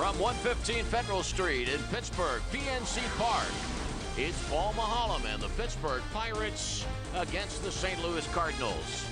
From 115 Federal Street in Pittsburgh, PNC Park, it's Paul Maholm and the Pittsburgh Pirates against the St. Louis Cardinals.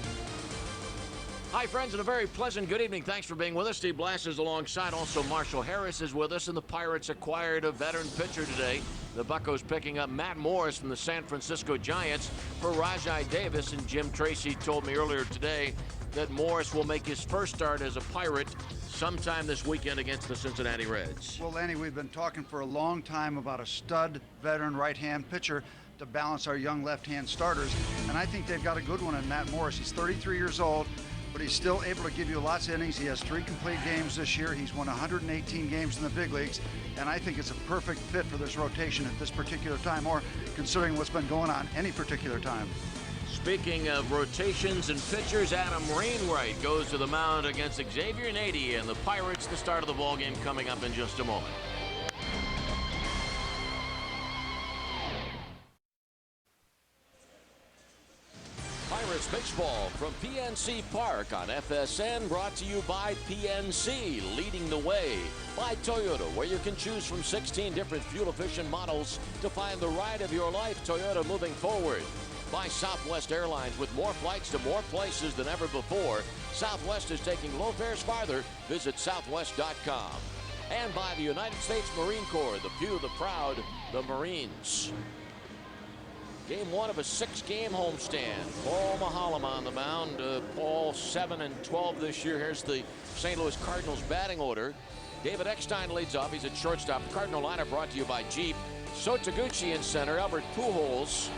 Hi, friends, and a very pleasant good evening. Thanks for being with us. Steve Blass is alongside. Also, Marshall Harris is with us, and the Pirates acquired a veteran pitcher today. The Buccos picking up Matt Morris from the San Francisco Giants for Rajai Davis, and Jim Tracy told me earlier today that Morris will make his first start as a Pirate sometime this weekend against the Cincinnati Reds. Well, Lanny, we've been talking for a long time about a stud veteran right-hand pitcher to balance our young left-hand starters, and I think they've got a good one in Matt Morris. He's 33 years old, but he's still able to give you lots of innings. He has 3 complete games this year. He's won 118 games in the big leagues, and I think it's a perfect fit for this rotation at this particular time, or considering what's been going on any particular time. Speaking of rotations and pitchers, Adam Wainwright goes to the mound against Xavier Nady and the Pirates. The start of the ballgame coming up in just a moment. Pirates baseball from PNC Park on FSN, brought to you by PNC, leading the way by Toyota, where you can choose from 16 different fuel-efficient models to find the ride of your life. Toyota, moving forward. By Southwest Airlines, with more flights to more places than ever before. Southwest is taking low fares farther. Visit southwest.com. And by the United States Marine Corps, the few, the proud, the Marines. Game 1 of a 6-game homestand. Paul Maholm on the mound. Paul 7-12 this year. Here's the St. Louis Cardinals batting order. David Eckstein leads off. He's at shortstop. Cardinal lineup brought to you by Jeep. So Taguchi in center. Albert Pujols,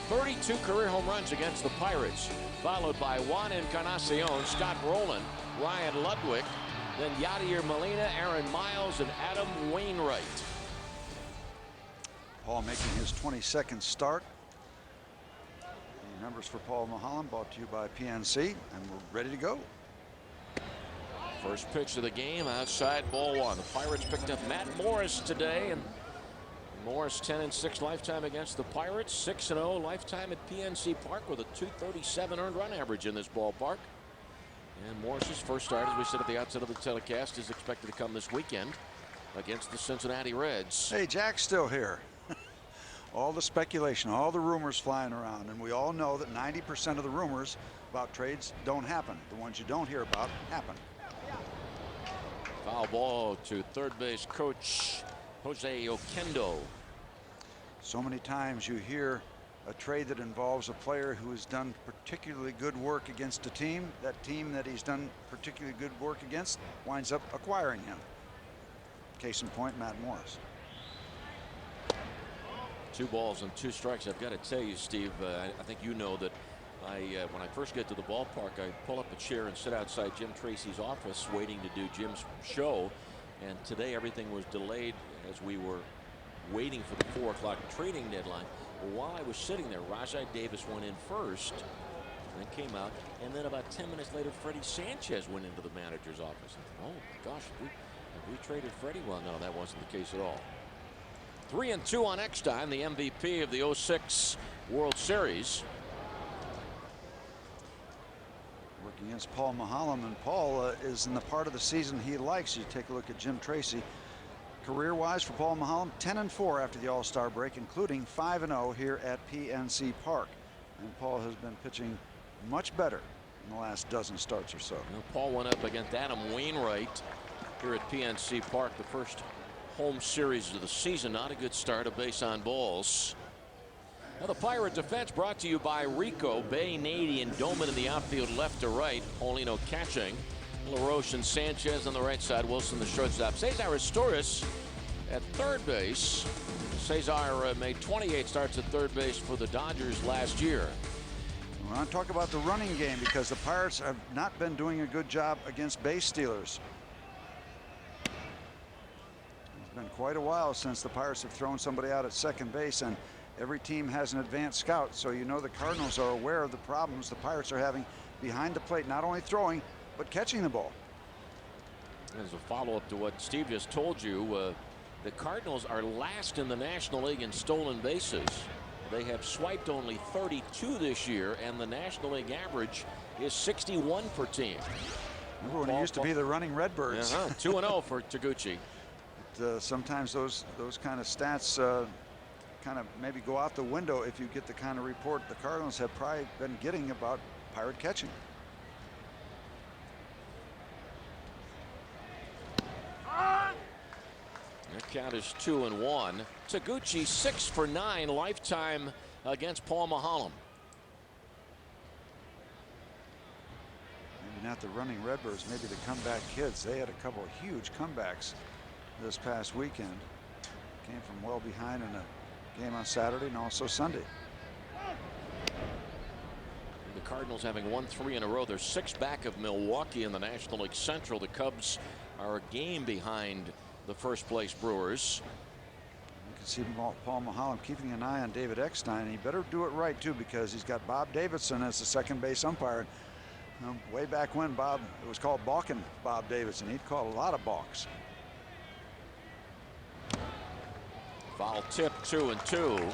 32 career home runs against the Pirates, followed by Juan Encarnacion, Scott Rowland, Ryan Ludwig, then Yadier Molina, Aaron Miles, and Adam Wainwright. Paul making his 22nd start. The numbers for Paul Maholm brought to you by PNC, and we're ready to go. First pitch of the game, outside, ball 1. The Pirates picked up Matt Morris today, and Morris 10-6 lifetime against the Pirates, 6-0 lifetime at PNC Park with a .237 earned run average in this ballpark. And Morris's first start, as we said at the outset of the telecast, is expected to come this weekend against the Cincinnati Reds. Hey, Jack's still here. All the speculation, all the rumors flying around, and we all know that 90% of the rumors about trades don't happen. The ones you don't hear about happen. Foul ball to third base coach Jose Oquendo. So many times you hear a trade that involves a player who has done particularly good work against a team. That team that he's done particularly good work against winds up acquiring him. Case in point, Matt Morris. 2 balls and 2 strikes. I've got to tell you, Steve, I think you know that when I first get to the ballpark, I pull up a chair and sit outside Jim Tracy's office waiting to do Jim's show. And today everything was delayed as we were waiting for the 4 o'clock trading deadline. Well, while I was sitting there, Rajai Davis went in first, then came out, and then about 10 minutes later, Freddie Sanchez went into the manager's office. Oh my gosh, have we traded Freddie? Well, no, that wasn't the case at all. 3-2 on Eckstein, the MVP of the 06 World Series. Working against Paul Maholm, and Paul is in the part of the season he likes. You take a look at Jim Tracy. Career-wise for Paul Maholm, 10-4 after the All-Star break, including 5-0 here at PNC Park. And Paul has been pitching much better in the last dozen starts or so. Well, Paul went up against Adam Wainwright here at PNC Park, the first home series of the season. Not a good start, a base on balls. Now the Pirate defense brought to you by Rico, Bay, Nady, and Doman in the outfield left to right. Only no catching. LaRoche and Sanchez on the right side. Wilson the shortstop. Cesar Asturias at third base. Cesar made 28 starts at third base for the Dodgers last year. We're going to talk about the running game because the Pirates have not been doing a good job against base stealers. It's been quite a while since the Pirates have thrown somebody out at second base, and every team has an advanced scout, so you know the Cardinals are aware of the problems the Pirates are having behind the plate, not only throwing but catching the ball. As a follow-up to what Steve just told you, the Cardinals are last in the National League in stolen bases. They have swiped only 32 this year, and the National League average is 61 per team. Remember when it used to be the running Redbirds. 2-0 for Taguchi. sometimes those kind of stats kind of maybe go out the window if you get the kind of report the Cardinals have probably been getting about Pirate catching. Their count is 2-1. Taguchi 6 for 9 lifetime against Paul Maholm. Maybe not the running Redbirds, maybe the comeback kids. They had a couple of huge comebacks this past weekend. Came from well behind in a game on Saturday and also Sunday. The Cardinals having won 3 in a row. They're 6 back of Milwaukee in the National League Central. The Cubs are a game behind the first place Brewers. You can see Paul Maholm keeping an eye on David Eckstein. He better do it right too, because he's got Bob Davidson as the second base umpire. Way back when it was called balking Bob Davidson. He'd call a lot of balks. Foul tip, 2-2.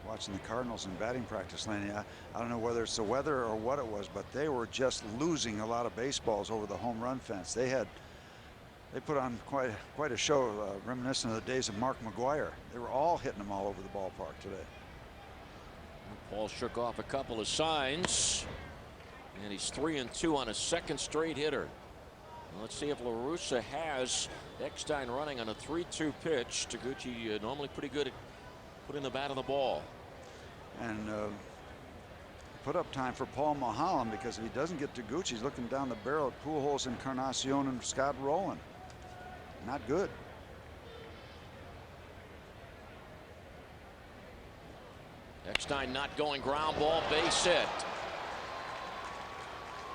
Watching the Cardinals in batting practice, Laney, I don't know whether it's the weather or what it was, but they were just losing a lot of baseballs over the home run fence. They put on quite a show, reminiscent of the days of Mark McGuire. They were all hitting them all over the ballpark today. Paul shook off a couple of signs, and he's 3-2 on a second straight hitter. Let's see if La Russa has Eckstein running on a 3-2 pitch. Taguchi normally pretty good at putting the bat on the ball. And put up time for Paul Maholm, because if he doesn't get Taguchi, he's looking down the barrel at Pujols, Encarnacion, and Scott Rowland. Not good. Eckstein not going, ground ball, base hit.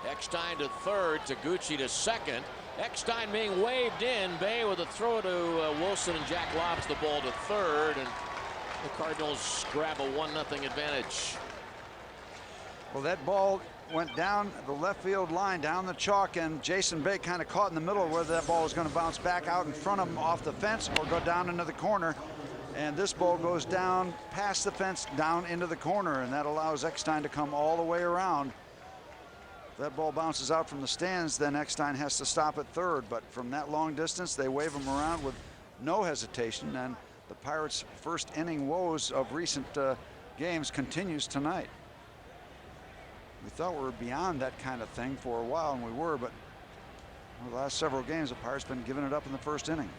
Eckstein to third, Taguchi to second. Eckstein being waved in. Bay with a throw to Wilson, and Jack lobs the ball to third, and the Cardinals grab a 1-0 advantage. Well, that ball went down the left field line, down the chalk, and Jason Bay kind of caught in the middle of whether that ball was going to bounce back out in front of him off the fence or go down into the corner. And this ball goes down past the fence, down into the corner, and that allows Eckstein to come all the way around. If that ball bounces out from the stands, then Eckstein has to stop at third. But from that long distance, they wave him around with no hesitation, and the Pirates' first inning woes of recent games continues tonight. We thought we were beyond that kind of thing for a while, and we were, but over the last several games, the Pirates been giving it up in the first inning.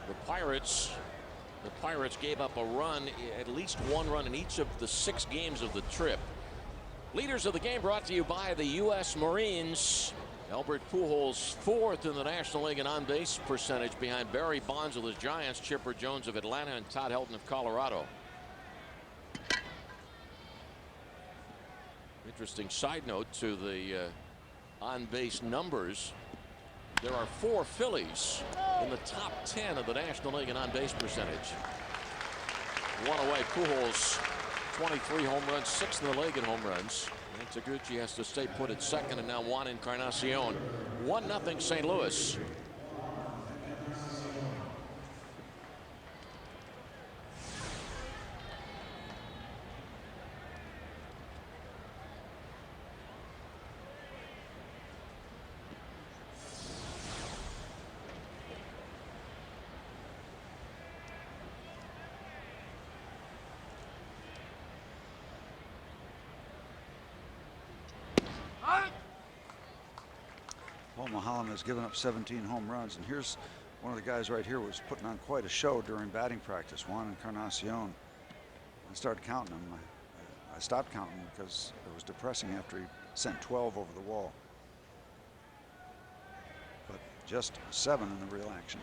The Pirates gave up a run, at least one run in each of the 6 games of the trip. Leaders of the game brought to you by the U.S. Marines. Albert Pujols 4th in the National League in on-base percentage, behind Barry Bonds of the Giants, Chipper Jones of Atlanta, and Todd Helton of Colorado. Interesting side note to the on-base numbers. There are 4 Phillies in the top 10 of the National League in on-base percentage. One away. Pujols 23 home runs, 6th in the league in home runs. And Taguchi has to stay put at second, and now Juan Encarnacion. 1-0 St. Louis. Paul Maholm has given up 17 home runs, and here's one of the guys right here was putting on quite a show during batting practice. Juan Encarnacion. I started counting him. I stopped counting because it was depressing after he sent 12 over the wall. But just 7 in the real action.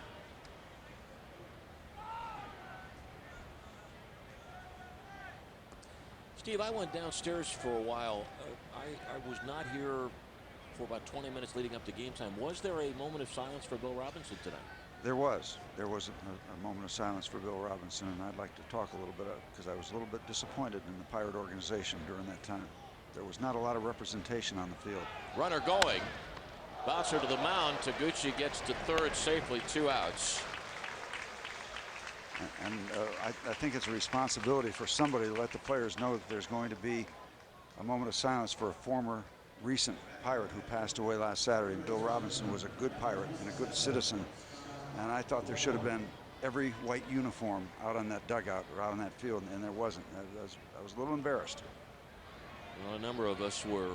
Steve, I went downstairs for a while. I was not here for about 20 minutes leading up to game time. Was there a moment of silence for Bill Robinson tonight? There was a moment of silence for Bill Robinson, and I'd like to talk a little bit because I was a little bit disappointed in the Pirate organization during that time. There was not a lot of representation on the field. Runner going. Bouncer to the mound. Taguchi gets to third safely, 2 outs. And I think it's a responsibility for somebody to let the players know that there's going to be a moment of silence for a former recent Pirate who passed away last Saturday. Bill Robinson was a good Pirate and a good citizen. And I thought there should have been every white uniform out on that dugout or out on that field, and there wasn't. I was a little embarrassed. Well, a number of us were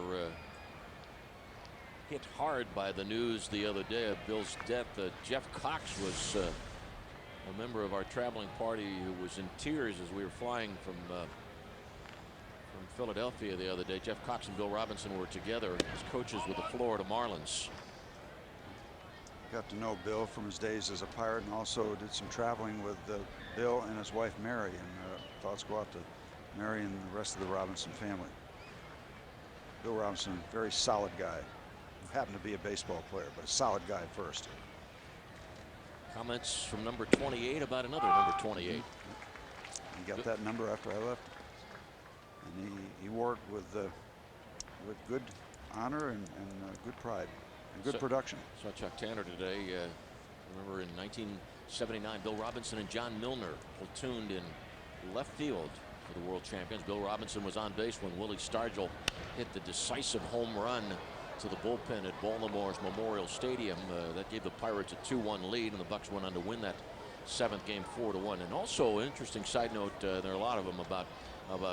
hit hard by the news the other day of Bill's death. Jeff Cox was a member of our traveling party who was in tears as we were flying from Philadelphia the other day. Jeff Cox and Bill Robinson were together as coaches with the Florida Marlins. Got to know Bill from his days as a Pirate, and also did some traveling with Bill and his wife Mary, and thoughts go out to Mary and the rest of the Robinson family. Bill Robinson, very solid guy, who happened to be a baseball player, but a solid guy first. Comments from number 28 about another number 28. He got that number after I left, and he wore it with good honor and good pride. Good production. Saw Chuck Tanner today. Remember in 1979, Bill Robinson and John Milner platooned in left field for the world champions. Bill Robinson was on base when Willie Stargell hit the decisive home run to the bullpen at Baltimore's Memorial Stadium. That gave the Pirates a 2-1 lead, and the Bucks went on to win that 7th game 4-1. And also, an interesting side note, there are a lot of them about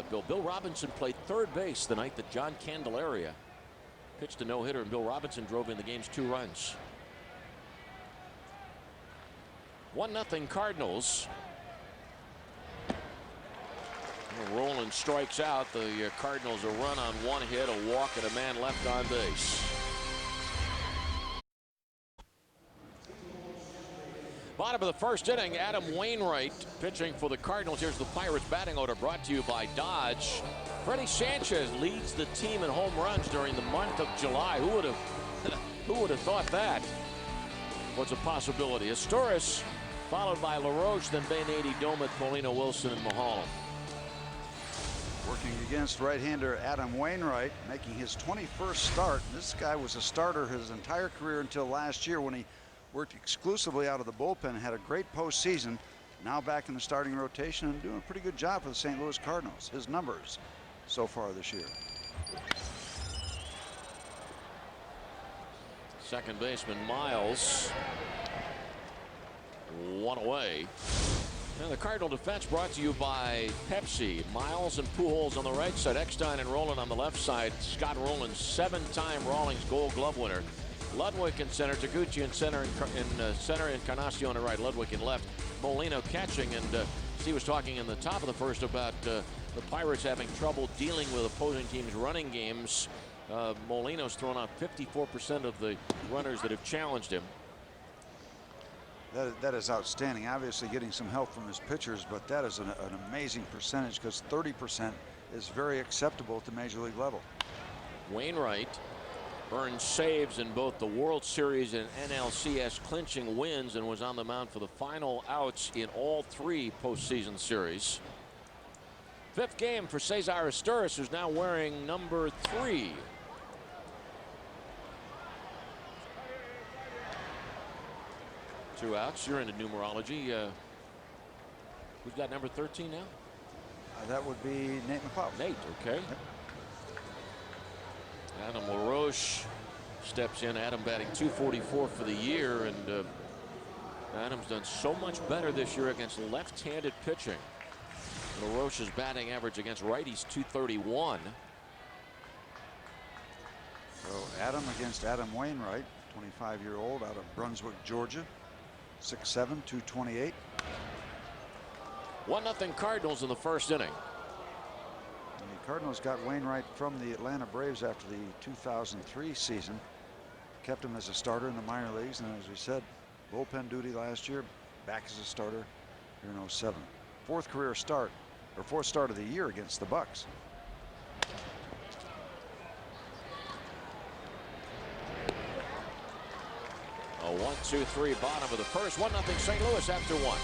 Bill. Bill Robinson played third base the night that John Candelaria pitched a no-hitter, and Bill Robinson drove in the game's 2 runs. 1-0 Cardinals. Roland strikes out. The Cardinals a run on 1 hit, a walk, and a man left on base. Bottom of the first inning, Adam Wainwright pitching for the Cardinals. Here's the Pirates batting order brought to you by Dodge. Freddie Sanchez leads the team in home runs during the month of July. Who would have thought that was a possibility? Asturias followed by LaRoche, then Benetti, Domet, Molina, Wilson, and Mulholland. Working against right-hander Adam Wainwright, making his 21st start. This guy was a starter his entire career until last year when he worked exclusively out of the bullpen, had a great postseason. Now back in the starting rotation and doing a pretty good job for the St. Louis Cardinals. His numbers so far this year. Second baseman Miles, 1 away. And the Cardinal defense brought to you by Pepsi. Miles and Pujols on the right side, Eckstein and Rowland on the left side. Scott Rowland, 7-time Rawlings Gold Glove winner. Ludwig in center, Taguchi in center, and Encarnacion in right, Ludwig in left. Molina catching, and he was talking in the top of the first about the Pirates having trouble dealing with opposing teams' running games. Molina's thrown out 54% of the runners that have challenged him. That is outstanding. Obviously getting some help from his pitchers, but that is an amazing percentage, because 30% is very acceptable at the major league level. Wainwright earned saves in both the World Series and NLCS clinching wins, and was on the mound for the final outs in all 3 postseason series. 5th game for Cesar Asturias, who's now wearing number 3. Two outs. You're into numerology. Who's got number 13 now? That would be Nate McLeod. Nate, okay. Yep. Adam LaRoche steps in. Adam batting .244 for the year, and Adam's done so much better this year against left-handed pitching. LaRoche's batting average against righties .231. So Adam against Adam Wainwright, 25-year-old out of Brunswick, Georgia, 6'7", 228. 1-0 Cardinals in the first inning. The Cardinals got Wainwright from the Atlanta Braves after the 2003 season. Kept him as a starter in the minor leagues, and as we said, bullpen duty last year, back as a starter here in 07. 4th career start, or 4th start of the year against the Bucks. A 1-2-3 bottom of the first. 1-0 St. Louis after 1.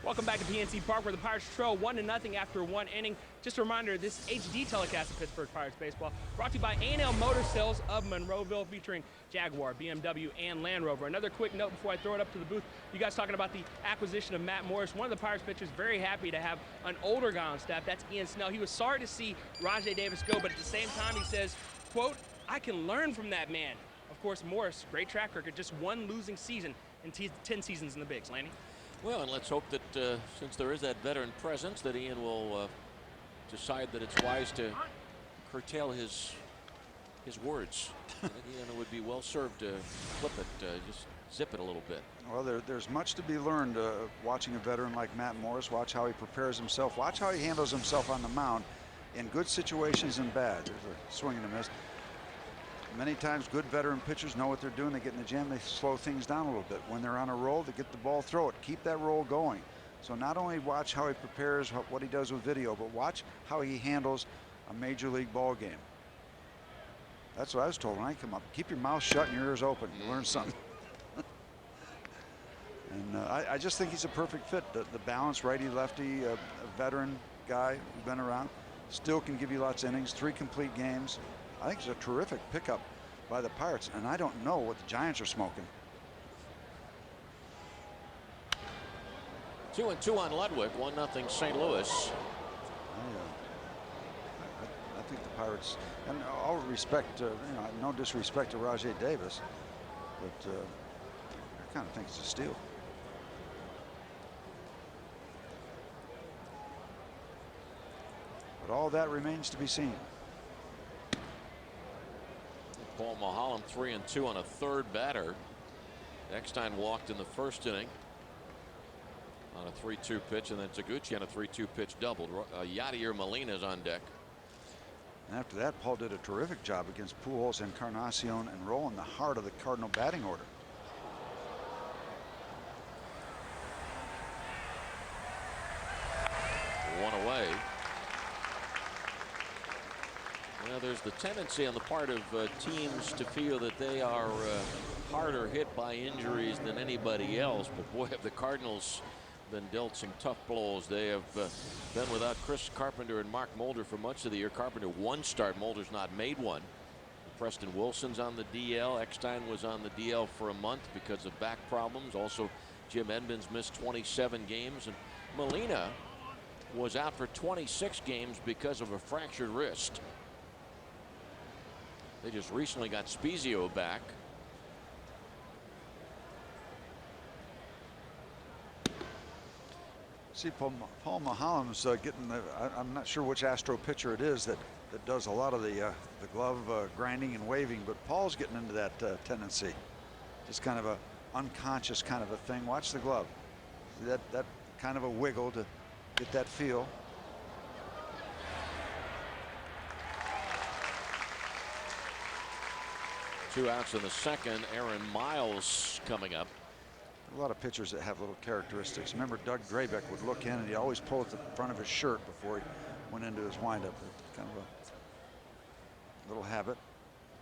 Welcome Welcome back to PNC Park, where the Pirates trail 1-0 after one inning. Just a reminder, this HD telecast of Pittsburgh Pirates baseball brought to you by A&L Motor Sales of Monroeville, featuring Jaguar, BMW, and Land Rover. Another quick note before I throw it up to the booth. You guys talking about the acquisition of Matt Morris. One of the Pirates pitchers very happy to have an older guy on staff. That's Ian Snell. He was sorry to see Rajai Davis go, but at the same time he says, quote, "I can learn from that man." Of course, Morris, great track record, just one losing season in 10 seasons in the bigs. Lanny? Well, and let's hope that since there is that veteran presence, that Ian will decide that it's wise to curtail his words. And Ian would be well served to flip it, just zip it a little bit. Well, there's much to be learned watching a veteran like Matt Morris. Watch how he prepares himself. Watch how he handles himself on the mound in good situations and bad. There's a swing and a miss. Many times good veteran pitchers know what they're doing. They get in the jam, they slow things down a little bit. When they're on a roll, they get the ball, throw it, keep that roll going. So not only watch how he prepares, what he does with video, but watch how he handles a major league ball game. That's what I was told when I come up. Keep your mouth shut and your ears open. You learn something. And I just think he's a perfect fit. The balanced righty-lefty, a veteran guy who's been around, still can give you lots of innings, 3 complete games. I think it's a terrific pickup by the Pirates, and I don't know what the Giants are smoking. 2-2 on Ludwig, 1-0 St. Louis. I think the Pirates, and all respect, no disrespect to Rajai Davis, but I kind of think it's a steal. But all that remains to be seen. Paul Mulholland 3-2 on a third batter. Eckstein walked in the first inning on a 3-2 pitch, and then Taguchi on a 3-2 pitch doubled. Yadier Molina is on deck. And after that, Paul did a terrific job against Pujols, Encarnacion, and Roll in the heart of the Cardinal batting order. One away. Well, there's the tendency on the part of teams to feel that they are harder hit by injuries than anybody else. But boy, have the Cardinals been dealt some tough blows. They have been without Chris Carpenter and Mark Mulder for much of the year. Carpenter one start, Mulder's not made one. Preston Wilson's on the DL. Eckstein was on the DL for a month because of back problems. Also, Jim Edmonds missed 27 games, and Molina was out for 26 games because of a fractured wrist. They just recently got Spezio back. See, Paul Mulholland's getting the, I'm not sure which Astro pitcher it is that does a lot of the glove grinding and waving, but Paul's getting into that tendency. Just kind of a unconscious kind of a thing. Watch the glove. See that kind of a wiggle to get that feel. Two outs in the second. Aaron Miles coming up. A lot of pitchers that have little characteristics. Remember, Doug Drabek would look in and he'd always pull at the front of his shirt before he went into his windup. Kind of a little habit.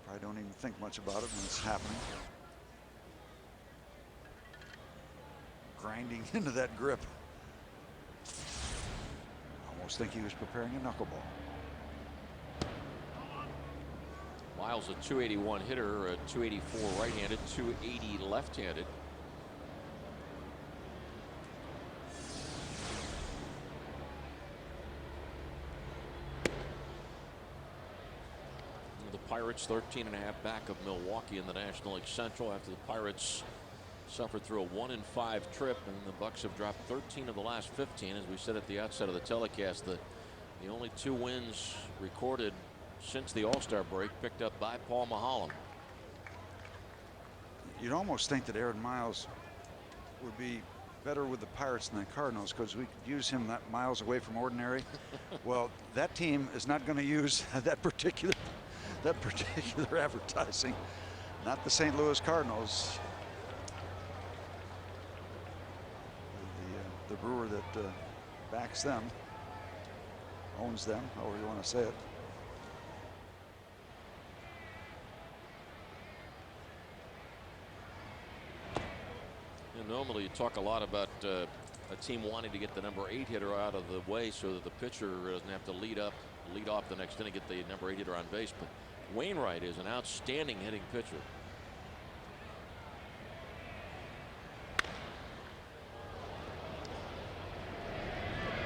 Probably don't even think much about it when it's happening. Grinding into that grip. Almost think he was preparing a knuckleball. Miles a 281 hitter, a 284 right-handed, 280 left-handed. The Pirates 13.5 back of Milwaukee in the National League Central after the Pirates suffered through a 1-5 trip, and the Bucks have dropped 13 of the last 15. As we said at the outset of the telecast, the only 2 wins recorded since the All-Star break, picked up by Paul Mulholland. You'd almost think that Aaron Miles would be better with the Pirates than the Cardinals because we could use him that miles away from ordinary. Well, that team is not going to use that particular advertising. Not the St. Louis Cardinals. The brewer that backs them, owns them, however you want to say it. And normally you talk a lot about a team wanting to get the number 8 hitter out of the way so that the pitcher doesn't have to lead off the next inning, get the number 8 hitter on base. But Wainwright is an outstanding hitting pitcher.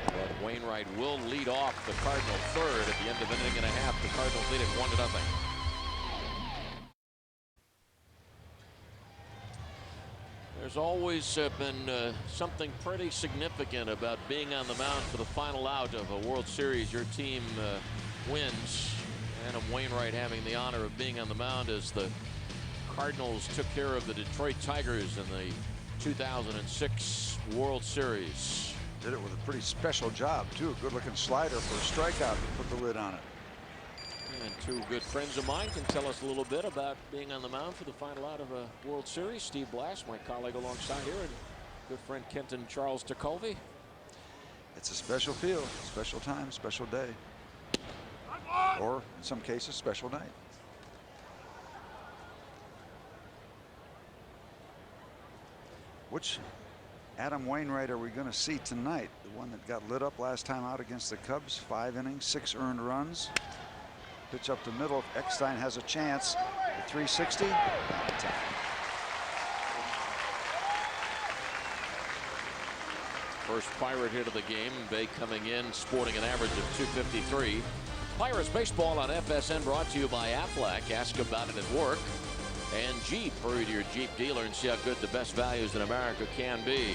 But Wainwright will lead off the Cardinal third at the end of an inning and a half. The Cardinals lead it 1-0. There's always been something pretty significant about being on the mound for the final out of a World Series. Your team wins. Adam Wainwright having the honor of being on the mound as the Cardinals took care of the Detroit Tigers in the 2006 World Series. Did it with a pretty special job, too. Good looking slider for a strikeout to put the lid on it. And two good friends of mine can tell us a little bit about being on the mound for the final out of a World Series. Steve Blass, my colleague alongside here, and good friend Kenton Charles Tekulve. It's a special field, special time, special day. Or in some cases, special night. Which Adam Wainwright are we going to see tonight? The one that got lit up last time out against the Cubs. 5 innings, 6 earned runs. Pitch up the middle. If Eckstein has a chance at 360. First Pirate hit of the game. Bay coming in, sporting an average of 253. Pirates baseball on FSN brought to you by Aflac. Ask about it at work. And Jeep. Hurry to your Jeep dealer and see how good the best values in America can be.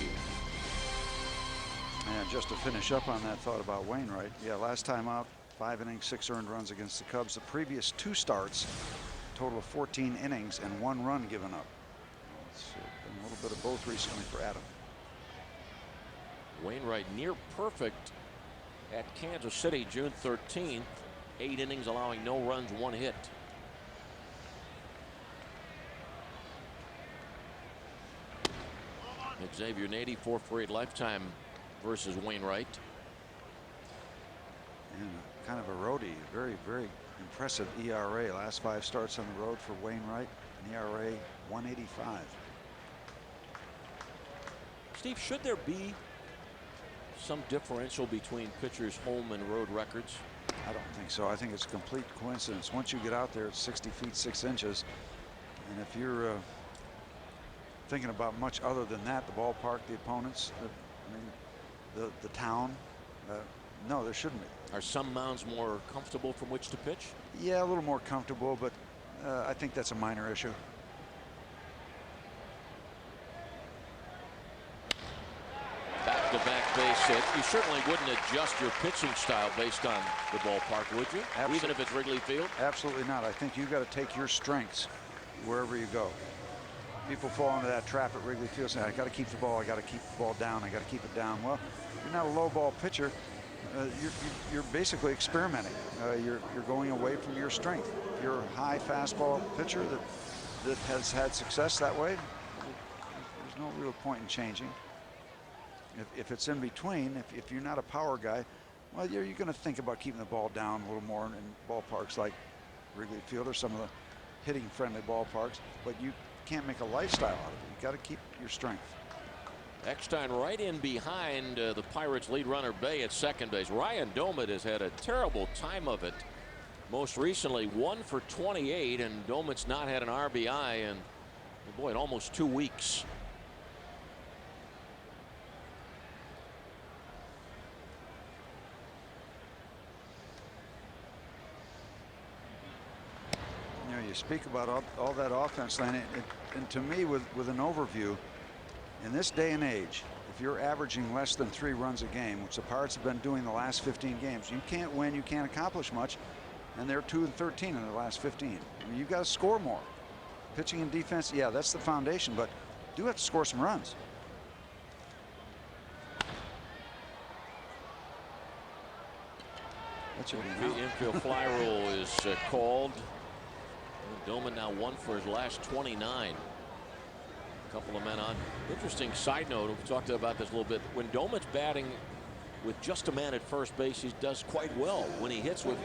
And just to finish up on that thought about Wainwright. Yeah, last time out, 5 innings, 6 earned runs against the Cubs. The previous 2 starts, total of 14 innings and 1 run given up. It's been a little bit of both recently for Adam. Wainwright near perfect at Kansas City June 13th. 8 innings, allowing no runs, 1 hit. Xavier Nady, 4-for-8 lifetime versus Wainwright. And kind of a roadie. Very, very impressive ERA. Last 5 starts on the road for Wainwright. An ERA 185. Steve, should there be some differential between pitchers' home and road records? I don't think so. I think it's a complete coincidence. Once you get out there, it's 60 feet 6 inches. And if you're thinking about much other than that, the ballpark, the opponents, the town, no, there shouldn't be. Are some mounds more comfortable from which to pitch? Yeah, a little more comfortable, but I think that's a minor issue. Back-to-back base hit. You certainly wouldn't adjust your pitching style based on the ballpark, would you? Absolutely. Even if it's Wrigley Field? Absolutely not. I think you've got to take your strengths wherever you go. People fall into that trap at Wrigley Field saying, I got to keep the ball, I got to keep the ball down, I got to keep it down. Well, you're not a low ball pitcher. You're basically experimenting. You're going away from your strength. If you're a high fastball pitcher that has had success that way, there's no real point in changing. If it's in between, if you're not a power guy, well, you're going to think about keeping the ball down a little more in ballparks like Wrigley Field or some of the hitting friendly ballparks, but you can't make a lifestyle out of it. You got to keep your strength. Eckstein right in behind the Pirates lead runner Bay at second base. Ryan Domit has had a terrible time of it. Most recently 1 for 28, and Domit's not had an RBI in, boy, in almost 2 weeks. You know, you speak about all that offense, Lane, and to me, with an overview, in this day and age, if you're averaging less than 3 runs a game, which the Pirates have been doing the last 15 games, you can't win, you can't accomplish much, and they're 2-13 in the last 15. I mean, you've got to score more. Pitching and defense, yeah, that's the foundation, but do have to score some runs. That should be The infield fly rule is called. Doman now 1 for his last 29. A couple of men on. Interesting side note, we've talked about this a little bit. When Doman's batting with just a man at first base, he does quite well. When he hits with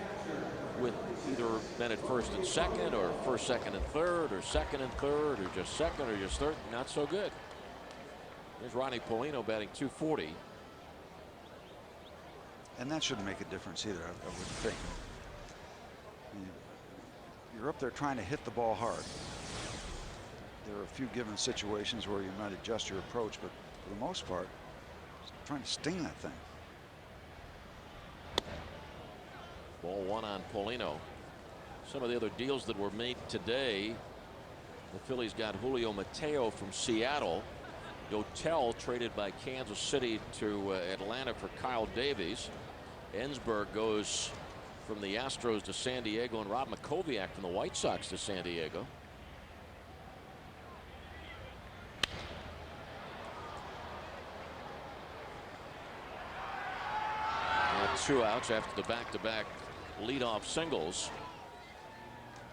either men at first and second, or first, second, and third, or second and third, or just second, or just third, not so good. Here's Ronnie Paulino batting .240. And that shouldn't make a difference either, I wouldn't think. You're up there trying to hit the ball hard. There are a few given situations where you might adjust your approach, but for the most part, just trying to sting that thing. Ball one on Paulino. Some of the other deals that were made today. The Phillies got Julio Mateo from Seattle. Yotel traded by Kansas City to Atlanta for Kyle Davies. Ensberg goes from the Astros to San Diego, and Rob Makoviak from the White Sox to San Diego. And 2 outs after the back-to-back leadoff singles.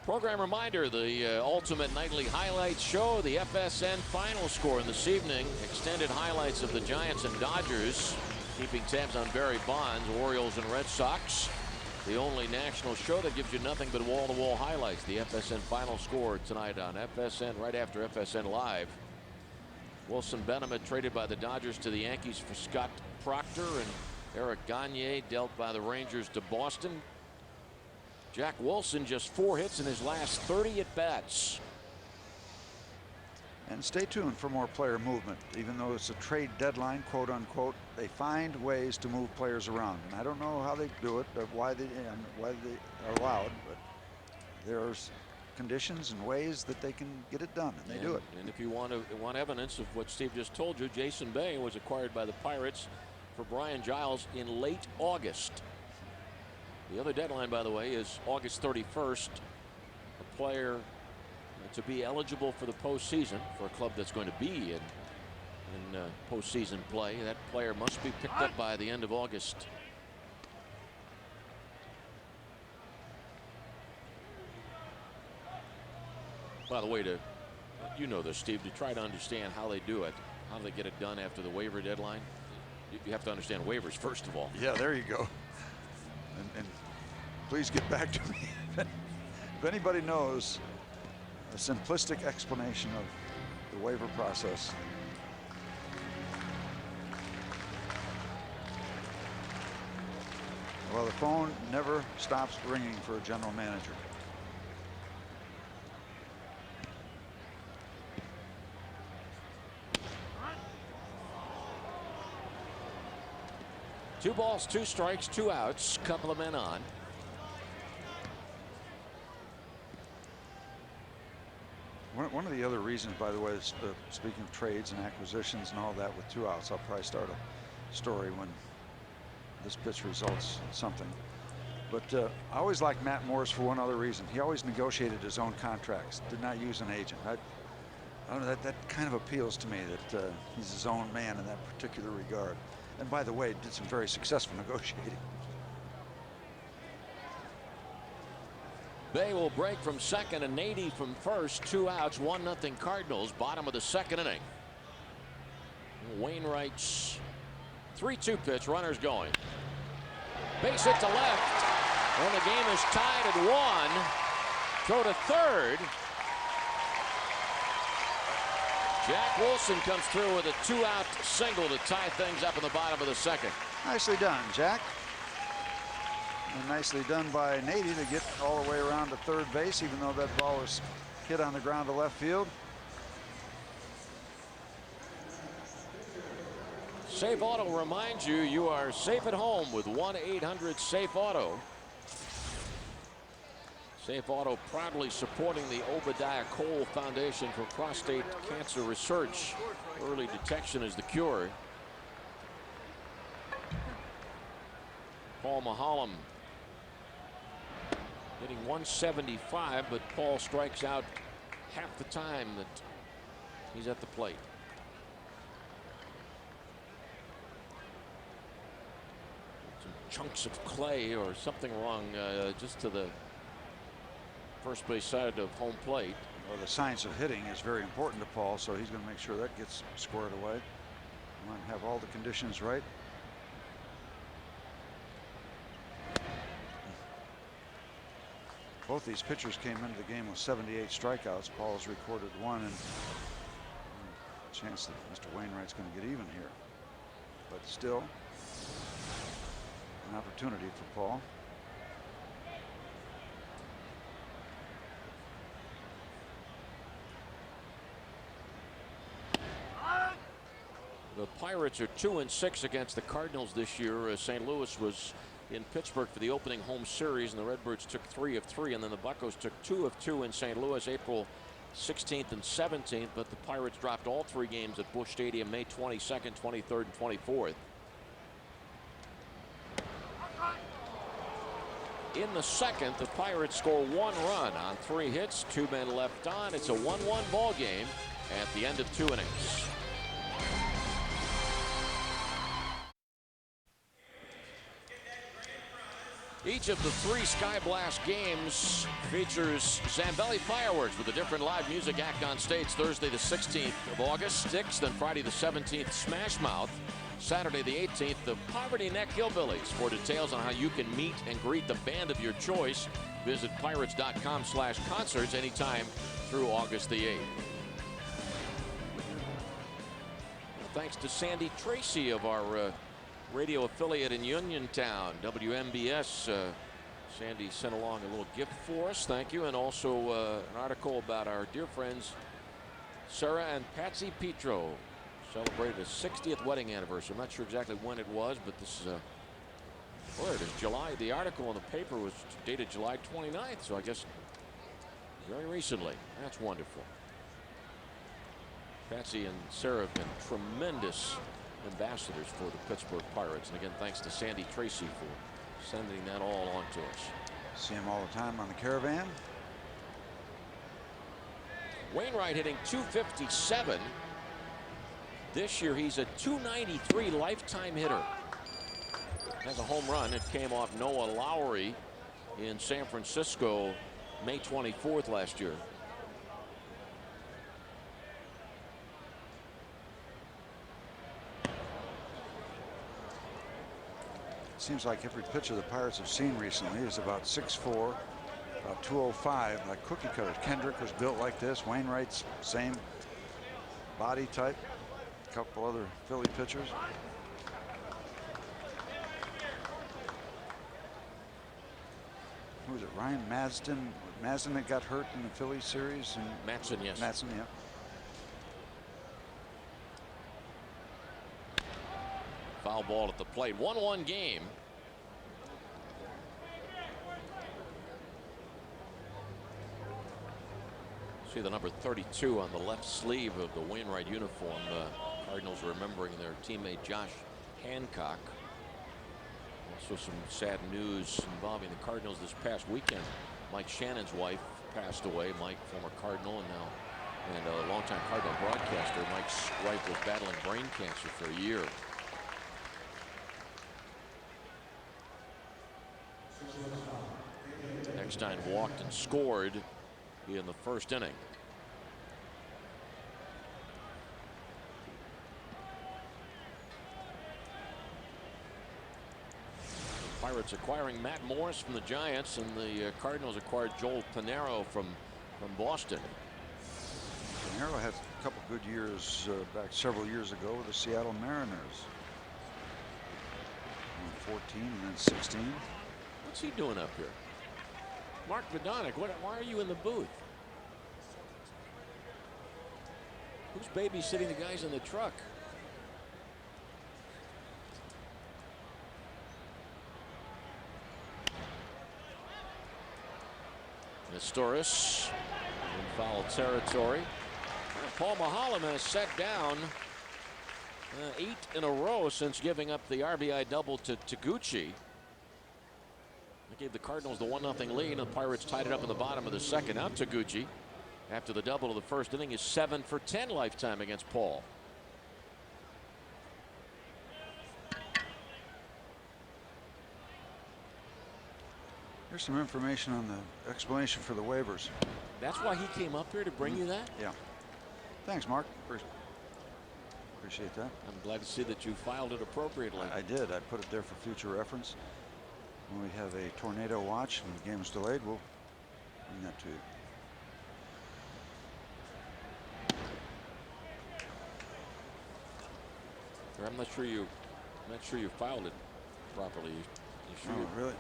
Program reminder, the ultimate nightly highlights show, the FSN final score in this evening. Extended highlights of the Giants and Dodgers, keeping tabs on Barry Bonds, Orioles and Red Sox. The only national show that gives you nothing but wall-to-wall highlights. The FSN final score tonight on FSN, right after FSN Live. Wilson Benemet traded by the Dodgers to the Yankees for Scott Proctor, and Eric Gagne dealt by the Rangers to Boston. Jack Wilson just 4 hits in his last 30 at-bats. And stay tuned for more player movement. Even though it's a trade deadline, quote unquote, they find ways to move players around. And I don't know how they do it, or why they are allowed, but there's conditions and ways that they can get it done, and they do it. And if you want evidence of what Steve just told you, Jason Bay was acquired by the Pirates for Brian Giles in late August. The other deadline, by the way, is August 31st. A player to be eligible for the postseason for a club that's going to be in postseason play. That player must be picked up by the end of August. By the way, you know this, Steve, to try to understand how they do it, how they get it done after the waiver deadline, you have to understand waivers first of all. Yeah, there you go. And please get back to me if anybody knows a simplistic explanation of the waiver process. Well, the phone never stops ringing for a general manager. Two balls, 2 strikes, 2 outs, couple of men on. One of the other reasons, by the way, speaking of trades and acquisitions and all that, with 2 outs, I'll probably start a story when this pitch results in something. But I always liked Matt Morris for one other reason. He always negotiated his own contracts, did not use an agent. I don't know, that kind of appeals to me, that he's his own man in that particular regard. And by the way, did some very successful negotiating. Bay will break from second and Nady from first. 2 outs, 1-0 Cardinals, bottom of the second inning. Wainwright's 3-2 pitch, runners going. Base hit to left, and the game is tied at 1. Throw to third. Jack Wilson comes through with a 2-out single to tie things up in the bottom of the second. Nicely done, Jack. And nicely done by Nady to get all the way around to third base, even though that ball was hit on the ground to left field. Safe Auto reminds you, you are safe at home with 1-800-SAFE-AUTO. Safe Auto proudly supporting the Obadiah Cole Foundation for Prostate Cancer Research. Early detection is the cure. Paul Maholm hitting 175, but Paul strikes out half the time that he's at the plate. Some chunks of clay or something wrong just to the first base side of home plate. Well, the science of hitting is very important to Paul, so he's going to make sure that gets squared away. You want to have all the conditions right. Both these pitchers came into the game with 78 strikeouts. Paul's recorded 1, and chance that Mr. Wainwright's going to get even here. But still, an opportunity for Paul. The Pirates are 2-6 against the Cardinals this year. St. Louis was in Pittsburgh for the opening home series, and the Redbirds took 3 of 3, and then the Buccos took 2 of 2 in St. Louis, April 16th and 17th. But the Pirates dropped all 3 games at Busch Stadium, May 22nd, 23rd, and 24th. In the second, the Pirates score 1 run on 3 hits, 2 men left on. It's a 1-1 ball game at the end of 2 innings. Each of the 3 Sky Blast games features Zambelli fireworks with a different live music act on stage. Thursday the 16th of August, Styx, then Friday the 17th, Smash Mouth. Saturday the 18th, the Poverty Neck Hillbillies. For details on how you can meet and greet the band of your choice, visit pirates.com/concerts anytime through August the 8th. Thanks to Sandy Tracy of our radio affiliate in Uniontown, WMBS. Sandy sent along a little gift for us. Thank you. And also an article about our dear friends Sarah and Patsy Petro. Celebrated a 60th wedding anniversary. I'm not sure exactly when it was, but this is where it is, July. The article in the paper was dated July 29th, so I guess very recently. That's wonderful. Patsy and Sarah have been tremendous ambassadors for the Pittsburgh Pirates. And again, thanks to Sandy Tracy for sending that all on to us. See him all the time on the Caravan. Wainwright hitting .257. This year he's a .293 lifetime hitter. Has a home run. It came off Noah Lowry in San Francisco May 24th last year. Seems like every pitcher the Pirates have seen recently is about 6'4", about 205, like cookie cutters. Kendrick was built like this. Wainwright's same body type. A couple other Philly pitchers. Who was it? Ryan Madsden. Madsden that got hurt in the Philly series. And Matson, yes. Matson, yeah. Foul ball at the plate. 1-1 game. See the number 32 on the left sleeve of the Wainwright uniform. The Cardinals remembering their teammate Josh Hancock. Also some sad news involving the Cardinals this past weekend. Mike Shannon's wife passed away. Mike, former Cardinal and a longtime Cardinal broadcaster. Mike's wife was battling brain cancer for a year. Eckstein walked and scored in the first inning. Pirates acquiring Matt Morris from the Giants, and the Cardinals acquired Joel Pinheiro from Boston. Pinheiro had a couple good years back several years ago with the Seattle Mariners. 14 and then 16. What's he doing up here? Mark Vidonic, why are you in the booth? Who's babysitting the guys in the truck? Nestoris in foul territory. Paul Maholm has set down 8 in a row since giving up the RBI double to Taguchi. That gave the Cardinals the 1-0 lead, and the Pirates tied it up in the bottom of the second. Now Taguchi, after the double of the first inning, is 7 for 10 lifetime against Paul. Here's some information on the explanation for the waivers. That's why he came up here to bring you that? Yeah. Thanks, Mark. Appreciate that. I'm glad to see that you filed it appropriately. I did. I put it there for future reference. When we have a tornado watch and the game is delayed, we'll bring that to you. I'm not sure you filed it properly. You sure? Oh, really?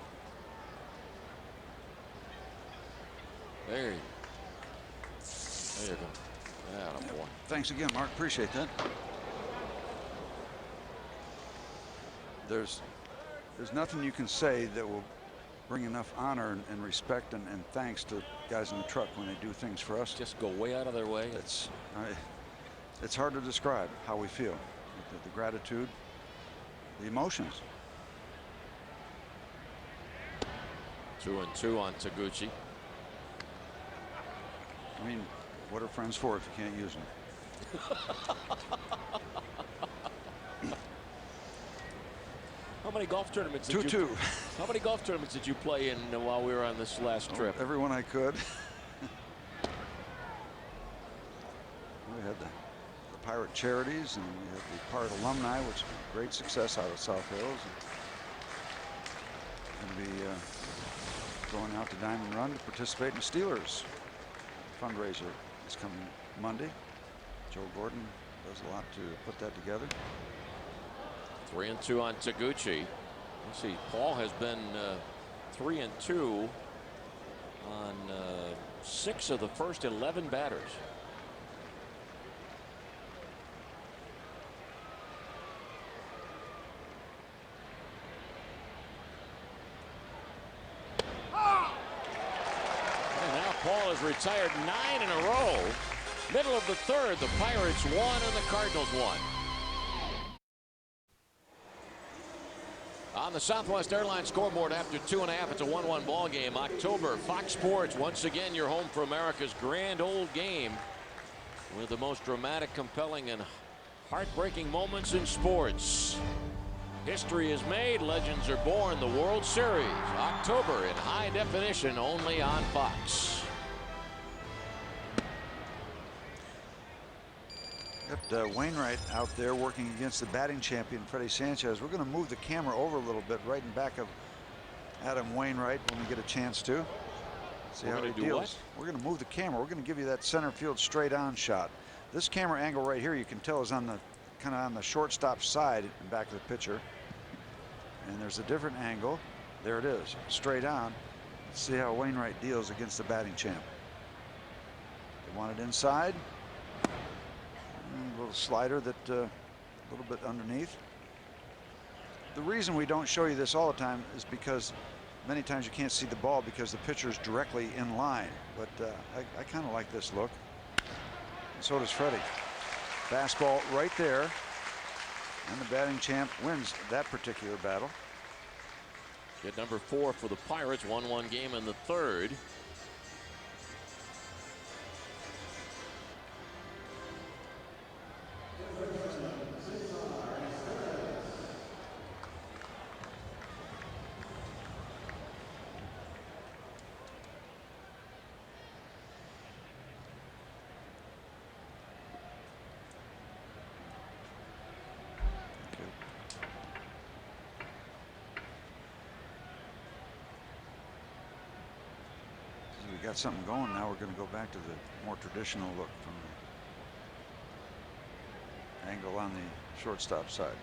There you go. Yeah, boy. Thanks again, Mark. Appreciate that. There's nothing you can say that will bring enough honor and respect and thanks to guys in the truck when they do things for us. Just go way out of their way. It's hard to describe how we feel. The gratitude, the emotions. 2-2 on Taguchi. I mean, what are friends for if you can't use them? How many golf tournaments? 2-2. How many golf tournaments did you play in while we were on this last trip? Everyone I could. We had the Pirate Charities, and we had the Pirate Alumni, which was a great success out of South Hills. Going to be going out to Diamond Run to participate in the Steelers fundraiser this coming Monday. Joe Gordon does a lot to put that together. 3-2 on Taguchi. Let's see, Paul has been 3-2 on 6 of the first 11 batters. And now Paul has retired 9 in a row. Middle of the third, the Pirates won and the Cardinals won. On the Southwest Airlines scoreboard after 2.5, it's a 1-1 ball game. October, Fox Sports, once again your home for America's grand old game with the most dramatic, compelling, and heartbreaking moments in sports. History is made, legends are born. The World Series, October in high definition, only on Fox. Got Wainwright out there working against the batting champion Freddie Sanchez. We're going to move the camera over a little bit right in back of Adam Wainwright when we get a chance to. See how he deals. We're going to move the camera. We're going to give you that center field straight on shot. This camera angle right here, you can tell, is on the kind of on the shortstop side and back of the pitcher. And there's a different angle. There it is, straight on. Let's see how Wainwright deals against the batting champ. They want it inside. A little slider that a little bit underneath. The reason we don't show you this all the time is because many times you can't see the ball because the pitcher's directly in line. But I kind of like this look. And so does Freddie. Fastball right there. And the batting champ wins that particular battle. Hit number 4 for the Pirates. 1-1 game in the third. We got something going. Now we're going to go back to the more traditional look from the angle on the shortstop side.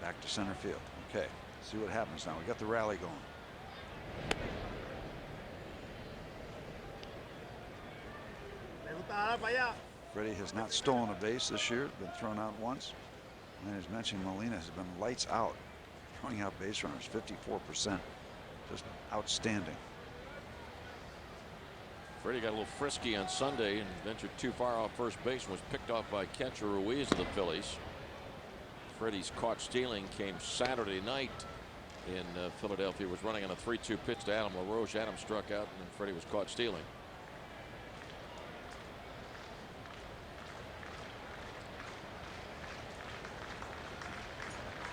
Back to center field. Okay, see what happens now. We got the rally going. Freddie has not stolen a base this year. Been thrown out once. And as mentioned, Molina has been lights out, throwing out base runners, 54%, just outstanding. Freddie got a little frisky on Sunday and ventured too far off first base and was picked off by catcher Ruiz of the Phillies. Freddie's caught stealing came Saturday night in Philadelphia. Was running on a 3-2 pitch to Adam LaRoche. Adam struck out and Freddie was caught stealing.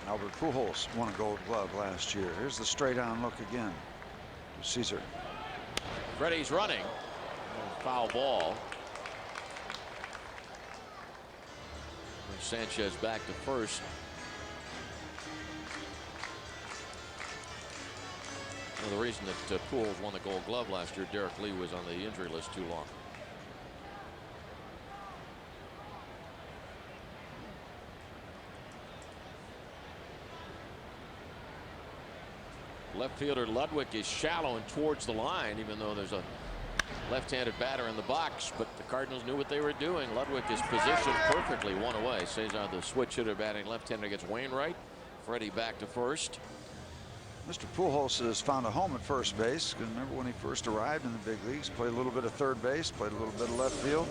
Albert Pujols won a Gold Glove last year. Here's the straight on look again to Caesar. Freddie's running. Foul ball. Sanchez back to first. Well, the reason that Pujols won the Gold Glove last year, Derek Lee was on the injury list too long. Left fielder Ludwig is shallow and towards the line, even though there's a left-handed batter in the box, but the Cardinals knew what they were doing. Ludwig is positioned perfectly, one away. Cesar, the switch hitter, batting left-hander against Wainwright. Freddie back to first. Mr. Pujols has found a home at first base. Because remember when he first arrived in the big leagues, played a little bit of third base, played a little bit of left field.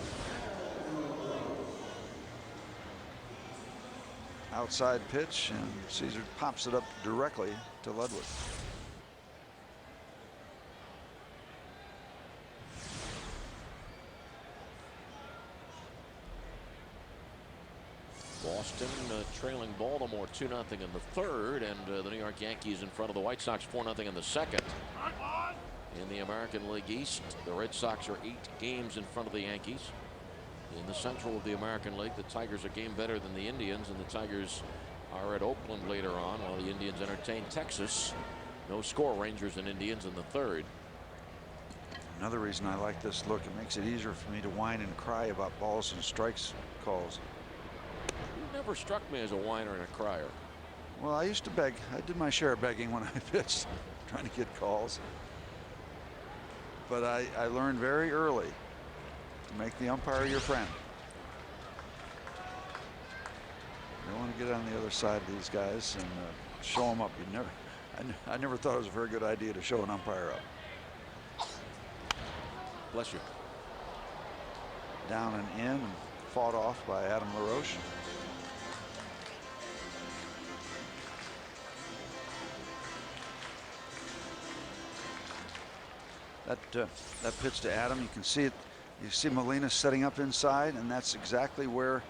Outside pitch, and Cesar pops it up directly to Ludwig. Boston trailing Baltimore 2-0 in the third, and the New York Yankees in front of the White Sox 4-0 in the second. In the American League East, the Red Sox are 8 games in front of the Yankees. In the Central of the American League, the Tigers are a game better than the Indians, and the Tigers are at Oakland later on while the Indians entertain Texas. No score, Rangers and Indians in the third. Another reason I like this look, it makes it easier for me to whine and cry about balls and strikes calls. You never struck me as a whiner and a crier. Well, I used to beg. I did my share of begging when I pitched, trying to get calls. But I learned very early to make the umpire your friend. You don't want to get on the other side of these guys and show them up. I never thought it was a very good idea to show an umpire up. Bless you. Down and in, and fought off by Adam LaRoche. That pitch to Adam, you can see it. You see Molina setting up inside, and that's exactly where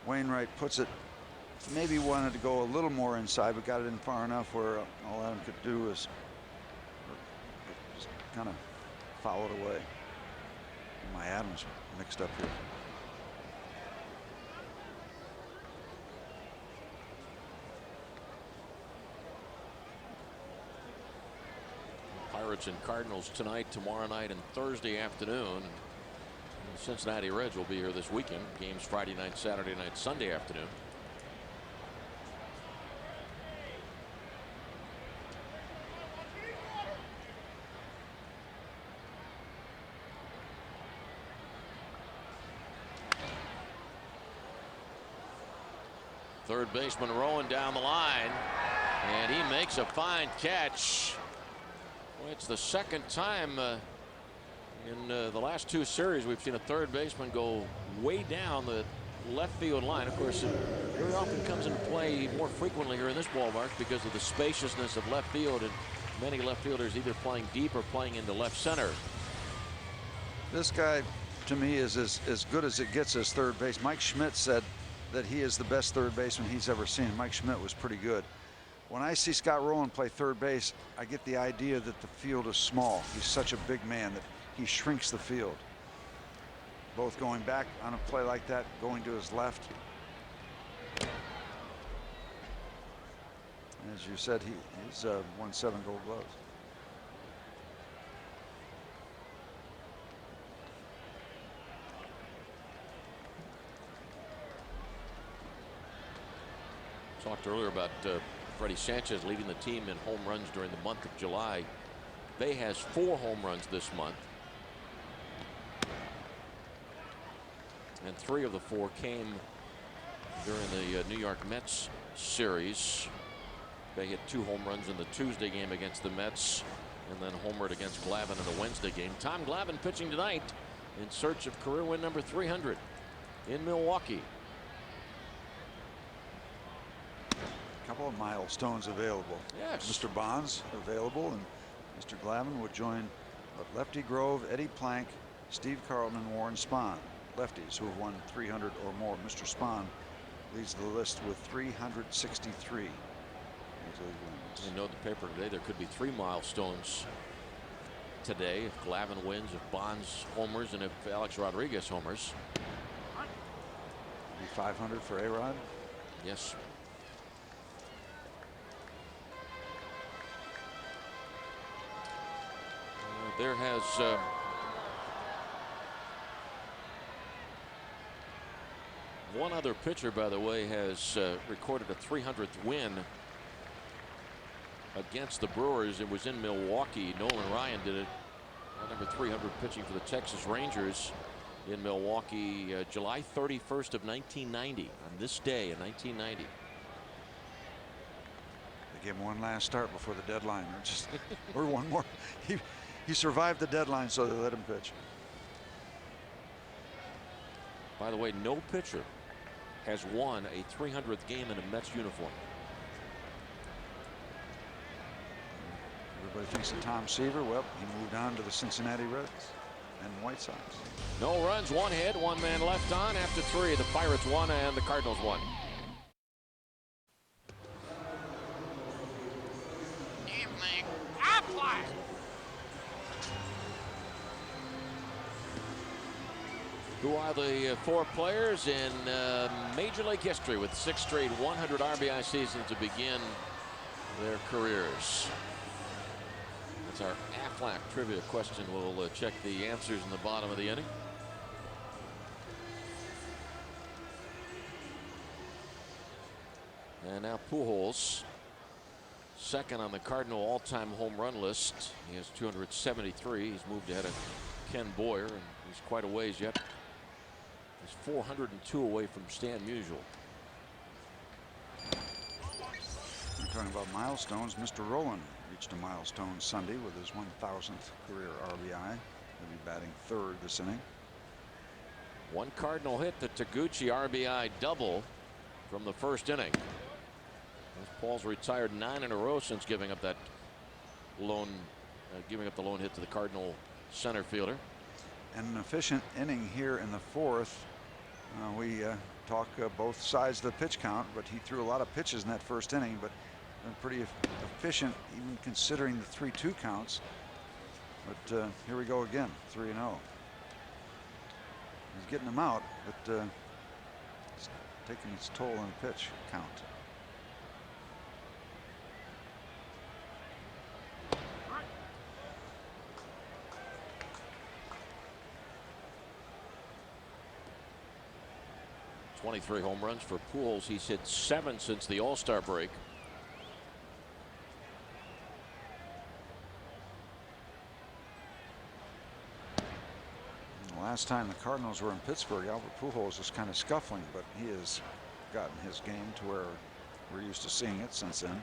Wainwright puts it. Maybe wanted to go a little more inside, but got it in far enough where all Adam could do was just kind of foul it away. My Adam's mixed up here. Pirates and Cardinals tonight, tomorrow night, and Thursday afternoon. The Cincinnati Reds will be here this weekend. Games Friday night, Saturday night, Sunday afternoon. Third baseman Rowan down the line, and he makes a fine catch. Well, it's the second time in the last 2 series we've seen a third baseman go way down the left field line. Of course, it very often comes into play more frequently here in this ballpark because of the spaciousness of left field, and many left fielders either playing deep or playing into left center. This guy, to me, is as good as it gets as third base. Mike Schmidt said that he is the best third baseman he's ever seen. Mike Schmidt was pretty good. When I see Scott Rowland play third base, I get the idea that the field is small. He's such a big man that he shrinks the field. Both going back on a play like that, going to his left. As you said, he's won 7 Gold Gloves. Talked earlier about Freddie Sanchez leading the team in home runs during the month of July. Bay has 4 home runs this month, and 3 of the 4 came during the New York Mets series. Bay hit 2 home runs in the Tuesday game against the Mets, and then homered against Glavine in the Wednesday game. Tom Glavine pitching tonight in search of career win number 300 in Milwaukee. Couple of milestones available. Yes. Mr. Bonds available, and Mr. Glavine would join Lefty Grove, Eddie Plank, Steve Carlton, and Warren Spahn, lefties who have won 300 or more. Mr. Spahn leads the list with 363. You know, the paper today, there could be 3 milestones today if Glavine wins, if Bonds homers, and if Alex Rodriguez homers. Maybe 500 for A-Rod. There has one other pitcher, by the way, has recorded a 300th win against the Brewers. It was in Milwaukee. Nolan Ryan did it. Number 300 pitching for the Texas Rangers in Milwaukee, July 31st of 1990. On this day in 1990. They gave him one last start before the deadline, or one more. He survived the deadline, so they let him pitch. By the way, no pitcher has won a 300th game in a Mets uniform. Everybody thinks of Tom Seaver. Well, he moved on to the Cincinnati Reds and White Sox. No runs, one hit, one man left on after 3. The Pirates won and the Cardinals won. Who are the 4 players in Major League history with 6 straight 100 RBI seasons to begin their careers? That's our Aflac trivia question. We'll check the answers in the bottom of the inning. And now Pujols, second on the Cardinal all-time home run list. He has 273. He's moved ahead of Ken Boyer, and he's quite a ways yet. He's 402 away from Stan Musial. We're talking about milestones. Mr. Rowland reached a milestone Sunday with his 1,000th career RBI. He'll be batting 3rd this inning. One Cardinal hit, the Taguchi RBI double from the first inning. Paul's retired 9 in a row since giving up that lone, the lone hit to the Cardinal center fielder. And an efficient inning here in the 4th. We talk both sides of the pitch count, but he threw a lot of pitches in that first inning, but pretty efficient even considering the 3-2 counts. But here we go again, 3-0. He's getting them out, but it's taking its toll on the pitch count. .23 home runs for Pujols. He's hit 7 since the All-Star break. The last time the Cardinals were in Pittsburgh, Albert Pujols was kind of scuffling, but he has gotten his game to where we're used to seeing it since then.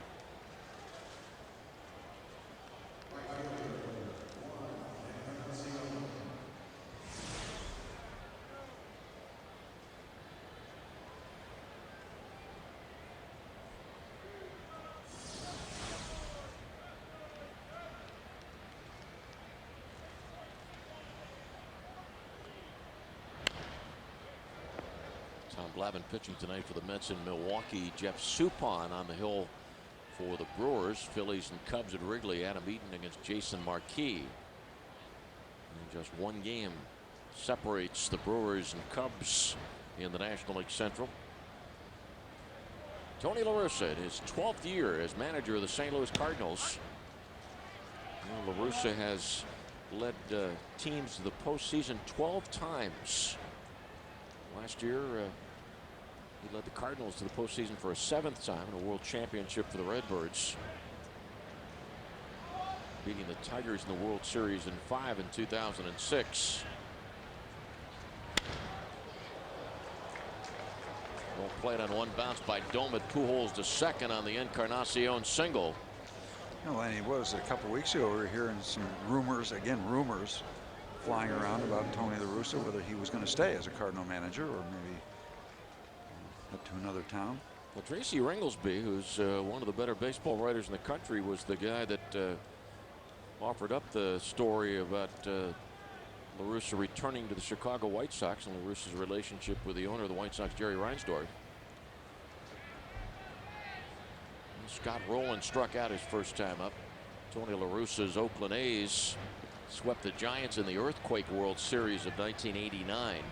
Glavine pitching tonight for the Mets in Milwaukee. Jeff Suppan on the hill for the Brewers. Phillies and Cubs at Wrigley. Adam Eaton against Jason Marquis. And just one game separates the Brewers and Cubs in the National League Central. Tony La Russa in his 12th year as manager of the St. Louis Cardinals. La Russa has led teams to the postseason 12 times. Last year, he led the Cardinals to the postseason for a 7th time in a World Championship for the Redbirds, beating the Tigers in the World Series in 5 in 2006. Well played on one bounce by Domet. Pujols to second on the Encarnacion single. Well, and he was a couple weeks ago. We were hearing some rumors, rumors flying around about Tony La Russa, whether he was going to stay as a Cardinal manager or maybe up to another town. Well, Tracy Ringlesby, who's one of the better baseball writers in the country, was the guy that offered up the story about La Russa returning to the Chicago White Sox and La Russa's relationship with the owner of the White Sox, Jerry Reinsdorf. Scott Rowland struck out his first time up. Tony La Russa's Oakland A's swept the Giants in the Earthquake World Series of 1989.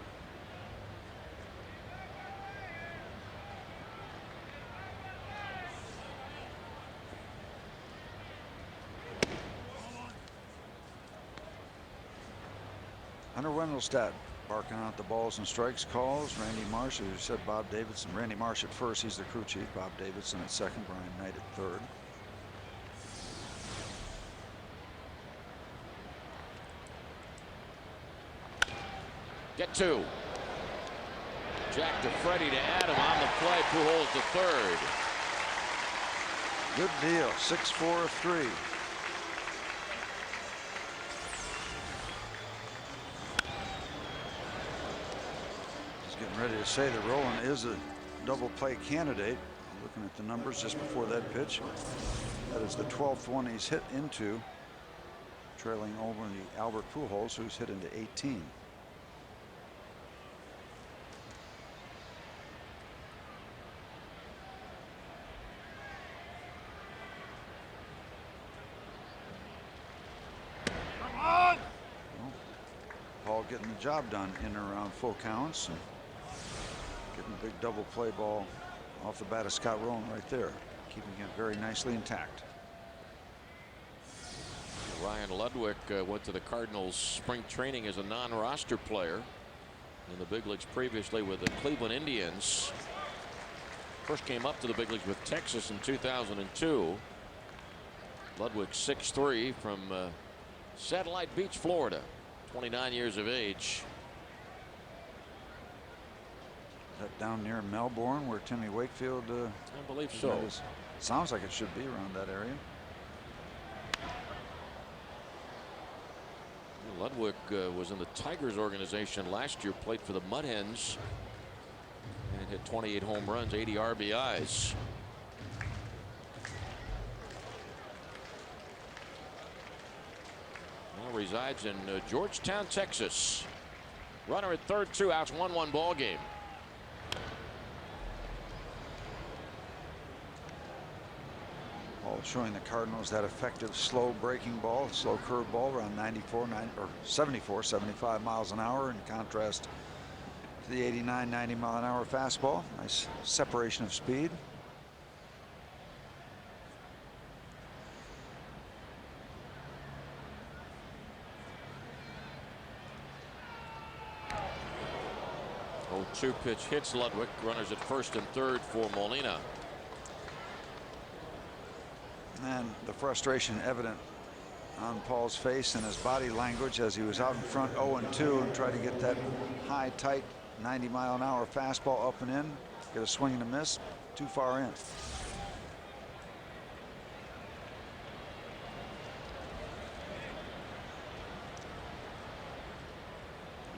Hunter Wendelstedt barking out the balls and strikes calls. Randy Marsh, who said Bob Davidson. Randy Marsh at first, he's the crew chief. Bob Davidson at second. Brian Knight at third. Get two. Jack to Freddie to Adam on the play. Pujols to third. Good deal. 6-4 of 3. He's getting ready to say that Roland is a double play candidate. Looking at the numbers just before that pitch. That is the 12th one he's hit into, trailing over the Albert Pujols, who's hit into 18. Getting the job done in and around full counts and getting a big double play ball off the bat of Scott Rowland right there, keeping it very nicely intact. Ryan Ludwig went to the Cardinals spring training as a non-roster player in the big leagues previously with the Cleveland Indians. First came up to the big leagues with Texas in 2002. Ludwig 6'3" from Satellite Beach, Florida. 29 years of age. That down near Melbourne where Timmy Wakefield I believe so. Sounds like it should be around that area. Ludwig was in the Tigers organization last year, played for the Mud Hens and hit 28 home runs, 80 RBIs. Resides in Georgetown, Texas. Runner at third, 2 outs, 1-1 ball game. All showing the Cardinals that effective slow breaking ball, slow curve ball around 74, 75 miles an hour, in contrast to the 89, 90 mile an hour fastball. Nice separation of speed. Two pitch hits Ludwig. Runners at first and third for Molina. And the frustration evident on Paul's face and his body language as he was out in front 0-2 and tried to get that high, tight 90 mile an hour fastball up and in. Get a swing and a miss. Too far in.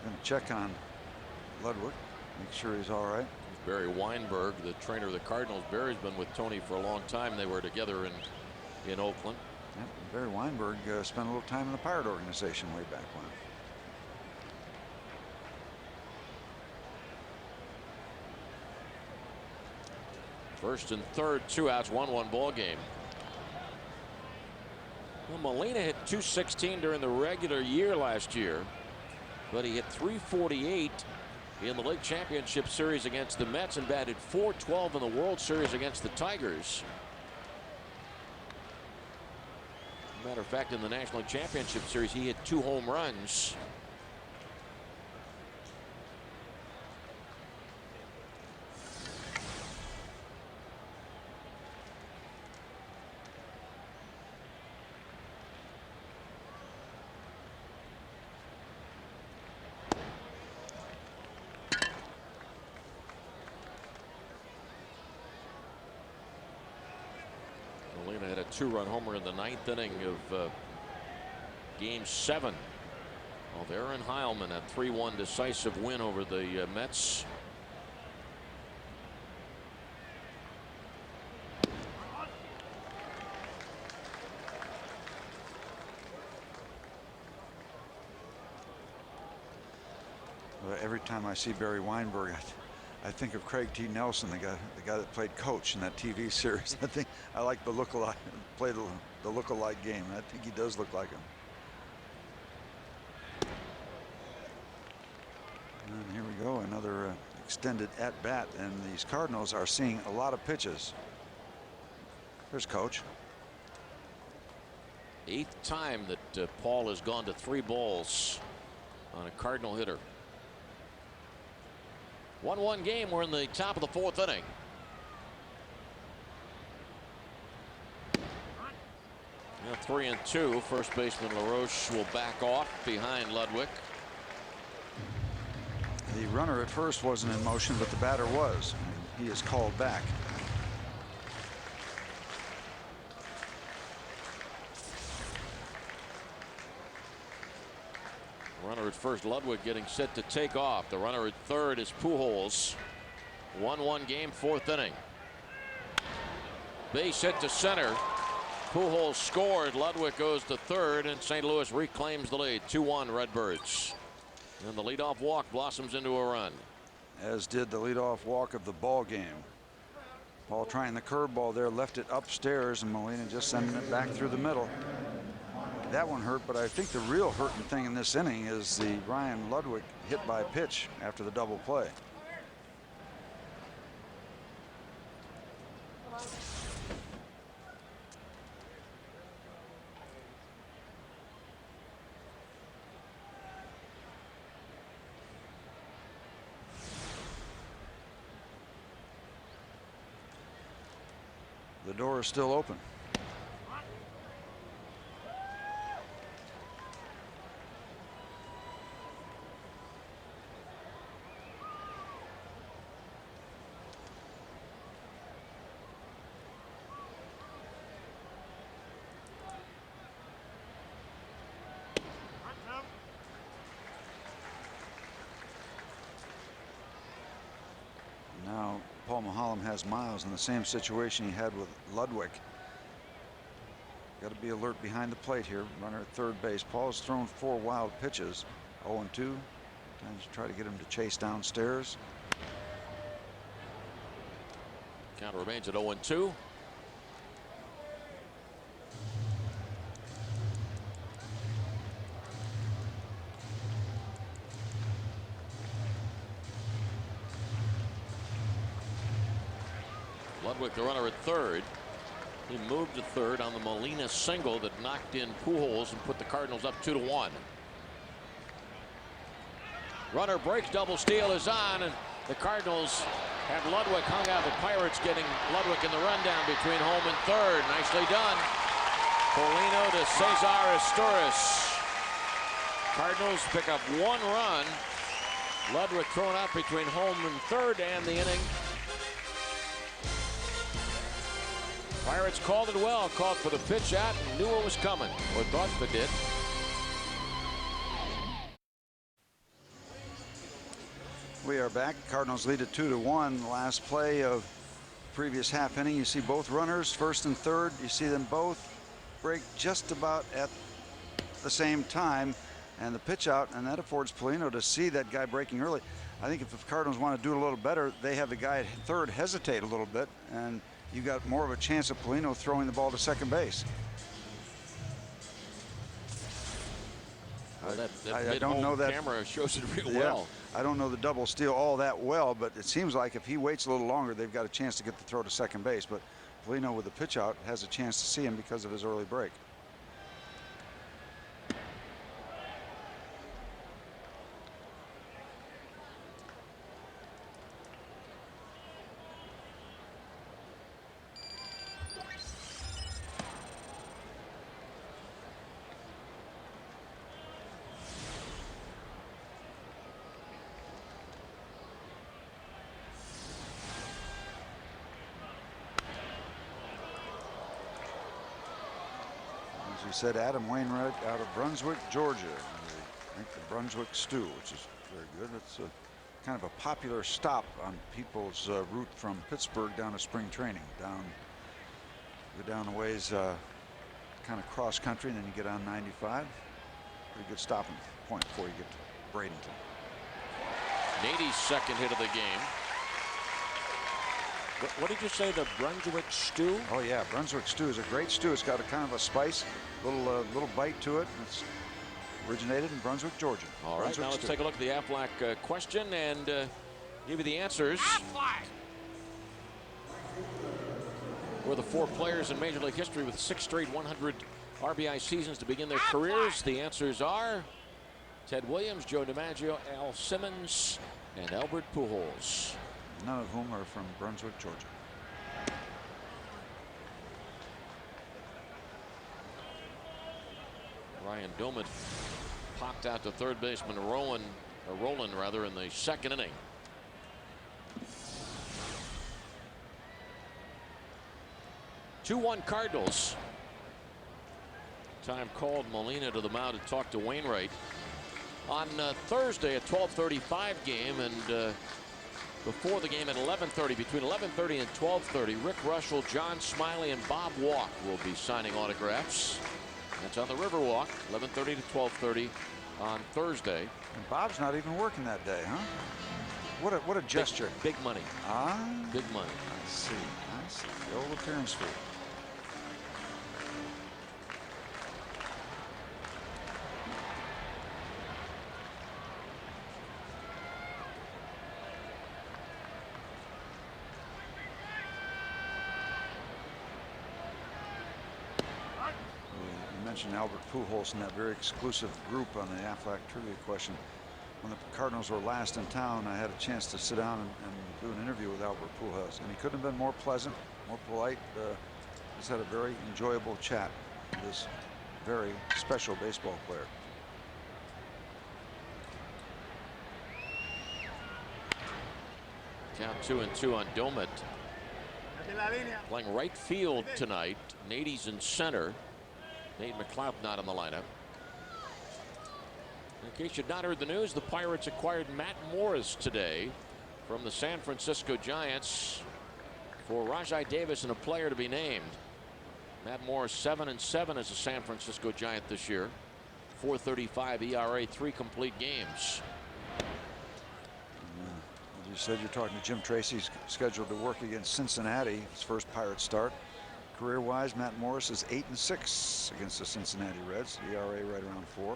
Going to check on Ludwig. Make sure he's all right. Barry Weinberg, the trainer of the Cardinals. Barry's been with Tony for a long time. They were together in Oakland. Yep, Barry Weinberg spent a little time in the Pirate organization way back when. First and third, 2 outs, 1-1 ball game. Well, Molina hit .216 during the regular year last year, but he hit .348 in the League Championship Series against the Mets and batted .412 in the World Series against the Tigers. Matter of fact, in the National League Championship Series, he hit 2 home runs. Molina had a 2-run homer in the 9th inning of Game 7 of Aaron Heilman, a 3-1 decisive win over the Mets. Every time I see Barry Weinberg, I think of Craig T. Nelson, the guy that played coach in that TV series. I think I like the look-alike, play the look-alike game. I think he does look like him. And here we go, another extended at-bat, and these Cardinals are seeing a lot of pitches. Here's Coach. 8th time that Paul has gone to 3 balls. on a Cardinal hitter. 1-1 game. We're in the top of the 4th inning. Now 3-2. First baseman LaRoche will back off behind Ludwig. The runner at first wasn't in motion, but the batter was. He is called back. Runner at first, Ludwig, getting set to take off. The runner at third is Pujols. 1-1 game, 4th inning. Base hit to center. Pujols scored. Ludwig goes to third, and St. Louis reclaims the lead. 2-1 Redbirds. And the leadoff walk blossoms into a run. As did the leadoff walk of the ball game. Paul trying the curveball there, left it upstairs, and Molina just sending it back through the middle. That one hurt, but I think the real hurting thing in this inning is the Ryan Ludwig hit by pitch after the double play. The door is still open. Now Paul Maholm has Miles in the same situation he had with Ludwig. Got to be alert behind the plate here. Runner at third base. Paul has thrown 4 wild pitches. 0-2. Sometimes you try to get him to chase downstairs. Count remains at 0-2. Ludwig, the runner at third. He moved to third on the Molina single that knocked in Pujols and put the Cardinals up 2-1. Runner breaks, double steal is on, and the Cardinals have Ludwig hung out. The Pirates getting Ludwig in the rundown between home and third. Nicely done. Paulino to Cesar Asturias. Cardinals pick up 1 run. Ludwig thrown out between home and third, and the inning. Pirates called it well, called for the pitch out, and knew it was coming, or thought they did. We are back. Cardinals lead at 2-1. Last play of previous half inning. You see both runners, first and third. You see them both break just about at the same time, and the pitch out, and that affords Paulino to see that guy breaking early. I think if the Cardinals want to do it a little better, they have the guy at third hesitate a little bit, and you got more of a chance of Paulino throwing the ball to second base. Well, I don't know that camera shows it real well. I don't know the double steal all that well, but it seems like if he waits a little longer, they've got a chance to get the throw to second base. But Paulino with the pitch out has a chance to see him because of his early break. As we said, Adam Wainwright out of Brunswick, Georgia. They make the Brunswick stew, which is very good. It's a kind of a popular stop on people's route from Pittsburgh down to spring training. Go down the ways, kind of cross country, and then you get on 95. Pretty good stopping point before you get to Bradenton. Nady's second hit of the game. What did you say, the Brunswick stew? Oh yeah, Brunswick stew is a great stew. It's got a kind of a spice, little bite to it. It's originated in Brunswick, Georgia. All right, now let's take a look at the Aflac question and give you the answers. Aflac! We're the 4 players in Major League history with 6 straight 100 RBI seasons to begin their careers. The answers are Ted Williams, Joe DiMaggio, Al Simmons, and Albert Pujols. None of whom are from Brunswick, Georgia. Ryan Doumit popped out to third baseman Roland in the second inning. (2-1) Cardinals. Time called Molina to the mound to talk to Wainwright. On Thursday, a 12:35 game, and before the game at 11:30, between 11:30 and 12:30, Rick Russell, John Smiley, and Bob Walk will be signing autographs. That's on the Riverwalk, 11:30 to 12:30 on Thursday. And Bob's not even working that day, huh? What a gesture. Big money. Big money. I see. The old appearance fee. Mentioned Albert Pujols in that very exclusive group on the Aflac trivia question. When the Cardinals were last in town, I had a chance to sit down and do an interview with Albert Pujols, and he couldn't have been more pleasant, more polite. Just had a very enjoyable chat with this very special baseball player. Count 2-2 on Doumit. Playing right field tonight. Nady's in center. Nate McLeod not in the lineup. In case you've not heard the news, the Pirates acquired Matt Morris today from the San Francisco Giants for Rajai Davis and a player to be named. Matt Morris 7-7 as a San Francisco Giant this year. 4.35 ERA, 3 complete games. As you said, you're talking to Jim Tracy's scheduled to work against Cincinnati, his first Pirate start. Career-wise, Matt Morris is 8-6 against the Cincinnati Reds. ERA right around 4.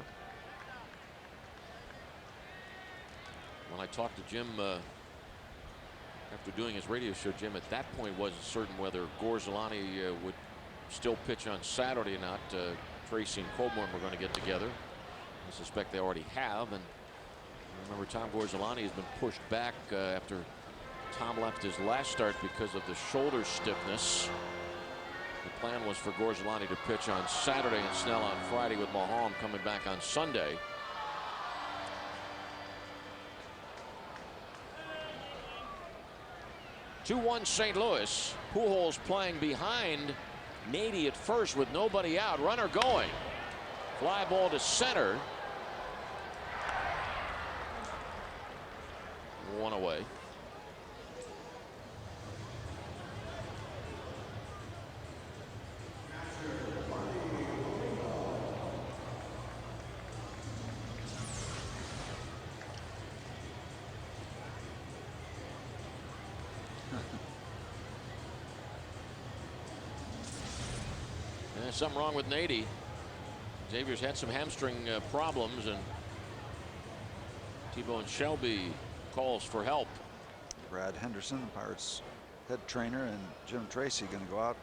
When I talked to Jim after doing his radio show, Jim at that point wasn't certain whether Gorzelani would still pitch on Saturday or not. Tracy and Colborn were going to get together. I suspect they already have. And remember, Tom Gorzelani has been pushed back after Tom left his last start because of the shoulder stiffness. The plan was for Gorzelani to pitch on Saturday and Snell on Friday, with Maholm coming back on Sunday. (2-1) St. Louis. Pujols playing behind Nady at first with nobody out. Runner going. Fly ball to center. 1 away. Something wrong with Nady. Xavier's had some hamstring problems, and T-Bone Shelby calls for help. Brad Henderson, the Pirates head trainer, and Jim Tracy going to go out.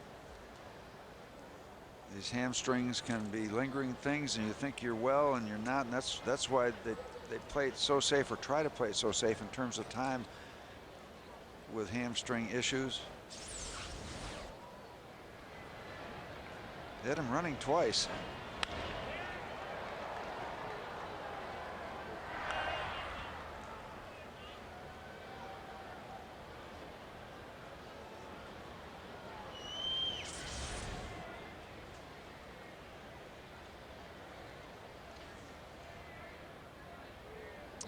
These hamstrings can be lingering things, and you think you're well and you're not, and that's why they play it so safe, or try to play it so safe in terms of time with hamstring issues. They had him running twice.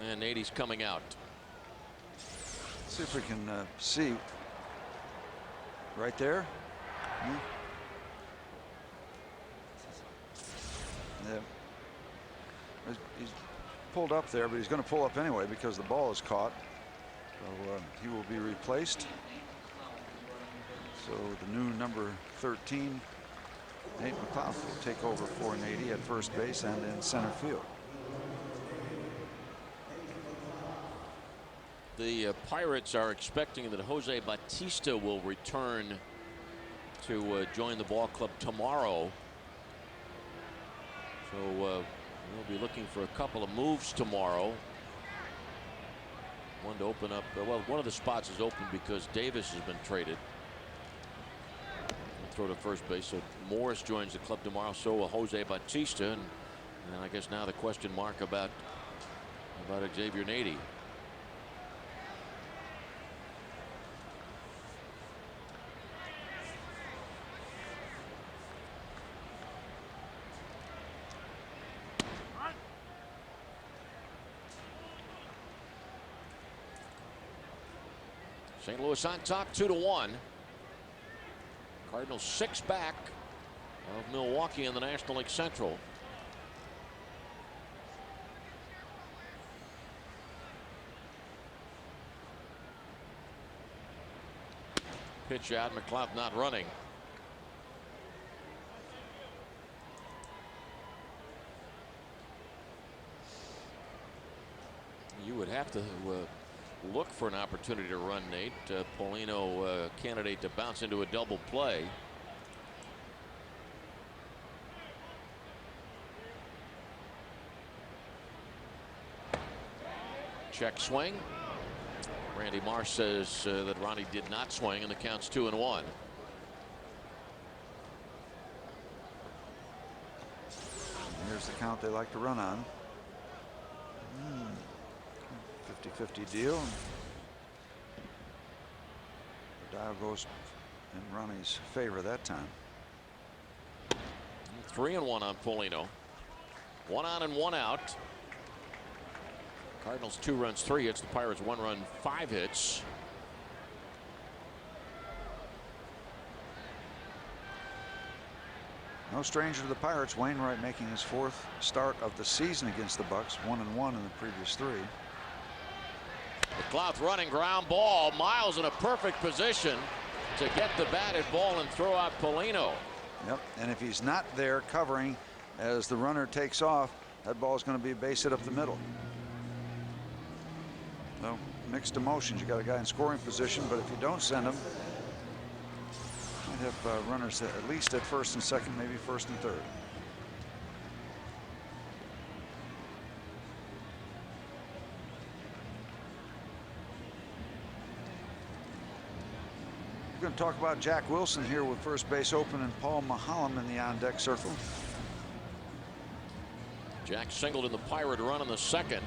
And Nady's coming out. See if we can see right there. Yeah. He's pulled up there, but he's going to pull up anyway because the ball is caught. So he will be replaced. So the new number 13, Nate McLeod, will take over for Nady at first base and in center field. The Pirates are expecting that Jose Bautista will return to join the ball club tomorrow. So We'll be looking for a couple of moves tomorrow. One to open up. Well, one of the spots is open because Davis has been traded. He'll throw to first base. So Morris joins the club tomorrow. So will Jose Bautista. And I guess now the question mark about Xavier Nady. St. Louis on top 2-1. Cardinals 6 back of Milwaukee in the National League Central. Pitch out, McLeod not running. You would have to look for an opportunity to run, Nate. Paulino candidate to bounce into a double play. Check swing. Randy Marsh says that Ronnie did not swing, and the count's 2-1. Here's the count they like to run on. 50-50 deal. The dial goes in Ronnie's favor that time. 3-1 on Paulino. 1 on and 1 out. Cardinals 2 runs, 3 hits. The Pirates 1 run, 5 hits. No stranger to the Pirates. Wainwright making his 4th start of the season against the Bucks. 1-1 in the previous 3. McLeod running, ground ball. Miles in a perfect position to get the batted ball and throw out Paulino. Yep, and if he's not there covering as the runner takes off, that ball is going to be a base hit up the middle. So mixed emotions. You got a guy in scoring position, but if you don't send him, might have runners at least at first and second, maybe first and third. We're going to talk about Jack Wilson here with first base open and Paul Maholm in the on-deck circle. Jack singled in the Pirate run in the 2nd.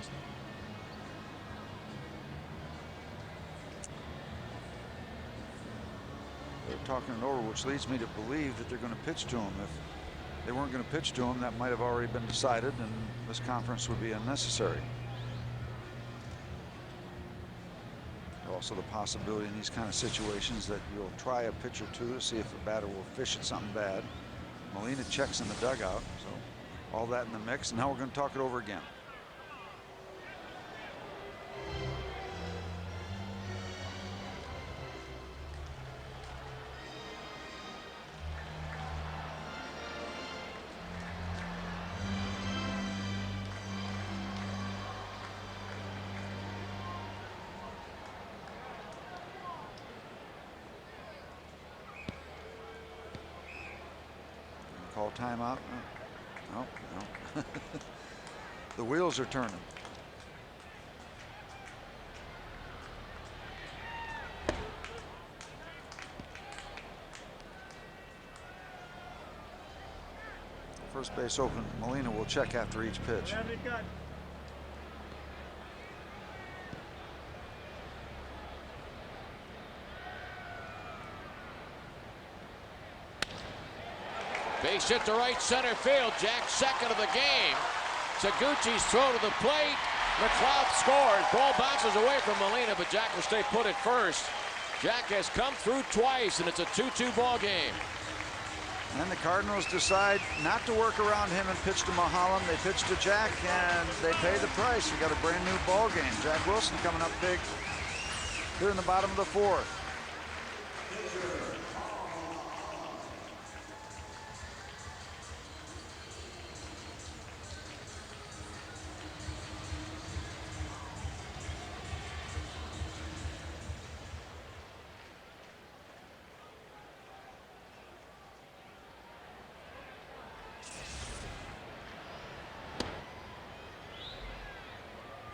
They're talking it over, which leads me to believe that they're going to pitch to him. If they weren't going to pitch to him, that might have already been decided, and this conference would be unnecessary. Also the possibility in these kind of situations that you'll try a pitch or two to see if the batter will fish at something bad. Molina checks in the dugout, so all that in the mix, and now we're going to talk it over again. Call timeout. No, no. The wheels are turning. First base open. Molina will check after each pitch. Base hit to right center field. Jack second of the game. Taguchi's throw to the plate. McLeod scores. Ball bounces away from Molina, but Jack will stay put at first. Jack has come through twice, and it's a 2-2 ball game. And the Cardinals decide not to work around him and pitch to Maholm. They pitch to Jack, and they pay the price. You got a brand new ball game. Jack Wilson coming up big here in the bottom of the 4th.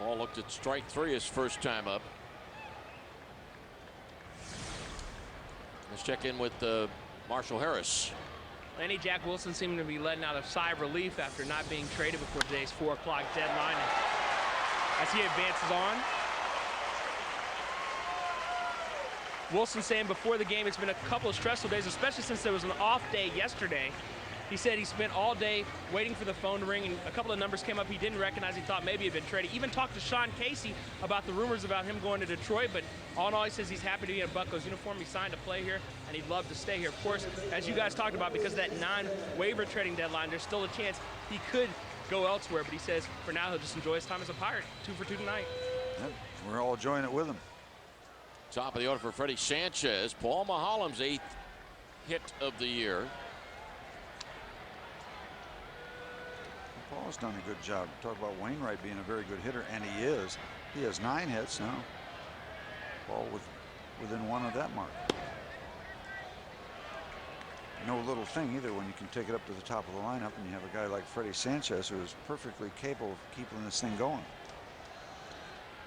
Ball looked at strike 3 his first time up. Let's check in with Marshall Harris. Lanny Jack Wilson seeming to be letting out a sigh of relief after not being traded before today's 4 o'clock deadline. As he advances on, Wilson saying before the game it's been a couple of stressful days, especially since there was an off day yesterday. He said he spent all day waiting for the phone to ring, and a couple of numbers came up he didn't recognize. He thought maybe he had been traded. Even talked to Sean Casey about the rumors about him going to Detroit, but all in all, he says he's happy to be in a Buccos uniform. He signed to play here, and he'd love to stay here. Of course, as you guys talked about, because of that non-waiver trading deadline, there's still a chance he could go elsewhere, but he says for now he'll just enjoy his time as a Pirate. 2 for 2 tonight. Yep, we're all enjoying it with him. Top of the order for Freddie Sanchez. Paul Maholm's 8th hit of the year. Paul's done a good job. Talk about Wainwright being a very good hitter, and he is. He has 9 hits now. Paul within 1 of that mark. No little thing either when you can take it up to the top of the lineup and you have a guy like Freddie Sanchez who is perfectly capable of keeping this thing going.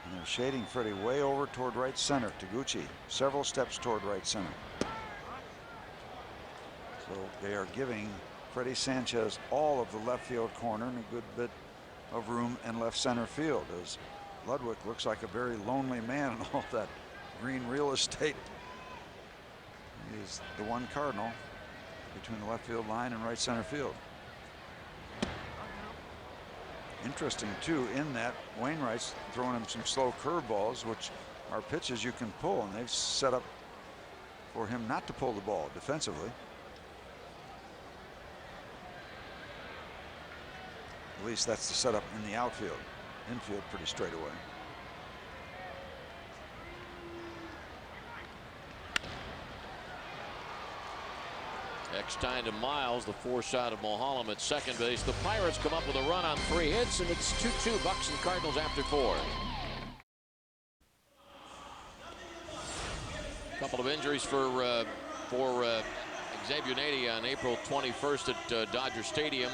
And they're shading Freddie way over toward right center. Taguchi several steps toward right center. So they are giving Freddie Sanchez all of the left field corner and a good bit of room in left center field, as Ludwig looks like a very lonely man in all that green real estate. He's the one Cardinal between the left field line and right center field. Interesting too in that Wainwright's throwing him some slow curveballs, which are pitches you can pull, and they've set up for him not to pull the ball defensively. At least that's the setup in the outfield. Infield pretty straight away. Eckstein to Miles, the foresight of Mulholland at second base. The Pirates come up with a run on 3 hits, and it's 2-2 Bucks and Cardinals after 4. Couple of injuries for Xavier Nady on April 21st at Dodger Stadium.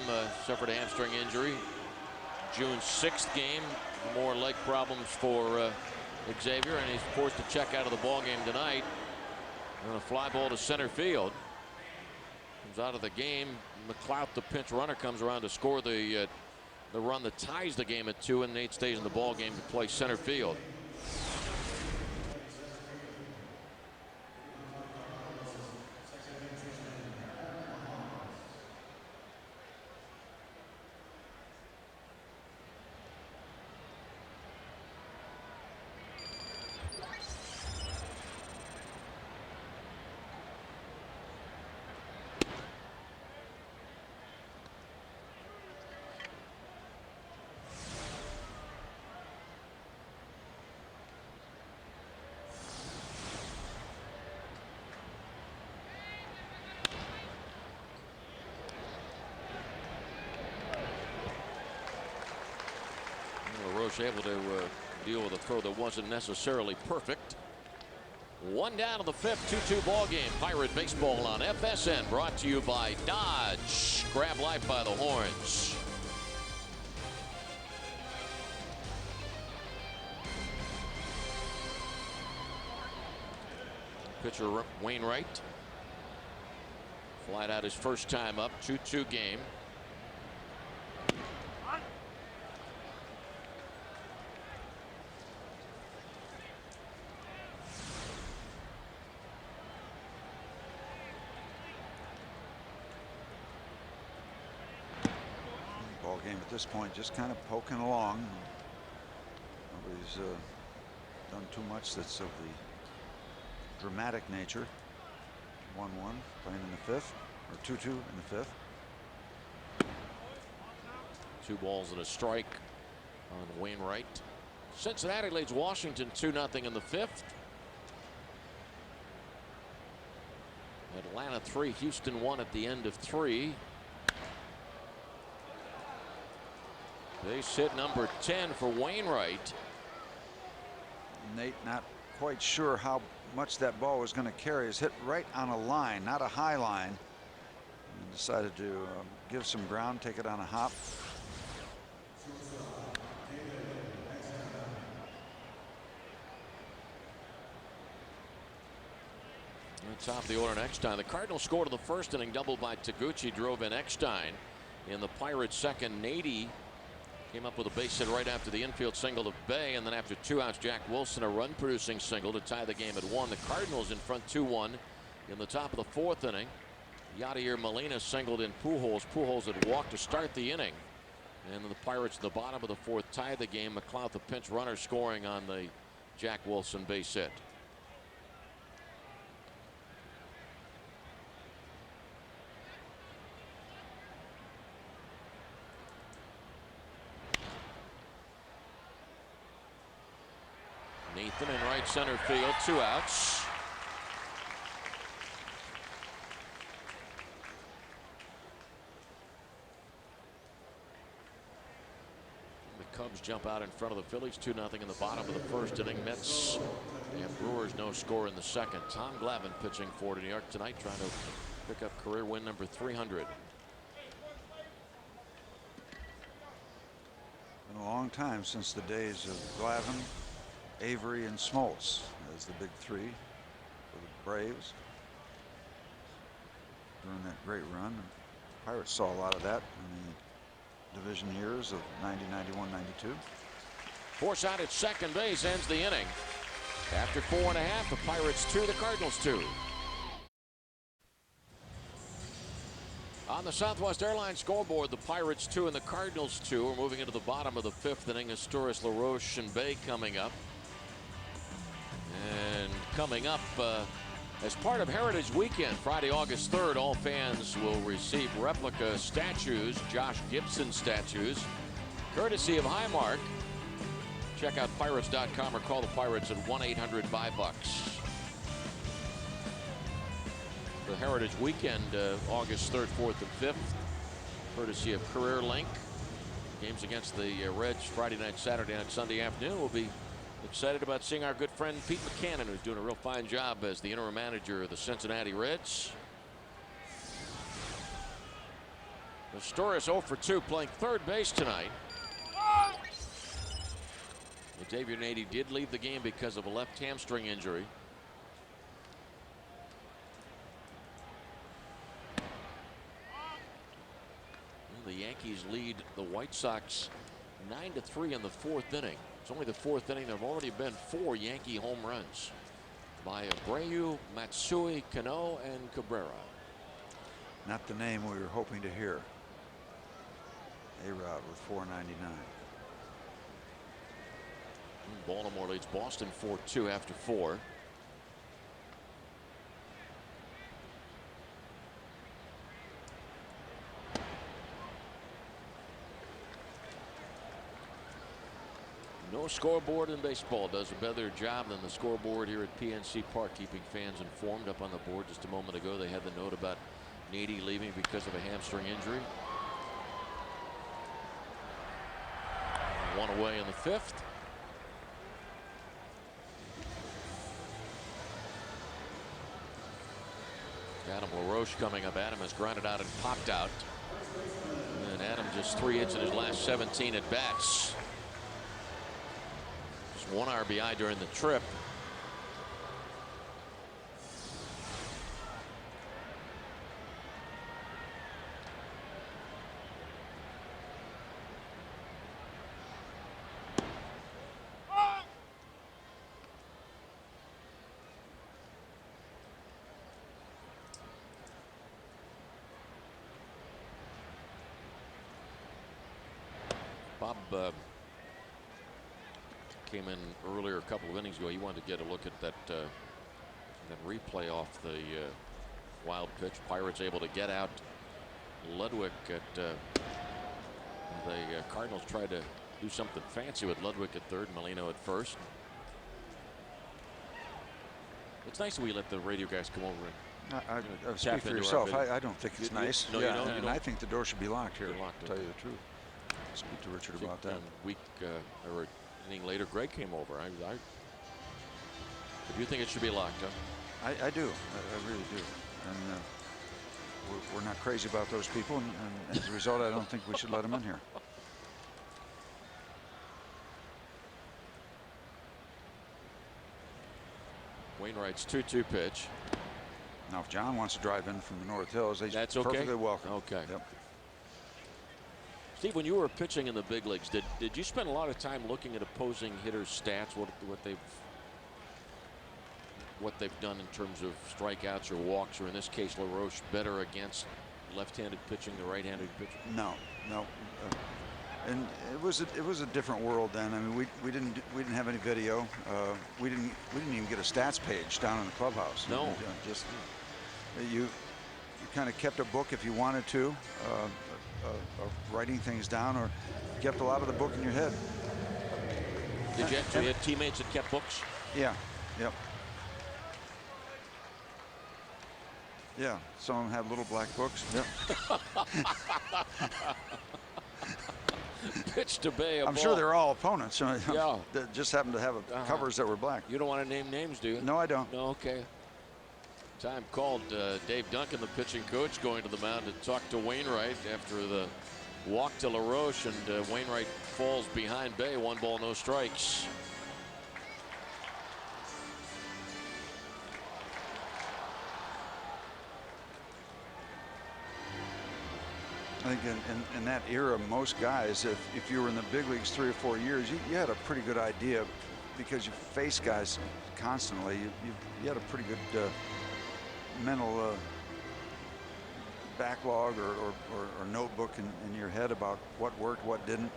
Suffered a hamstring injury. June 6th game, more leg problems for Xavier, and he's forced to check out of the ball game tonight. And a fly ball to center field. Comes out of the game. McClout, the pinch runner, comes around to score the run that ties the game at 2, and Nate stays in the ball game to play center field. Able to deal with a throw that wasn't necessarily perfect. 1 down to the 5th, 2-2 ball game. Pirate baseball on FSN, brought to you by Dodge. Grab life by the horns. Pitcher Wainwright flied out his first time up. 2-2 game. Game at this point just kind of poking along. Nobody's done too much that's of the dramatic nature. 1-1 playing in the 5th, or 2-2 in the 5th. 2 balls and a strike on Wainwright. Cincinnati leads Washington 2-0 in the 5th. Atlanta 3, Houston 1 at the end of 3. Base hit number 10 for Wainwright. Nate not quite sure how much that ball was going to carry. It's hit right on a line, not a high line. And decided to give some ground, take it on a hop. Top of the order, Eckstein. The Cardinals scored in the first inning, doubled by Taguchi, drove in Eckstein. In the Pirates' second, Nady came up with a base hit right after the infield single to Bay, and then after 2 outs, Jack Wilson a run-producing single to tie the game at 1. The Cardinals in front 2-1 in the top of the 4th inning. Yadier Molina singled in Pujols. Pujols had walked to start the inning, and the Pirates in the bottom of the 4th tied the game. McLeod, a pinch runner, scoring on the Jack Wilson base hit. Nathan in right center field, 2 outs. The Cubs jump out in front of the Phillies 2-0 in the bottom of the 1st inning. Mets and Brewers no score in the 2nd. Tom Glavine pitching for New York tonight, trying to pick up career win number 300. Been a long time since the days of Glavine, Avery, and Smoltz as the big 3 for the Braves during that great run. The Pirates saw a lot of that in the division years of 90, 91, 92. Force out at second base ends the inning. After 4 1/2, the Pirates 2, the Cardinals 2. On the Southwest Airlines scoreboard, the Pirates 2 and the Cardinals 2. We're moving into the bottom of the 5th inning. Asturis, LaRoche, and Bay coming up. And coming up as part of Heritage Weekend, Friday, August 3rd, all fans will receive replica statues, Josh Gibson statues, courtesy of Highmark. Check out Pirates.com or call the Pirates at 1-800-5-BUCKS. The Heritage Weekend, August 3rd, 4th, and 5th, courtesy of Career Link. Games against the Reds Friday night, Saturday night, Sunday afternoon. We'll be excited about seeing our good friend Pete McCannon, who's doing a real fine job as the interim manager of the Cincinnati Reds. Asturis 0 for 2, playing third base tonight. Xavier Nady did leave the game because of a left hamstring injury. The Yankees lead the White Sox 9-3 in the 4th inning. It's only the 4th inning. There have already been 4 Yankee home runs by Abreu, Matsui, Cano, and Cabrera. Not the name we were hoping to hear. A-Rod with 499. Baltimore leads Boston 4-2 after 4. No scoreboard in baseball does a better job than the scoreboard here at PNC Park, keeping fans informed. Up on the board just a moment ago, they had the note about Nady leaving because of a hamstring injury. 1 away in the 5th. Adam LaRoche coming up. Adam has grounded out and popped out. And Adam just 3 hits in his last 17 at bats. 1 RBI during the trip. Bob came in earlier a couple of innings ago. He wanted to get a look at that replay off the wild pitch. Pirates able to get out Ludwig at the Cardinals tried to do something fancy with Ludwig at third, Molino at first. It's nice that we let the radio guys come over and speak for yourself. I don't think it's nice. No, yeah, you don't, and I think the door should be locked here. Locked, to tell you the truth. Speak to Richard about that. Week or inning later, Greg came over. If you think it should be locked, huh? I do. I really do. And we're not crazy about those people, and as a result, I don't think we should let them in here. Wainwright's 2-2 pitch. Now, if John wants to drive in from the North Hills, he's That's okay. perfectly welcome. Okay. Yep. Steve, when you were pitching in the big leagues, did you spend a lot of time looking at opposing hitters' stats, what they've done in terms of strikeouts or walks, or in this case, LaRoche better against left-handed pitching, the right-handed pitcher? No. And it was a different world then. I mean, we didn't have any video. We didn't even get a stats page down in the clubhouse. No. Just you kind of kept a book if you wanted to, of writing things down, or kept a lot of the book in your head. Did you actually have teammates that kept books? Yeah. Yep. Yeah. Some of them had little black books. Yep. Pitch to Bay. I'm sure they're all opponents. Yeah. That just happened to have covers that were black. You don't want to name names, do you? No, I don't. No, okay. Time called. Dave Duncan, the pitching coach, going to the mound to talk to Wainwright after the walk to LaRoche, and Wainwright falls behind Bay. 1 ball, no strikes. I think in that era, most guys, if you were in the big leagues 3 or 4 years, you had a pretty good idea, because you face guys constantly. You had a pretty good mental backlog or notebook in your head about what worked, what didn't.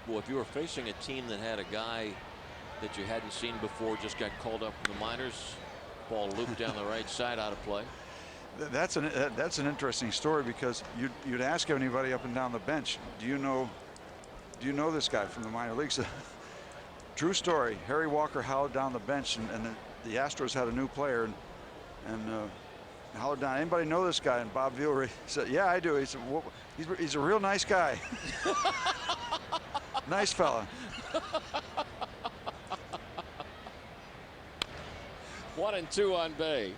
Well, if you were facing a team that had a guy that you hadn't seen before, just got called up in the minors, ball looped down the right side, out of play. That's an interesting story, because you'd ask anybody up and down the bench, do you know this guy from the minor leagues? True story. Harry Walker hollered down the bench, and the Astros had a new player, and hollered down, anybody know this guy? And Bob Villery said, yeah, I do. He said, well, he's a real nice guy. Nice fella. 1-2 on Bay.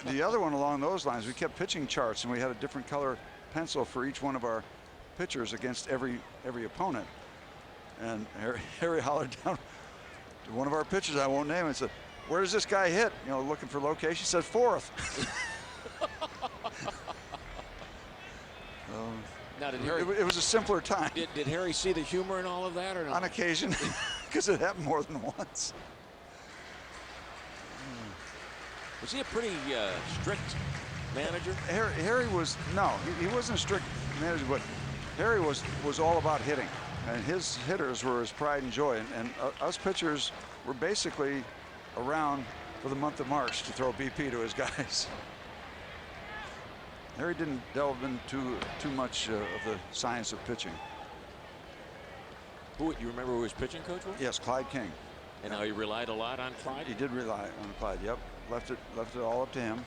The other one along those lines, we kept pitching charts, and we had a different color pencil for each one of our pitchers against every opponent. And Harry hollered down to one of our pitchers, I won't name it, and said, where does this guy hit? You know, looking for location. He said, 4th. Now, did Harry? It was a simpler time. Did Harry see the humor in all of that, or not? On occasion, because it happened more than once. Was he a pretty strict manager? Harry was, no, he wasn't a strict manager, but Harry was all about hitting, and his hitters were his pride and joy, and us pitchers were basically around for the month of March to throw BP to his guys. Harry didn't delve into too much of the science of pitching. You remember who his pitching coach was? Yes, Clyde King. And how he relied a lot on Clyde? He did rely on Clyde, yep. Left it all up to him.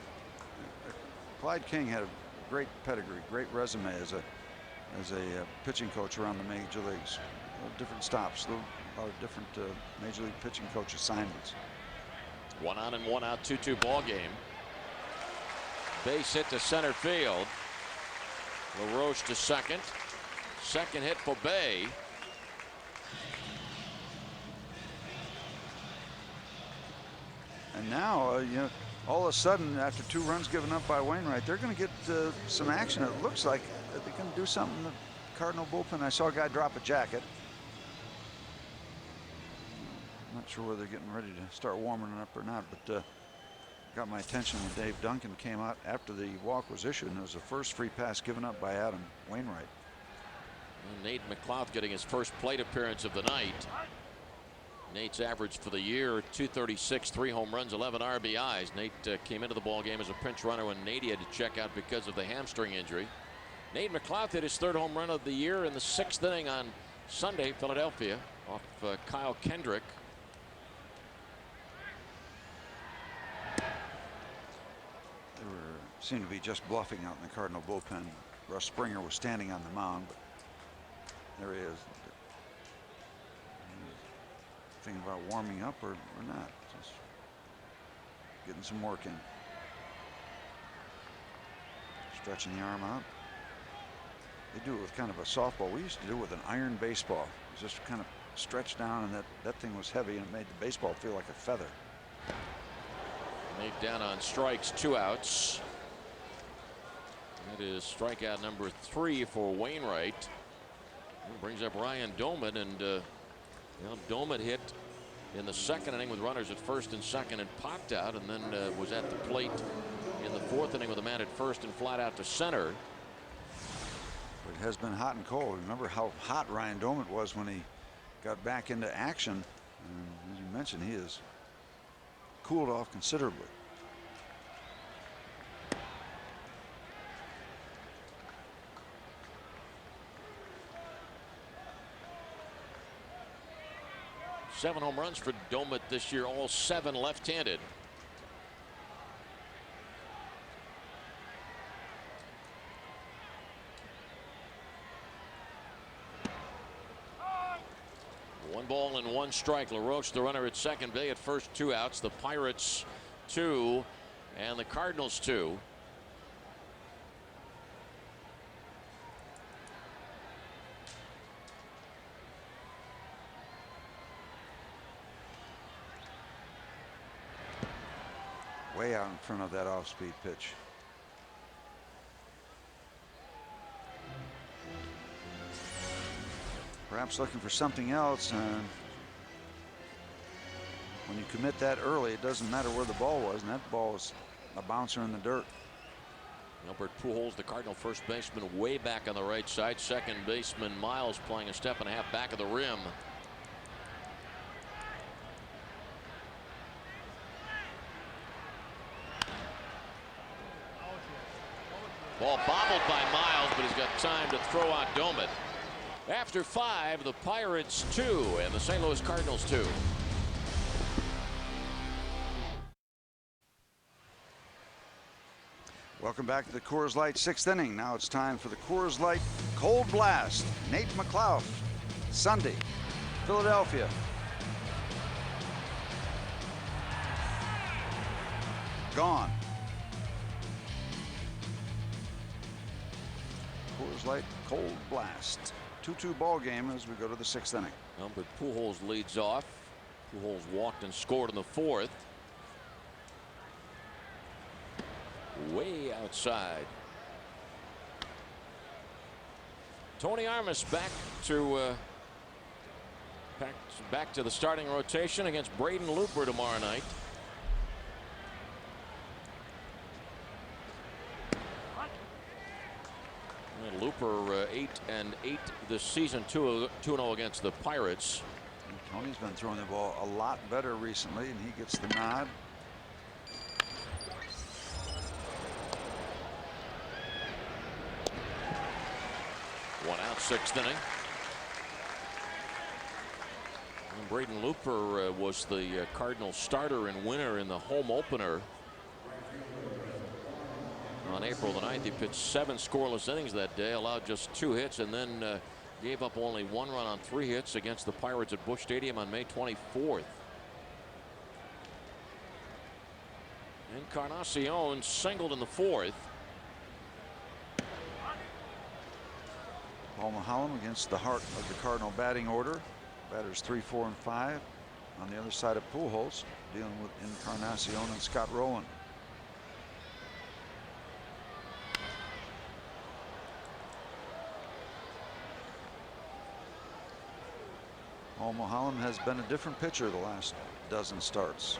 Clyde King had a great pedigree, great resume as a pitching coach around the major leagues. Different stops, a lot of different major league pitching coach assignments. 1 on and 1 out, 2-2 ball game. Base hit to center field. LaRoche to second. Second hit for Bay. And now, you know, all of a sudden, after 2 runs given up by Wainwright, they're going to get some action. It looks like they're going to do something in the Cardinal bullpen. I saw a guy drop a jacket. I'm not sure whether they're getting ready to start warming it up or not, but got my attention when Dave Duncan came out after the walk was issued, and it was the first free pass given up by Adam Wainwright. And Nate McLeod getting his first plate appearance of the night. Nate's average for the year, 236, 3 home runs, 11 RBIs. Nate came into the ball game as a pinch runner when Nate had to check out because of the hamstring injury. Nate McLeod hit his 3rd home run of the year in the 6th inning on Sunday, Philadelphia, off Kyle Kendrick. Seemed to be just bluffing out in the Cardinal bullpen. Russ Springer was standing on the mound, but there he is. Thinking about warming up or not. Just getting some work in. Stretching the arm out. They do it with kind of a softball. We used to do it with an iron baseball. Just kind of stretched down, and that thing was heavy, and it made the baseball feel like a feather. Made down on strikes, 2 outs. That is strikeout number 3 for Wainwright. That brings up Ryan Doman, and Doman hit in the 2nd inning with runners at 1st and 2nd and popped out, and then was at the plate in the 4th inning with a man at 1st and flat out to center. It has been hot and cold. Remember how hot Ryan Doman was when he got back into action. And as you mentioned, he has cooled off considerably. Seven home runs for Doman this year, all 7 left-handed. One ball and 1 strike. LaRoche, the runner at second. They at first, 2 outs. The Pirates 2 and the Cardinals 2. Way out in front of that off-speed pitch. Perhaps looking for something else, and when you commit that early, it doesn't matter where the ball was, and that ball was a bouncer in the dirt. Albert Pujols, the Cardinal first baseman, way back on the right side. Second baseman Miles playing a step and a half back of the rim. Ball bobbled by Miles, but he's got time to throw out Doman. After 5, the Pirates 2 and the St. Louis Cardinals 2. Welcome back to the Coors Light 6th inning. Now it's time for the Coors Light Cold Blast. Nate McLeod, Sunday, Philadelphia. Gone. Coors Light Cold Blast. 2-2 ball game as we go to the 6th inning. Albert Pujols leads off. Pujols walked and scored in the 4th. Way outside. Tony Armas back to the starting rotation against Braden Looper tomorrow night. And Looper 8-8 this season, 2-0 against the Pirates. And Tony's been throwing the ball a lot better recently, and he gets the nod. 1 out, 6th inning. And Braden Looper was the Cardinals starter and winner in the home opener on April the 9th. He pitched 7 scoreless innings that day, allowed just 2 hits, and then gave up only 1 run on 3 hits against the Pirates at Busch Stadium on May 24th. Encarnacion singled in the 4th. Paul Mahallam against the heart of the Cardinal batting order. Batters 3, 4, and 5. On the other side of Pujols, dealing with Encarnacion and Scott Rowland. Paul Mahallam has been a different pitcher the last dozen starts.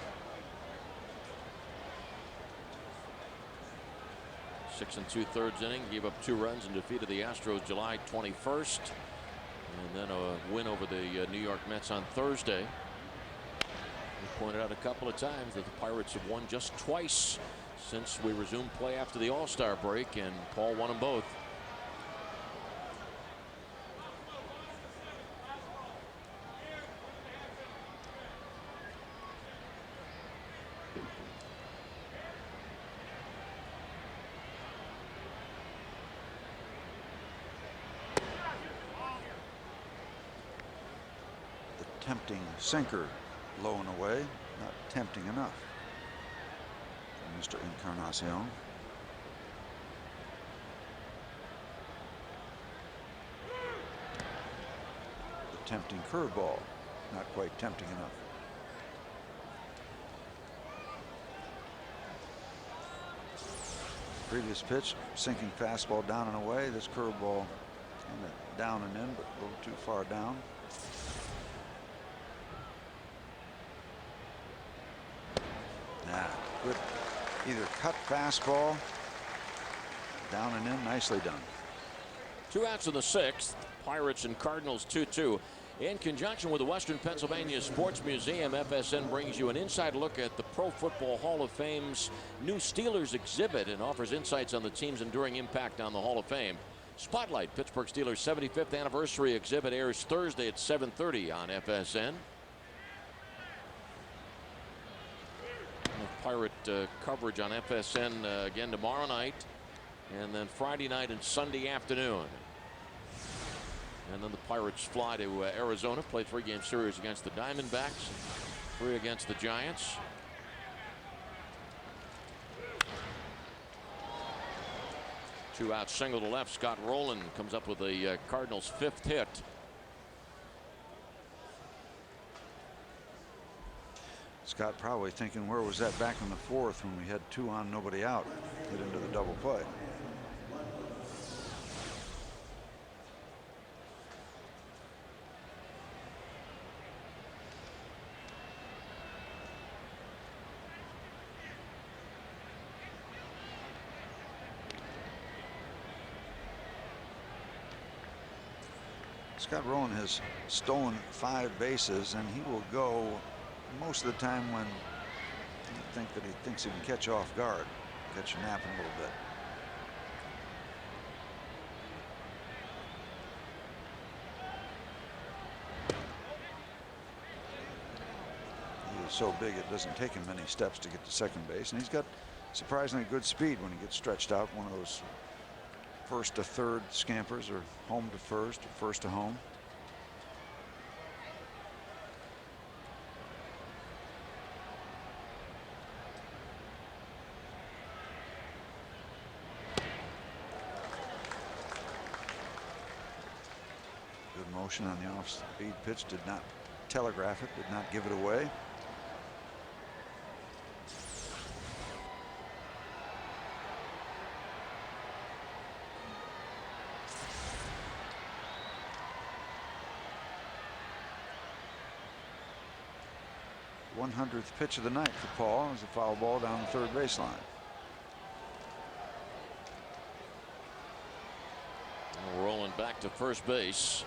6 2/3 inning, gave up 2 runs and defeated the Astros July 21st, and then a win over the New York Mets on Thursday. We pointed out a couple of times that the Pirates have won just twice since we resumed play after the All-Star break, and Paul won them both. Tempting sinker low and away, not tempting enough. Mr. Encarnacion. The tempting curveball. Not quite tempting enough. Previous pitch, sinking fastball down and away. This curveball kind of down and in, but a little too far down. Good either cut fastball, down and in, nicely done. 2 outs in the 6th. Pirates and Cardinals 2-2. In conjunction with the Western Pennsylvania Sports Museum, FSN brings you an inside look at the Pro Football Hall of Fame's new Steelers exhibit and offers insights on the team's enduring impact on the Hall of Fame. Spotlight, Pittsburgh Steelers 75th anniversary exhibit, airs Thursday at 7:30 on FSN. Pirate coverage on FSN again tomorrow night, and then Friday night and Sunday afternoon. And then the Pirates fly to Arizona, play 3-game series against the Diamondbacks, 3 against the Giants. Two out, single to left. Scott Rowland comes up with the Cardinals' 5th hit. Scott probably thinking, where was that back in the 4th when we had 2 on, nobody out? Get into the double play. Scott Rowland has stolen 5 bases, and he will go most of the time when you think that he thinks he can catch off guard, catch you napping a little bit. He is so big it doesn't take him many steps to get to second base, and he's got surprisingly good speed when he gets stretched out. One of those first to third scampers, or home to first, or first to home. Good motion on the off-speed pitch, did not telegraph it, did not give it away. The 100th pitch of the night for Paul is a foul ball down the third baseline. Rolling back to first base.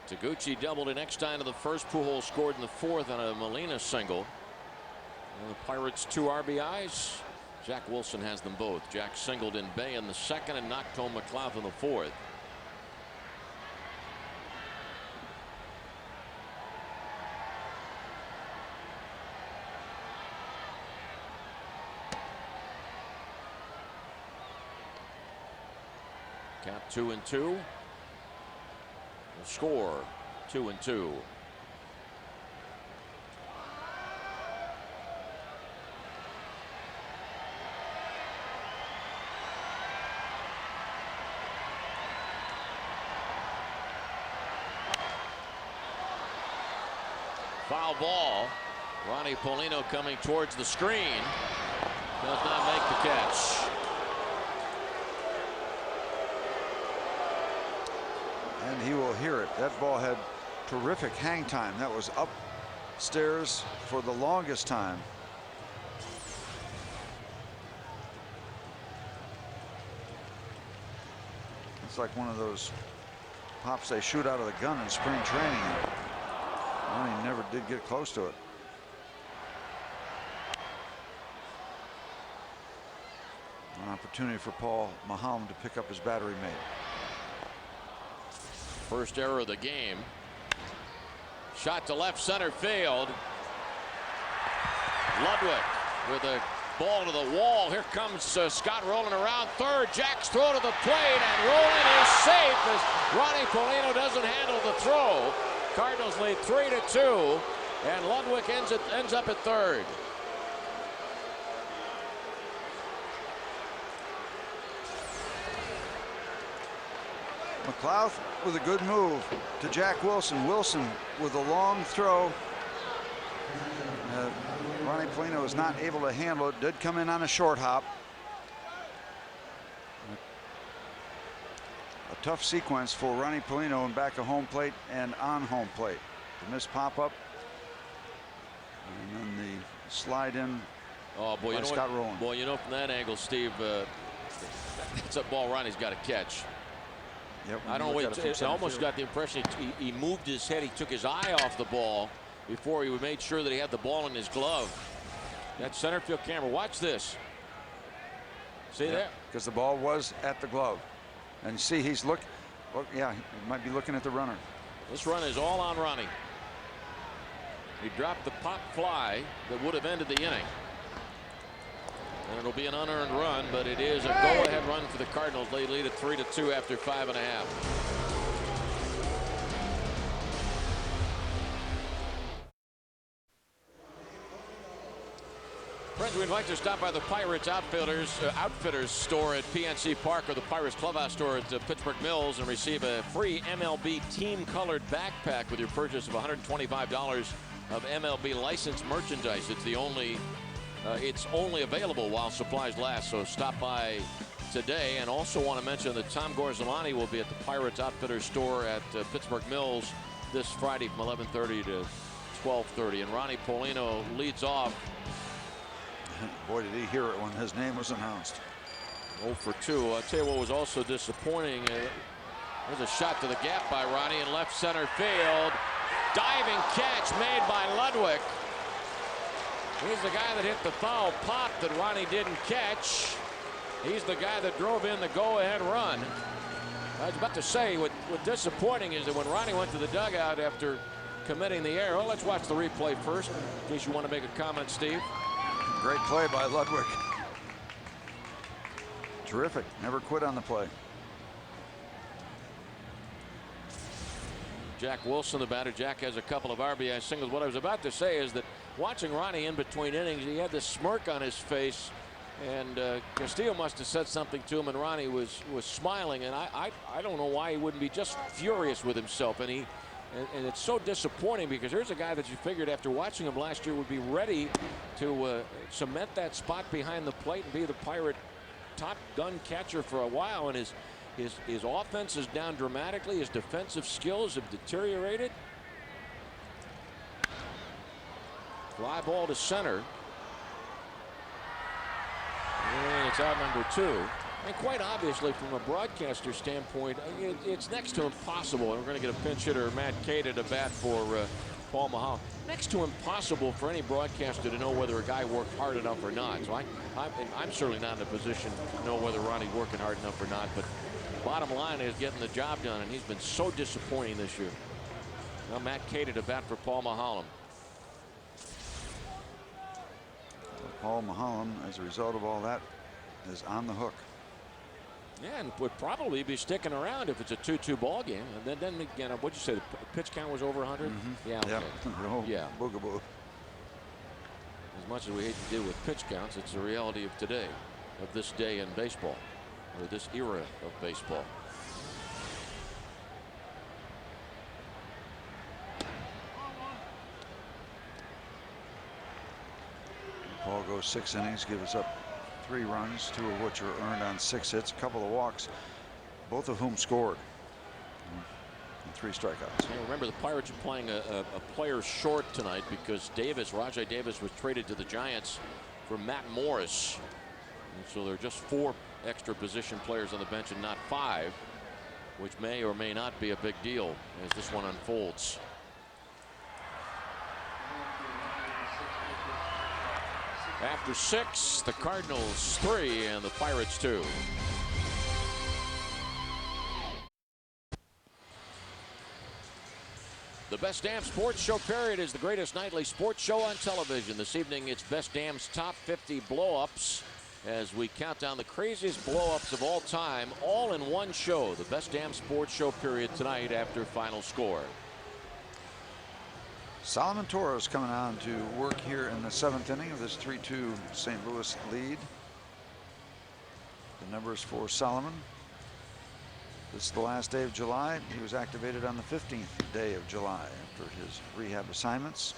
Taguchi doubled in Eckstein to the first. Pujols scored in the 4th on a Molina single. And the Pirates 2 RBIs. Jack Wilson has them both. Jack singled in Bay in the 2nd and knocked home McLeod in the 4th. Count 2-2. The score 2-2. Foul ball. Ronnie Paulino coming towards the screen. Does not make the catch. And he will hear it. That ball had terrific hang time. That was upstairs for the longest time. It's like one of those pops they shoot out of the gun in spring training. Ronnie never did get close to it. An opportunity for Paul Maholm to pick up his battery mate. First error of the game. Shot to left center field. Ludwig with a ball to the wall. Here comes Scott Rowland around third. Jack's throw to the plate, and Rowland is safe as Ronnie Paulino doesn't handle the throw. Cardinals lead 3-2, and Ludwig ends up at third. McLeod with a good move to Jack Wilson. Wilson with a long throw. Ronnie Polino was not able to handle it. Did come in on a short hop. A tough sequence for Ronnie Polino in back of home plate and on home plate. The missed pop-up. And then the slide in. Oh boy, Scott Rowland. Boy, you know, from that angle, Steve, it's a ball Ronnie's got to catch. Yep, I don't know. I almost got the impression he moved his head. He took his eye off the ball before he made sure that he had the ball in his glove. That center field camera. Watch this. See there? Because the ball was at the glove. And see, he's yeah, he might be looking at the runner. This run is all on Ronnie. He dropped the pop fly that would have ended the inning. And it'll be an unearned run, but it is a go-ahead run for the Cardinals. They lead it 3-2 after 5 1/2. Friends, we invite you to stop by the Pirates Outfitters store at PNC Park or the Pirates Clubhouse store at Pittsburgh Mills and receive a free MLB team-colored backpack with your purchase of $125 of MLB licensed merchandise. It's only available while supplies last, so stop by today. And also want to mention that Tom Gorzolani will be at the Pirates Outfitters store at Pittsburgh Mills this Friday from 11:30 to 12:30. And Ronnie Polino leads off. Boy, did he hear it when his name was announced. 0 for 2. I'll tell you what was also disappointing. There's a shot to the gap by Ronnie in left center field. Diving catch made by Ludwig. He's the guy that hit the foul pop that Ronnie didn't catch. He's the guy that drove in the go-ahead run. I was about to say, what disappointing is that when Ronnie went to the dugout after committing the error. Well, let's watch the replay first, in case you want to make a comment, Steve. Great play by Ludwig. Terrific. Never quit on the play. Jack Wilson, the batter. Jack has a couple of RBI singles. What I was about to say is that watching Ronnie in between innings, he had this smirk on his face, and Castillo must have said something to him, and Ronnie was smiling, and I don't know why he wouldn't be just furious with himself. And it's so disappointing because here's a guy that you figured after watching him last year would be ready to cement that spot behind the plate and be the Pirate top gun catcher for a while, and his offense is down dramatically. His defensive skills have deteriorated. Fly ball to center. And it's out number 2. And quite obviously, from a broadcaster standpoint, it's next to impossible. And we're going to get a pinch hitter, Matt Cater, to bat for Paul Mahal. Next to impossible for any broadcaster to know whether a guy worked hard enough or not. So I'm certainly not in a position to know whether Ronnie's working hard enough or not. But bottom line is getting the job done, and he's been so disappointing this year. Now Matt Cater to bat for Paul Maholm. Paul Maholm, as a result of all that, is on the hook. Yeah, and would probably be sticking around if it's a 2-2 ball game. And then again, what'd you say? The pitch count was over 100? Mm-hmm. Yeah. Okay. Yeah. Boogaboo. As much as we hate to deal with pitch counts, it's the reality of today, of this day in baseball, or this era of baseball. Paul goes 6 innings, gives up 3 runs, 2 of which are earned on 6 hits, a couple of walks, both of whom scored, and 3 strikeouts. Yeah, remember, the Pirates are playing a player short tonight because Rajai Davis was traded to the Giants for Matt Morris. And so there are just 4 extra position players on the bench and not 5, which may or may not be a big deal as this one unfolds. After 6, the Cardinals 3 and the Pirates 2. The Best Damn Sports Show period is the greatest nightly sports show on television. This evening, it's Best Damn's top 50 blow-ups as we count down the craziest blow-ups of all time, all in one show. The Best Damn Sports Show period tonight after final score. Solomon Torres coming on to work here in the 7th inning of this 3-2 St. Louis lead. The numbers for Solomon: It's the last day of July. He was activated on the 15th day of July after his rehab assignments.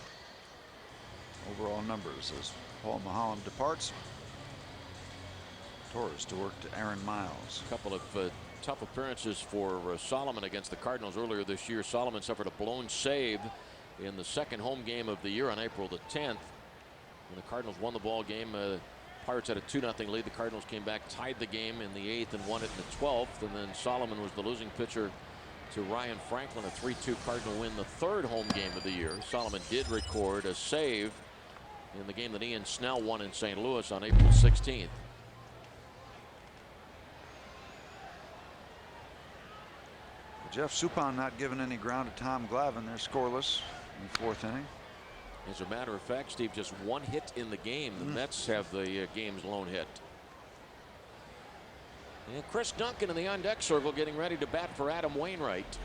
Overall numbers as Paul Maholm departs. Torres to work to Aaron Miles. A couple of tough appearances for Solomon against the Cardinals earlier this year. Solomon suffered a blown save in the second home game of the year on April the 10th. When the Cardinals won the ball game, Pirates had a 2-0 lead. The Cardinals came back, tied the game in the 8th, and won it in the 12th. And then Solomon was the losing pitcher to Ryan Franklin, a 3-2 Cardinal win, the third home game of the year. Solomon did record a save in the game that Ian Snell won in St. Louis on April 16th. Jeff Suppan not giving any ground to Tom Glavine. They're scoreless in the 4th inning. As a matter of fact, Steve, just one hit in the game. The Mets have the game's lone hit. And Chris Duncan in the on-deck circle getting ready to bat for Adam Wainwright.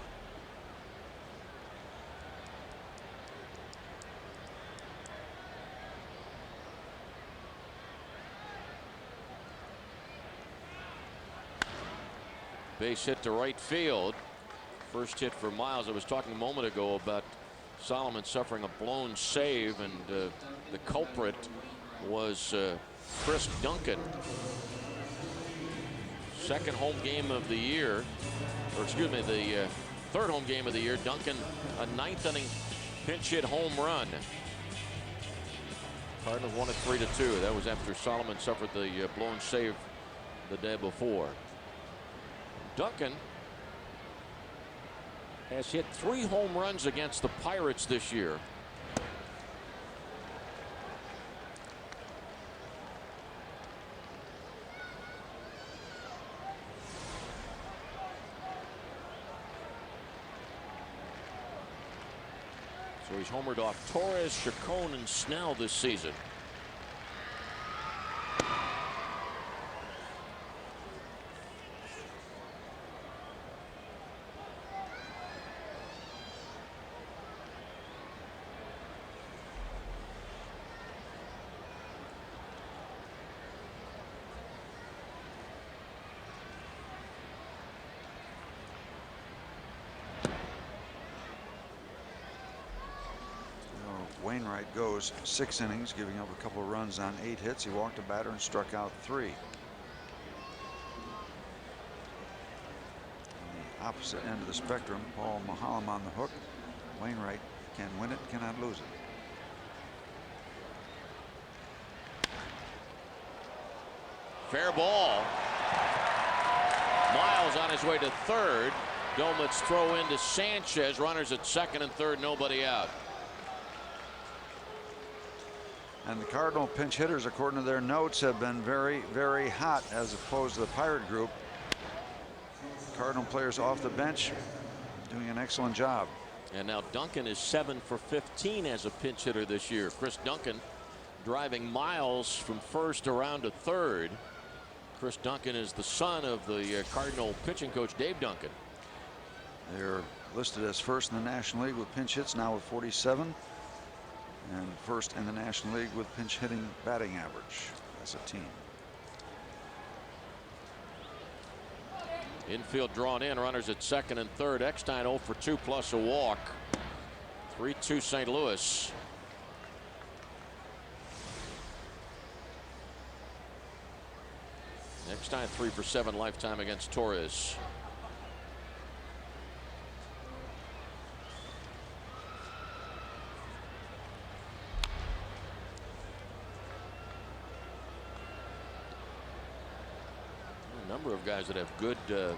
Base hit to right field. First hit for Miles. I was talking a moment ago about Solomon suffering a blown save, and the culprit was Chris Duncan. Second home game of the year, or excuse me, the third home game of the year. Duncan, a 9th inning pinch hit home run. Cardinals won it 3-2. That was after Solomon suffered the blown save the day before. Duncan has hit 3 home runs against the Pirates this year. So he's homered off Torres, Chacon, and Snell this season. Wainwright goes 6 innings, giving up a couple of runs on 8 hits. He walked a batter and struck out 3. On the opposite end of the spectrum, Paul Maholm on the hook. Wainwright can win it, cannot lose it. Fair ball. Miles on his way to third. Domit's throw into Sanchez. Runners at second and third, nobody out. And the Cardinal pinch hitters, according to their notes, have been very, very hot as opposed to the Pirate group. Cardinal players off the bench doing an excellent job. And now Duncan is 7 for 15 as a pinch hitter this year. Chris Duncan driving Miles from first around to third. Chris Duncan is the son of the Cardinal pitching coach Dave Duncan. They're listed as first in the National League with pinch hits, now with 47. And first in the National League with pinch hitting batting average as a team. Infield drawn in, runners at second and third. Eckstein 0 for 2 plus a walk. 3-2 St. Louis. Eckstein 3 for 7 lifetime against Torres. Number of guys that have good have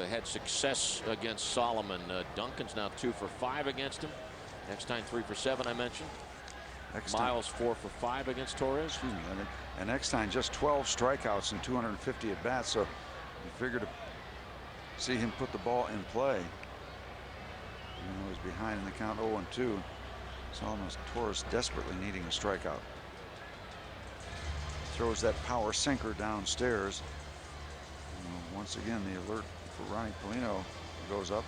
had success against Solomon. Duncan's now 2 for 5 against him. Eckstein 3 for 7, I mentioned. Miles 4 for 5 against Torres. And Eckstein just 12 strikeouts and 250 at bats, so you figure to see him put the ball in play. Even though he's behind in the count 0-2. Solomon's Torres desperately needing a strikeout. Throws that power sinker downstairs. Once again, the alert for Ronnie Polino goes up.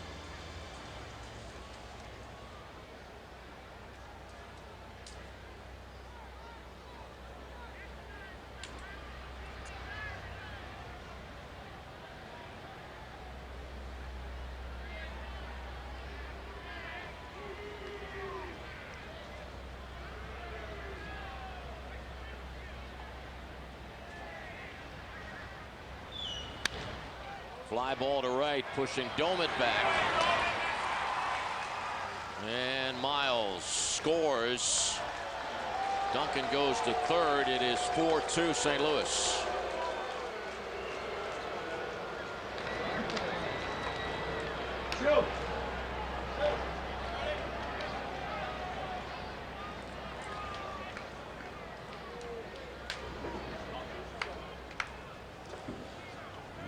Fly ball to right, pushing Domet back. And Miles scores. Duncan goes to third. It is 4-2 St. Louis.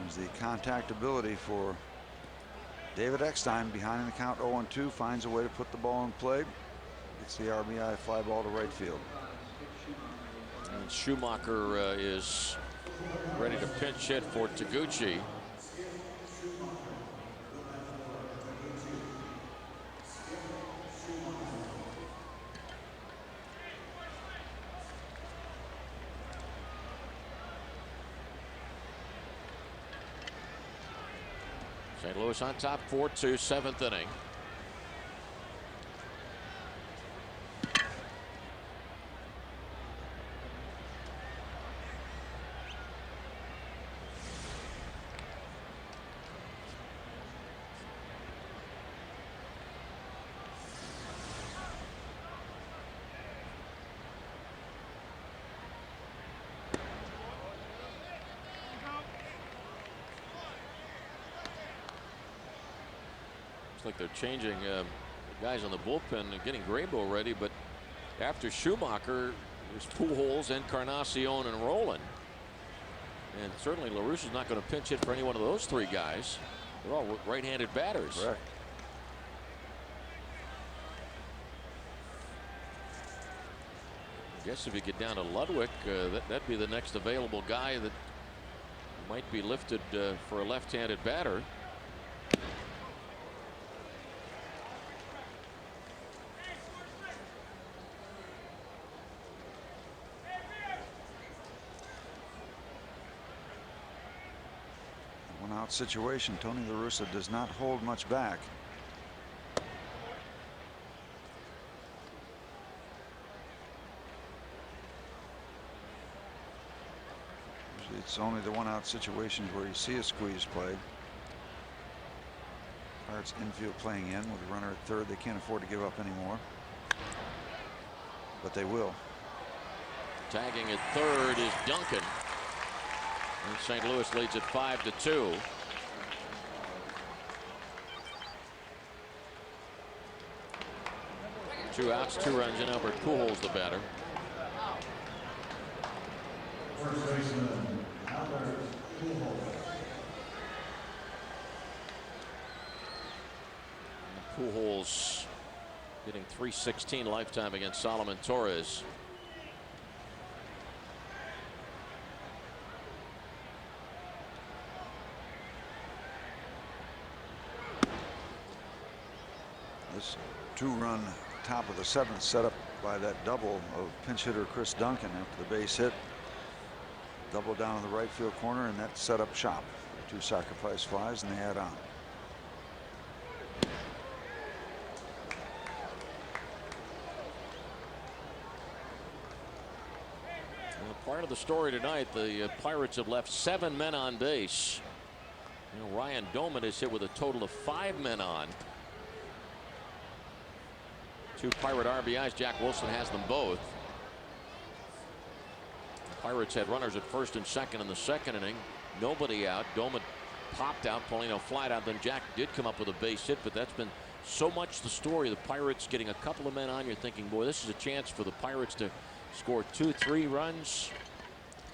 There's the contact ability for David Eckstein. Behind in the count 0-2, finds a way to put the ball in play. Gets the RBI fly ball to right field. And Schumacher is ready to pinch hit for Taguchi. St. Louis on top 4-2, seventh inning. Like they're changing guys on the bullpen and getting Graybo ready, but after Schumacher, there's Pujols, Encarnacion, and Roland. And certainly LaRusse is not going to pinch hit for any one of those three guys. They're all right-handed batters. Correct. I guess if you get down to Ludwig, that'd be the next available guy that might be lifted for a left-handed batter. One-out situation. Tony La Russa does not hold much back. Usually it's only the one-out situations where you see a squeeze play. Pirates infield playing in with a runner at third. They can't afford to give up anymore, but they will. Tagging at third is Duncan. And St. Louis leads at 5-2. Two outs, 2 runs in. Albert Pujols the batter. Pujols getting .316 lifetime against Solomon Torres. This 2-run top of the 7th set up by that double of pinch hitter Chris Duncan after the base hit. Double down in the right field corner, and that set up shop. 2 sacrifice flies, and they add on. Well, part of the story tonight, the Pirates have left 7 men on base. You know, Ryan Domet is hit with a total of 5 men on. 2 Pirate RBIs. Jack Wilson has them both. The Pirates had runners at first and second in the second inning. Nobody out. Domet popped out. Paulino flied out. Then Jack did come up with a base hit, but that's been so much the story. The Pirates getting a couple of men on. You're thinking, boy, this is a chance for the Pirates to score 2-3 runs,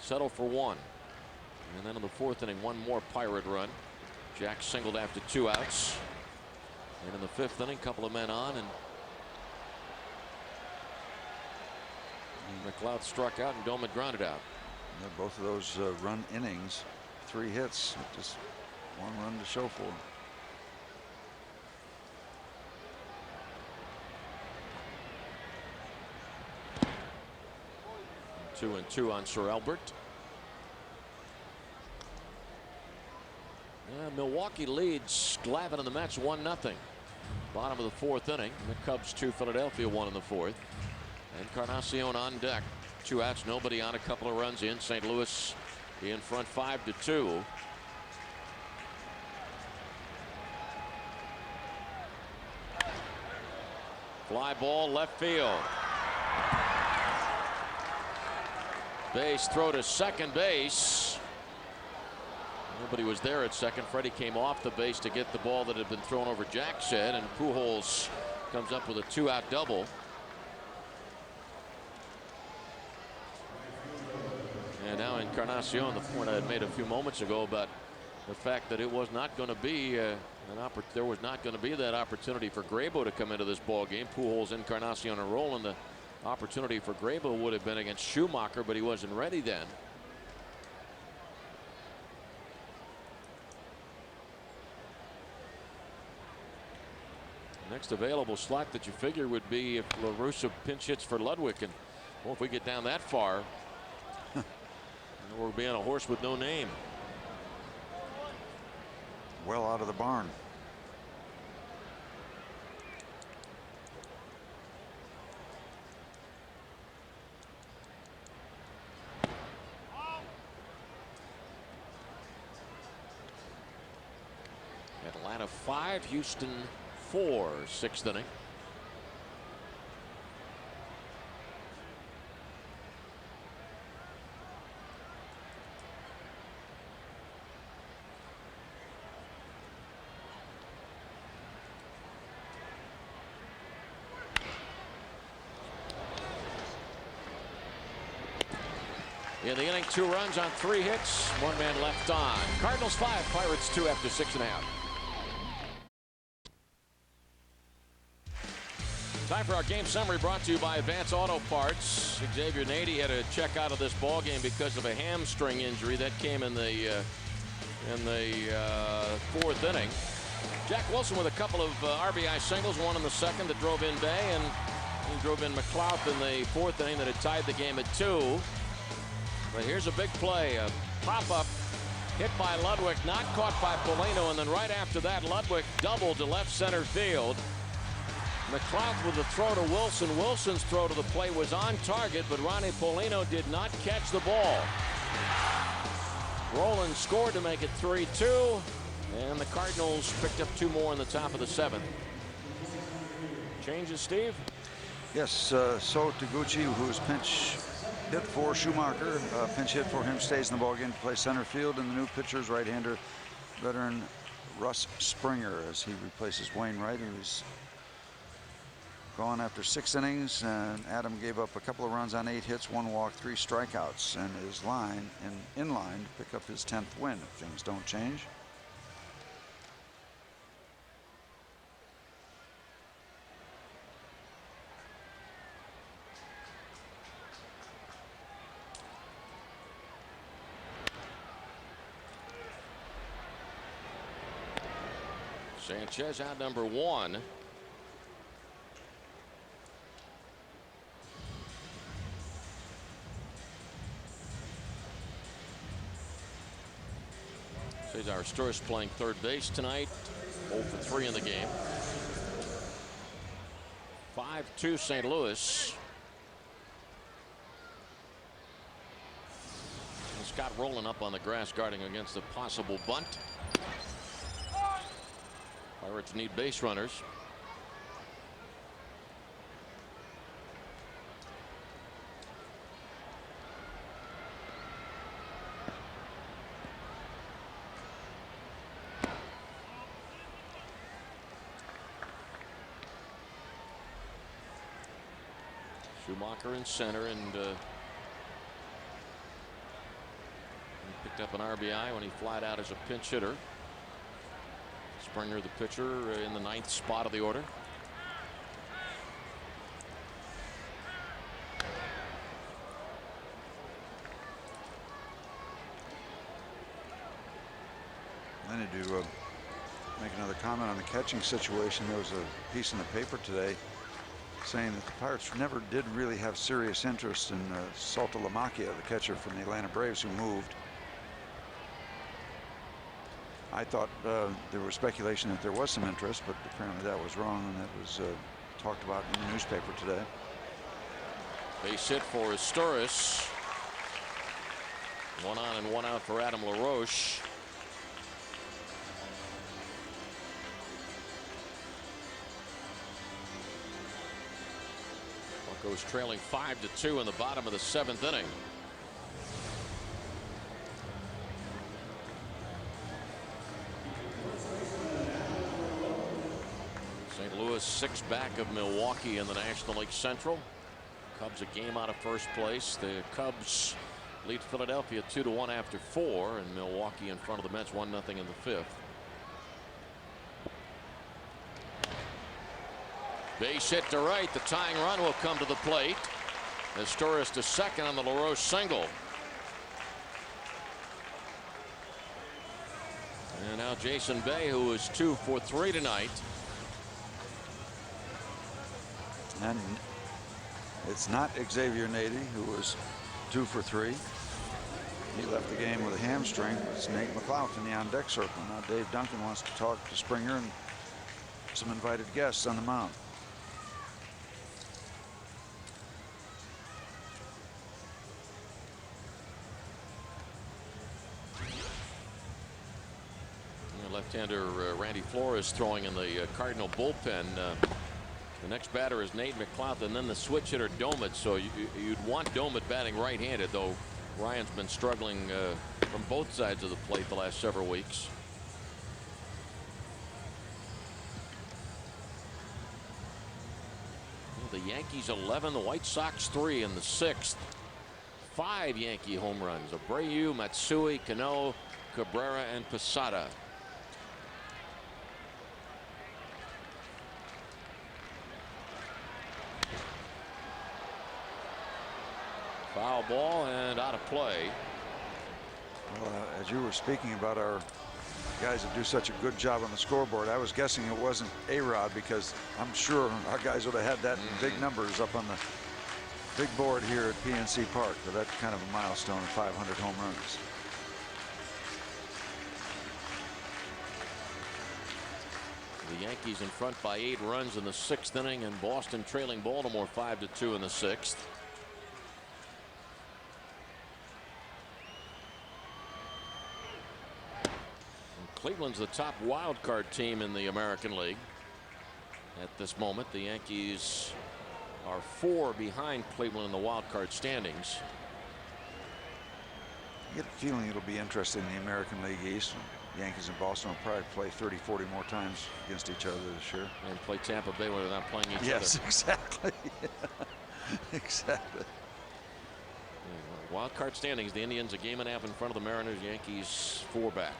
settle for 1. And then in the 4th inning, 1 more Pirate run. Jack singled after 2 outs. And in the 5th inning, a couple of men on, and McLeod struck out and Domet grounded out. Yeah, both of those run innings, 3 hits, just 1 run to show for. 2-2 on Sir Albert. Milwaukee leads Glavine and the Mets 1-0. Bottom of the 4th inning. The Cubs 2, Philadelphia 1 in the 4th. Encarnacion on deck. 2 outs, nobody on, a couple of runs in. St. Louis in front 5-2. Fly ball left field. Base throw to second base. Nobody was there at second. Freddie came off the base to get the ball that had been thrown over Jack's head, and Pujols comes up with a 2-out double. And now Encarnacion, the point I had made a few moments ago about the fact that it was not going to be there was not going to be that opportunity for Grabo to come into this ball game. Pujols, Encarnacion, and Rolen. The opportunity for Grabo would have been against Schumacher, but he wasn't ready then. Next available slot that you figure would be if La Russa pinch hits for Ludwig, and well, if we get down that far, we're being a horse with no name. Well out of the barn. Atlanta 5, Houston 4, 6th inning. In the inning, 2 runs on 3 hits, 1 man left on. Cardinals 5, Pirates 2 after 6.5. Time for our game summary, brought to you by Advance Auto Parts. Xavier Nady had to check out of this ball game because of a hamstring injury that came in the 4th inning. Jack Wilson with a couple of RBI singles, one in the 2nd that drove in Bay, and he drove in McLeod in the 4th inning that had tied the game at 2. But here's a big play, a pop-up hit by Ludwig, not caught by Polino, and then right after that, Ludwig doubled to left center field. McLeod with the throw to Wilson. Wilson's throw to the plate was on target, but Ronnie Polino did not catch the ball. Rolen scored to make it 3-2, and the Cardinals picked up 2 more in the top of the 7th. Changes, Steve? Yes, So Taguchi, who's pinch hit for Schumacher, pinch hit for him, stays in the ballgame to play center field, and the new pitcher's right-hander veteran Russ Springer as he replaces Wainwright, who's gone after 6 innings, and Adam gave up a couple of runs on 8 hits, 1 walk, 3 strikeouts, and is in line to pick up his 10th win if things don't change. Sanchez out number 1. Cesar Sturris playing third base tonight. 0 for 3 in the game. 5-2 St. Louis. And Scott Rolen up on the grass guarding against a possible bunt. Pirates need base runners. Schumacher in center, and he picked up an RBI when he flied out as a pinch hitter. Springer, the pitcher, in the 9th spot of the order. I need to make another comment on the catching situation. There was a piece in the paper today saying that the Pirates never did really have serious interest in Saltalamacchia, the catcher from the Atlanta Braves, who moved. I thought there was speculation that there was some interest, but apparently that was wrong, and that was talked about in the newspaper today. Base hit for Sturris. 1 on and 1 out for Adam LaRoche. goes trailing 5-2 in the bottom of the 7th inning. St. Louis 6 back of Milwaukee in the National League Central. Cubs a game out of first place. The Cubs lead Philadelphia 2-1 after 4, and Milwaukee in front of the Mets 1-0 in the 5th. Base hit to right. The tying run will come to the plate. Torres to second on the LaRoche single. And now Jason Bay, who is 2 for 3 tonight. And it's not Xavier Nady, who was 2 for 3. He left the game with a hamstring. It's Nate McLaughlin in the on-deck circle. Now Dave Duncan wants to talk to Springer and some invited guests on the mound. Left-hander Randy Flores throwing in the Cardinal bullpen. The next batter is Nate McLaughlin, then the switch hitter Domit. So you'd want Domit batting right-handed, though Ryan's been struggling from both sides of the plate the last several weeks. The Yankees 11, the White Sox 3 in the 6th. 5 Yankee home runs: Abreu, Matsui, Cano, Cabrera, and Posada. Foul ball and out of play. Well, as you were speaking about our guys that do such a good job on the scoreboard, I was guessing it wasn't A-Rod, because I'm sure our guys would have had that in big numbers up on the big board here at PNC Park for that kind of a milestone of 500 home runs. The Yankees in front by 8 runs in the 6th inning, and Boston trailing Baltimore 5-2 in the 6th. Cleveland's the top wild card team in the American League at this moment. The Yankees are 4 behind Cleveland in the wild card standings. I get a feeling it'll be interesting in the American League East. Yankees and Boston will probably play 30-40 more times against each other this year. And play Tampa Bay when they're not playing each other. Yes, exactly. Exactly. Wild card standings: the Indians a game and a half in front of the Mariners. Yankees 4 back.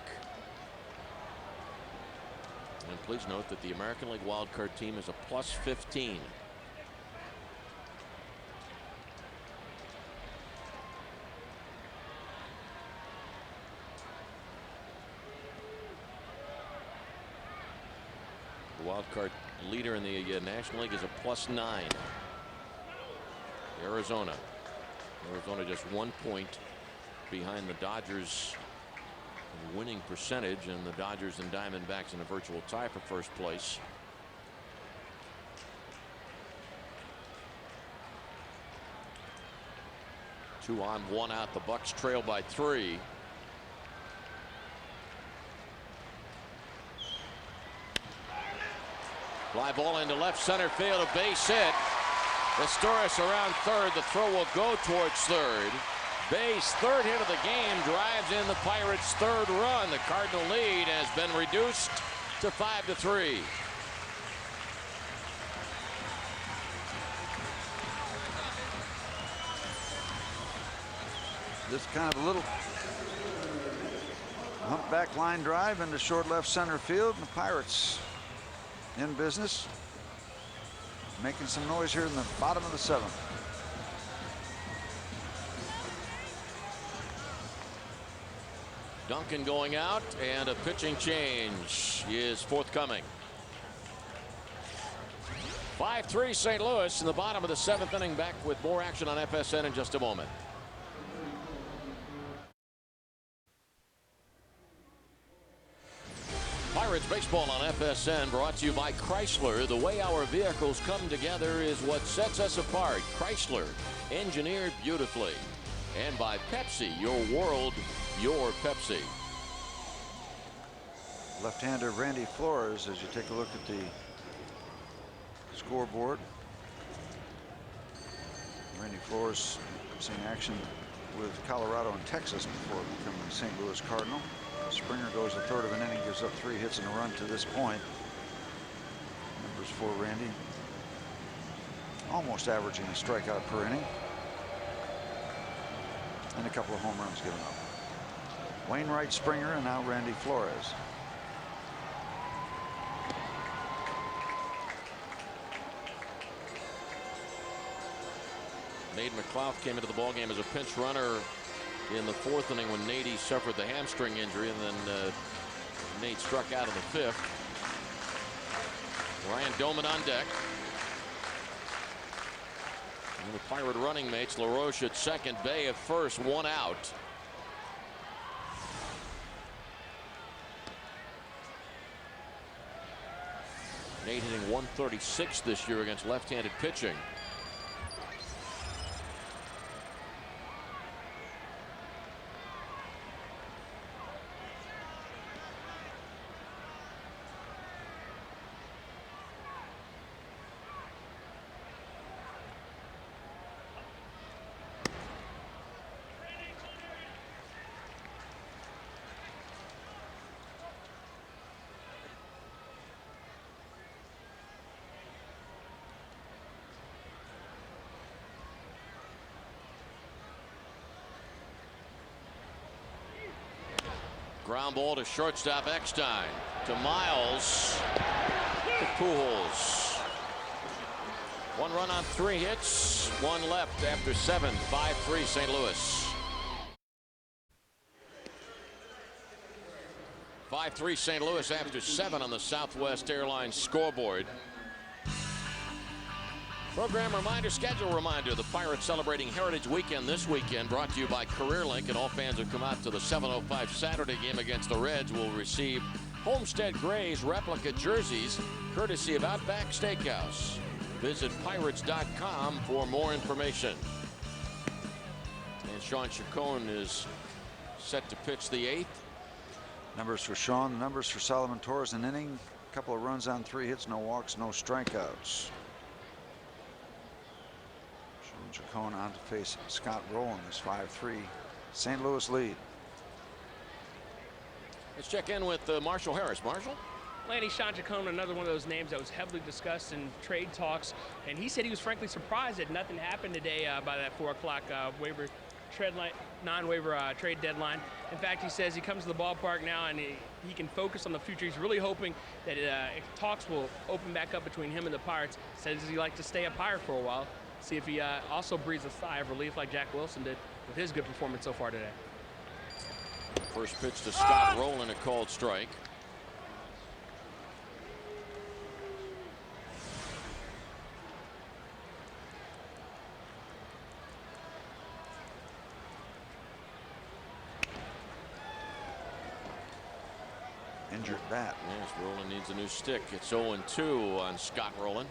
And please note that the American League wild card team is a +15. The wild card leader in the National League is a +9. Arizona. Arizona just 1 point behind the Dodgers winning percentage, and the Dodgers and Diamondbacks in a virtual tie for first place. Two on, 1 out. The Bucks trail by 3. Fly ball into left center field, a base hit. Torres around third. The throw will go towards third. Base, third hit of the game, drives in the Pirates' 3rd run. The Cardinal lead has been reduced to 5-3. This kind of a little humpback line drive into short left center field, and the Pirates in business, making some noise here in the bottom of the 7th. Duncan going out, and a pitching change is forthcoming. 5-3 St. Louis in the bottom of the 7th inning. Back with more action on FSN in just a moment. Pirates baseball on FSN, brought to you by Chrysler. The way our vehicles come together is what sets us apart. Chrysler, engineered beautifully. And by Pepsi, your world, your Pepsi. Left-hander Randy Flores, as you take a look at the scoreboard. Randy Flores seeing action with Colorado and Texas before becoming a St. Louis Cardinal. Springer goes a third of an inning, gives up 3 hits and a run to this point. Numbers for Randy, almost averaging a strikeout per inning, and a couple of home runs given up. Wainwright, Springer, and now Randy Flores. Nate McLeod came into the ballgame as a pinch runner in the 4th inning when Nady suffered the hamstring injury, and then Nate struck out in the 5th. Ryan Doman on deck. And the Pirate running mates, LaRoche at second, Bay at first, 1 out. Nate hitting .136 this year against left-handed pitching. Ground ball to shortstop Eckstein. To Miles. To Pujols. 1 run on 3 hits. 1 left after 7. 5-3 St. Louis. 5-3 St. Louis after 7 on the Southwest Airlines scoreboard. Program reminder, schedule reminder. The Pirates celebrating Heritage Weekend this weekend, brought to you by CareerLink, and all fans who come out to the 7:05 Saturday game against the Reds will receive Homestead Gray's replica jerseys courtesy of Outback Steakhouse. Visit pirates.com for more information. And Sean Chacon is set to pitch the 8th. Numbers for Sean, numbers for Solomon Torres, an inning, a couple of runs on 3 hits, no walks, no strikeouts. Chacon on to face Scott Rowland. This 5-3 St. Louis lead. Let's check in with Marshall Harris. Marshall? Lanny, Sean Chacon, another one of those names that was heavily discussed in trade talks, and he said he was frankly surprised that nothing happened today by that 4 o'clock waiver non-waiver trade deadline. In fact, he says he comes to the ballpark now and he can focus on the future. He's really hoping that talks will open back up between him and the Pirates. Says he'd like to stay a Pirate for a while. See if he also breathes a sigh of relief like Jack Wilson did with his good performance so far today. First pitch to Scott Rowland, a called strike. Injured bat. Yes, Rowland needs a new stick. It's 0-2 on Scott Rowland.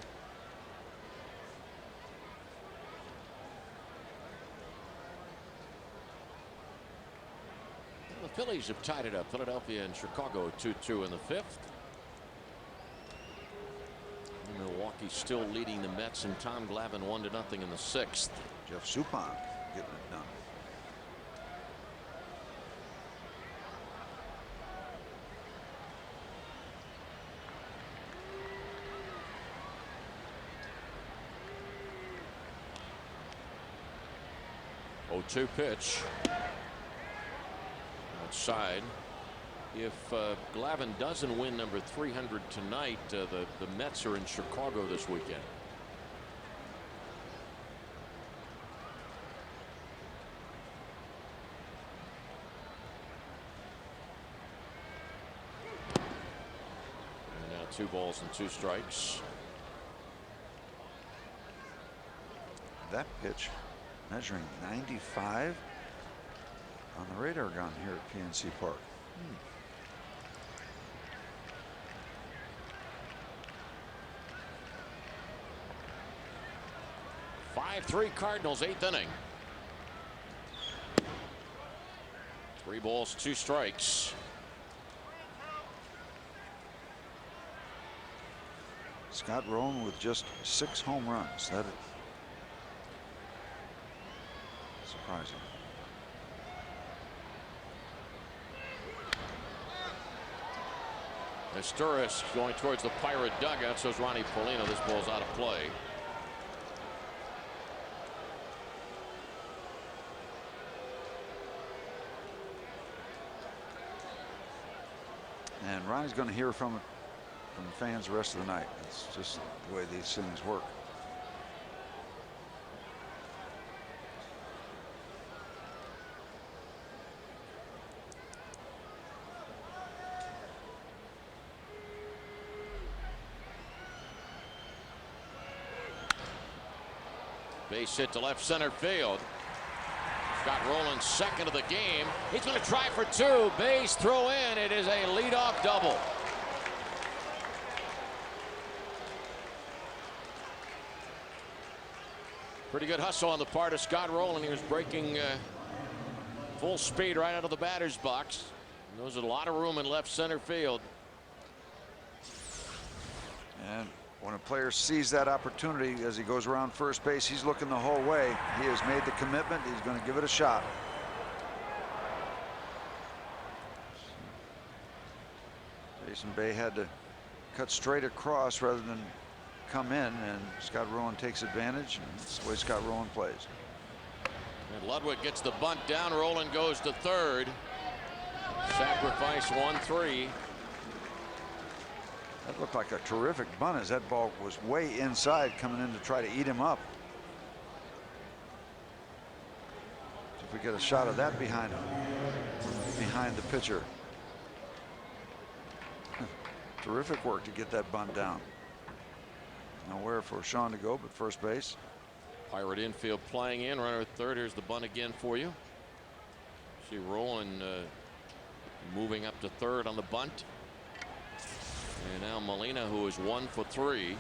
The Phillies have tied it up. Philadelphia and Chicago 2-2 in the 5th. Milwaukee still leading the Mets, and Tom Glavine 1-0 in the 6th. Jeff Suppan getting it done. Oh, 2 pitch. Outside. If Glavine doesn't win number 300 tonight, the Mets are in Chicago this weekend. And now 2 balls and 2 strikes. That pitch measuring 95 on the radar gun here at PNC Park. 5-3 Cardinals, 8th inning. 3 balls, 2 strikes. Scott Rowland with just 6 home runs. surprising. Asturis going towards the Pirate dugout. So is Ronnie Polino. This ball's out of play. And Ronnie's going to hear from the fans the rest of the night. It's just the way these things work. Base hit to left center field. Scott Rowland, second of the game. He's going to try for two. Base throw in. It is a leadoff double. Pretty good hustle on the part of Scott Rowland. He was breaking full speed right out of the batter's box. And there's a lot of room in left center field. And when a player sees that opportunity as he goes around first base, he's looking the whole way. He has made the commitment. He's going to give it a shot. Jason Bay had to cut straight across rather than come in, and Scott Rowland takes advantage, and that's the way Scott Rowland plays. And Ludwig gets the bunt down. Rowland goes to third. Sacrifice 1-3. That looked like a terrific bunt as that ball was way inside coming in to try to eat him up. If we get a shot of that behind the pitcher. Terrific work to get that bunt down. Nowhere for Sean to go but first base. Pirate infield playing in. Runner at third. Here's the bunt again for you. See Rowland moving up to third on the bunt. And now Molina, who is 1 for 3.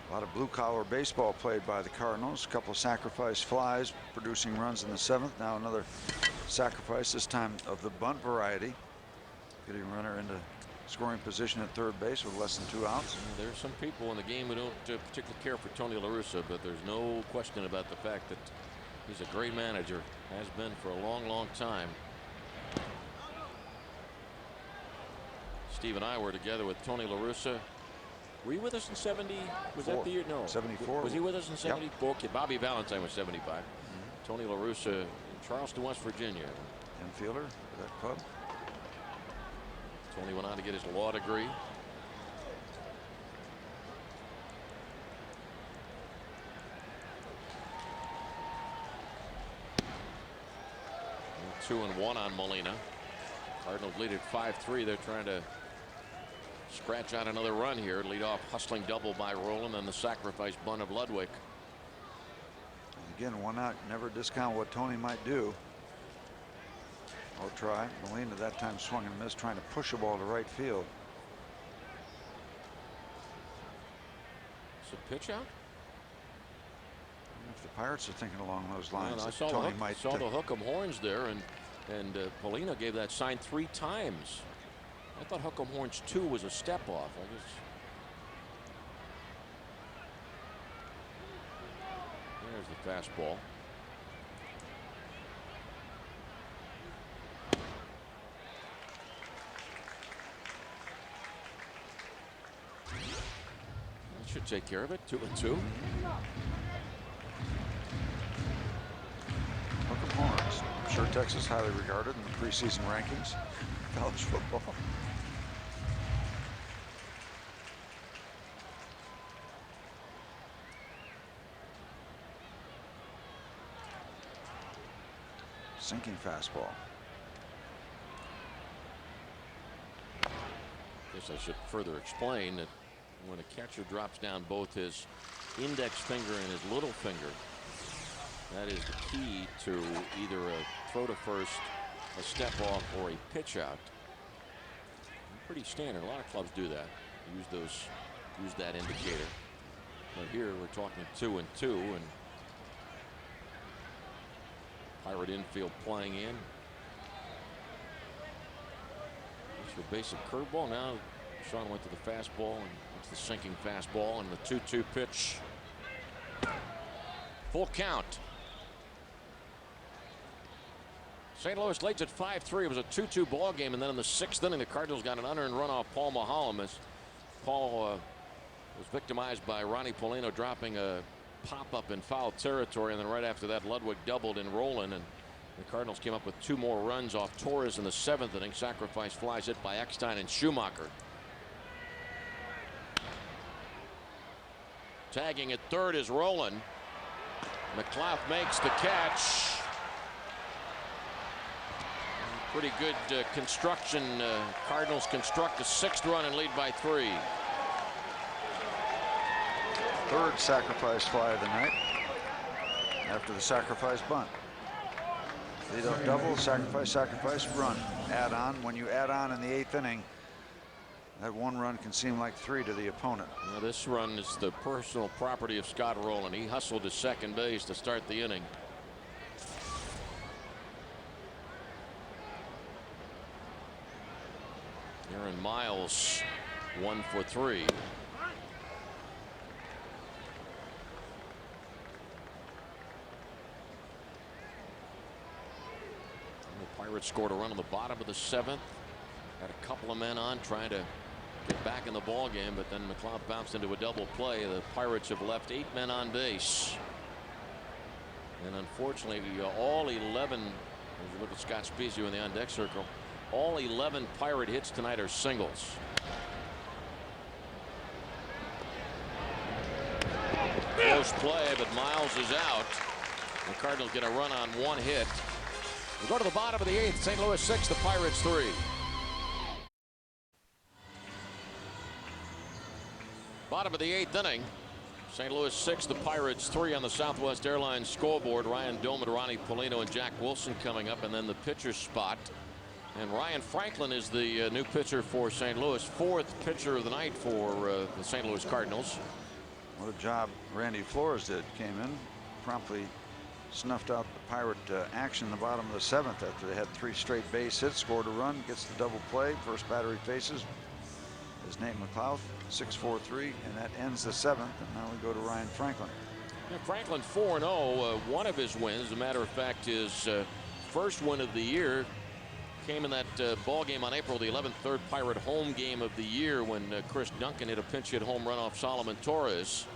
A lot of blue-collar baseball played by the Cardinals. A couple of sacrifice flies producing runs in the 7th. Now another sacrifice, this time of the bunt variety. Getting a runner into scoring position at third base with less than 2 outs. There's some people in the game who don't particularly care for Tony La Russa, but there's no question about the fact that he's a great manager. Has been for a long, long time. Steve and I were together with Tony La Russa. Were you with us in 70? Was that the year? No. 74. Was he with us in 74? Yep. Okay, Bobby Valentine was 75. Tony La Russa in Charleston, West Virginia. Infielder for that club. Tony went on to get his law degree. And 2-1 on Molina. Cardinals lead at 5-3. They're trying to scratch out another run here. Lead off hustling double by Rowland and the sacrifice bunt of Ludwig. Again, one out. Never discount what Tony might do. Or try. Molina that time swung and missed, trying to push a ball to right field. It's a pitch out. If the Pirates are thinking along those lines, I saw Tony the hook 'em horns there, and Polino gave that sign 3 times. I thought hook 'em horns 2 was a step off. I guess. There's the fastball. That should take care of it. 2-2. Hook 'em horns. I'm sure Texas highly regarded in the preseason rankings. College football. Sinking fastball. Guess I should further explain that when a catcher drops down both his index finger and his little finger, that is the key to either a throw to first, a step off, or a pitch out. Pretty standard. A lot of clubs do that. Use that indicator. But here we're talking 2-2, and Pirate infield playing in. It's your basic curveball. Now Sean went to the fastball and it's the sinking fastball and the 2-2 pitch. Full count. St. Louis leads at 5-3. It was a 2-2 ball game, and then in the 6th inning, the Cardinals got an unearned run off Paul Maholm as Paul was victimized by Ronnie Polino dropping a pop-up in foul territory, and then right after that, Ludwig doubled in Roland, and the Cardinals came up with 2 more runs off Torres in the 7th inning. Sacrifice flies hit by Eckstein and Schumacher. Tagging at third is Roland. McLeod makes the catch. Pretty good construction. Cardinals construct a 6th run and lead by 3. 3rd sacrifice fly of the night after the sacrifice bunt. Lead up double, sacrifice, run. Add on. When you add on in the 8th inning, that 1 run can seem like 3 to the opponent. Now this run is the personal property of Scott Rolen. He hustled to second base to start the inning. Aaron Miles 1 for 3. The Pirates scored a run on the bottom of the 7th. Had a couple of men on trying to get back in the ball game, but then McLeod bounced into a double play. The Pirates have left 8 men on base, and unfortunately all 11, as you look at Scott Spezio in the on deck circle, all 11 Pirate hits tonight are singles. Close play, but Miles is out. The Cardinals get a run on 1 hit. We go to the bottom of the 8th. St. Louis 6, the Pirates 3. Bottom of the 8th inning. St. Louis 6, the Pirates 3 on the Southwest Airlines scoreboard. Ryan Doman, Ronnie Polino, and Jack Wilson coming up, and then the pitcher spot. And Ryan Franklin is the new pitcher for St. Louis, 4th pitcher of the night for the St. Louis Cardinals. What a job Randy Flores did. Came in, promptly snuffed out the Pirate action in the bottom of the 7th after they had 3 straight base hits, scored a run, gets the double play. First batter he faces is Nate McLeod, 6-4-3, and that ends the 7th. And now we go to Ryan Franklin. Yeah, Franklin 4-0. One of his wins, as a matter of fact, his first win of the year came in that ball game on April the 11th, 3rd Pirate home game of the year when Chris Duncan hit a pinch hit home run off Solomon Torres.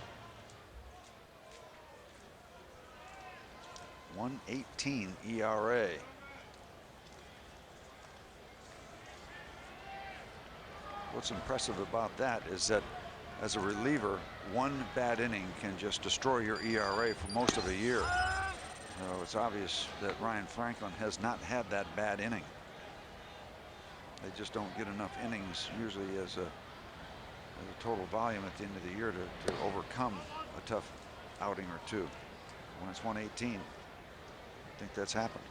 1.18 ERA. What's impressive about that is that as a reliever, 1 bad inning can just destroy your ERA for most of a year. So it's obvious that Ryan Franklin has not had that bad inning. They just don't get enough innings usually as a total volume at the end of the year to overcome a tough outing or 2. When it's 118, I think that's happened.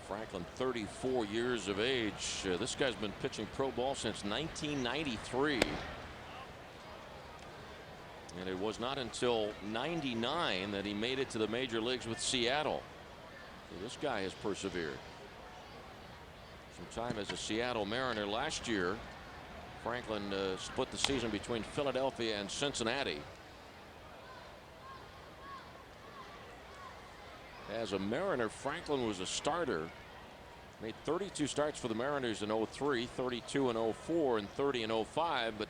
Franklin, 34 years of age. This guy's been pitching pro ball since 1993. And it was not until '99 that he made it to the major leagues with Seattle. So this guy has persevered. Some time as a Seattle Mariner. Last year, Franklin split the season between Philadelphia and Cincinnati. As a Mariner, Franklin was a starter. Made 32 starts for the Mariners in '03, 32 in '04, and 30 in '05, but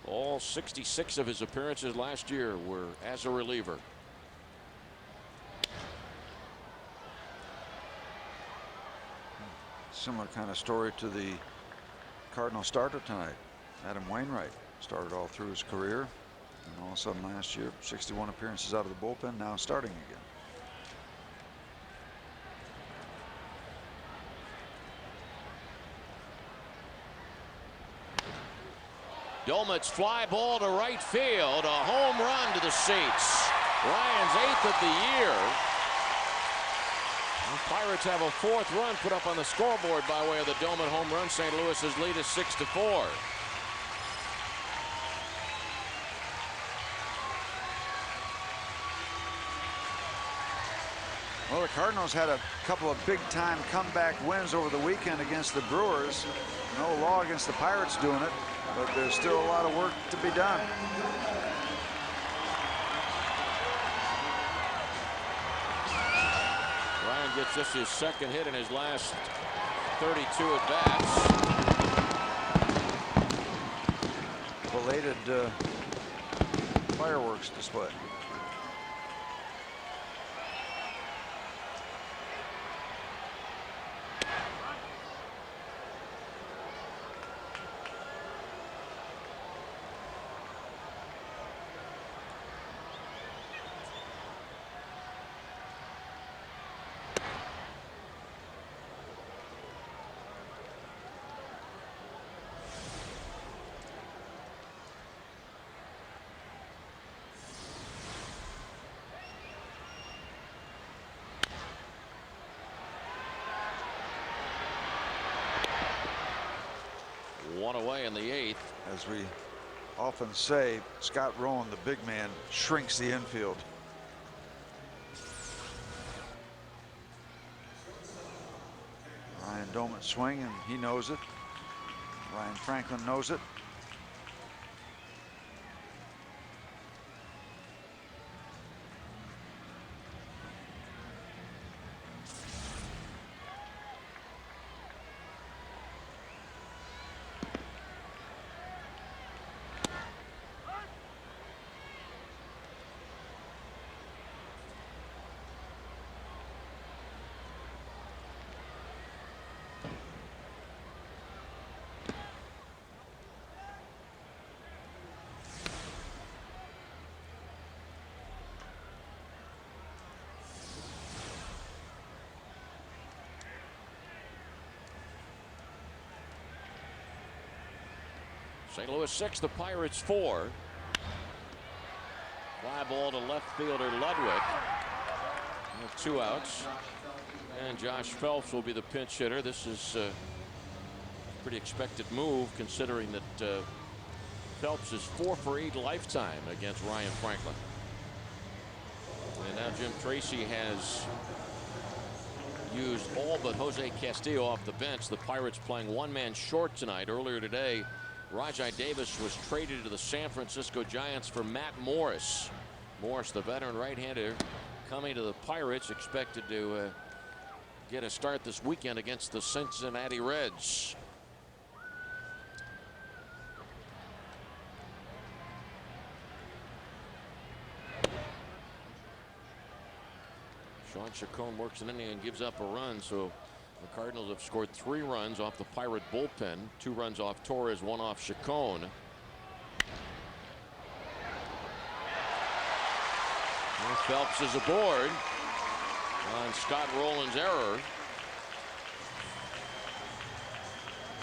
all 66 of his appearances last year were as a reliever. Similar kind of story to the Cardinal starter tonight. Adam Wainwright started all through his career, and all of a sudden last year 61 appearances out of the bullpen, now starting again. Dolmet's fly ball to right field, a home run to the seats. Ryan's 8th of the year. The Pirates have a 4th run put up on the scoreboard by way of the Doman home run. St. Louis's lead is 6-4. Well, the Cardinals had a couple of big-time comeback wins over the weekend against the Brewers. No law against the Pirates doing it, but there's still a lot of work to be done. Ryan gets just his second hit in his last 32 at-bats. Belated fireworks display. One away in the 8th. As we often say, Scott Rolen, the big man, shrinks the infield. Ryan Doman swing, and he knows it. Ryan Franklin knows it. St. Louis 6, the Pirates 4. Fly ball to left fielder Ludwig. With 2 outs. And Josh Phelps will be the pinch hitter. This is a pretty expected move considering that Phelps is 4 for 8 lifetime against Ryan Franklin. And now Jim Tracy has used all but Jose Castillo off the bench. The Pirates playing 1-man short tonight. Earlier today, Rajai Davis was traded to the San Francisco Giants for Matt Morris. Morris, the veteran right-hander, coming to the Pirates, expected to get a start this weekend against the Cincinnati Reds. Sean Chacon works an inning and gives up a run, so the Cardinals have scored 3 runs off the Pirate bullpen, 2 runs off Torres, 1 off Chacon. And Phelps is aboard on Scott Rolen's error.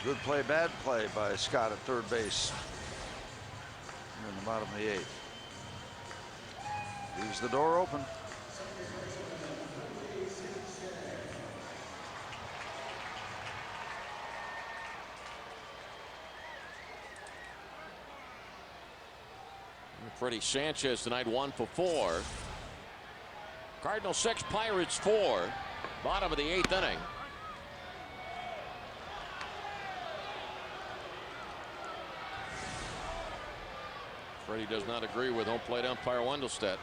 Good play, bad play by Scott at third base. In the bottom of the 8th. Leaves the door open. Freddie Sanchez tonight 1 for 4. Cardinals 6, Pirates 4. Bottom of the 8th inning. Freddie does not agree with home plate umpire Wendelstedt.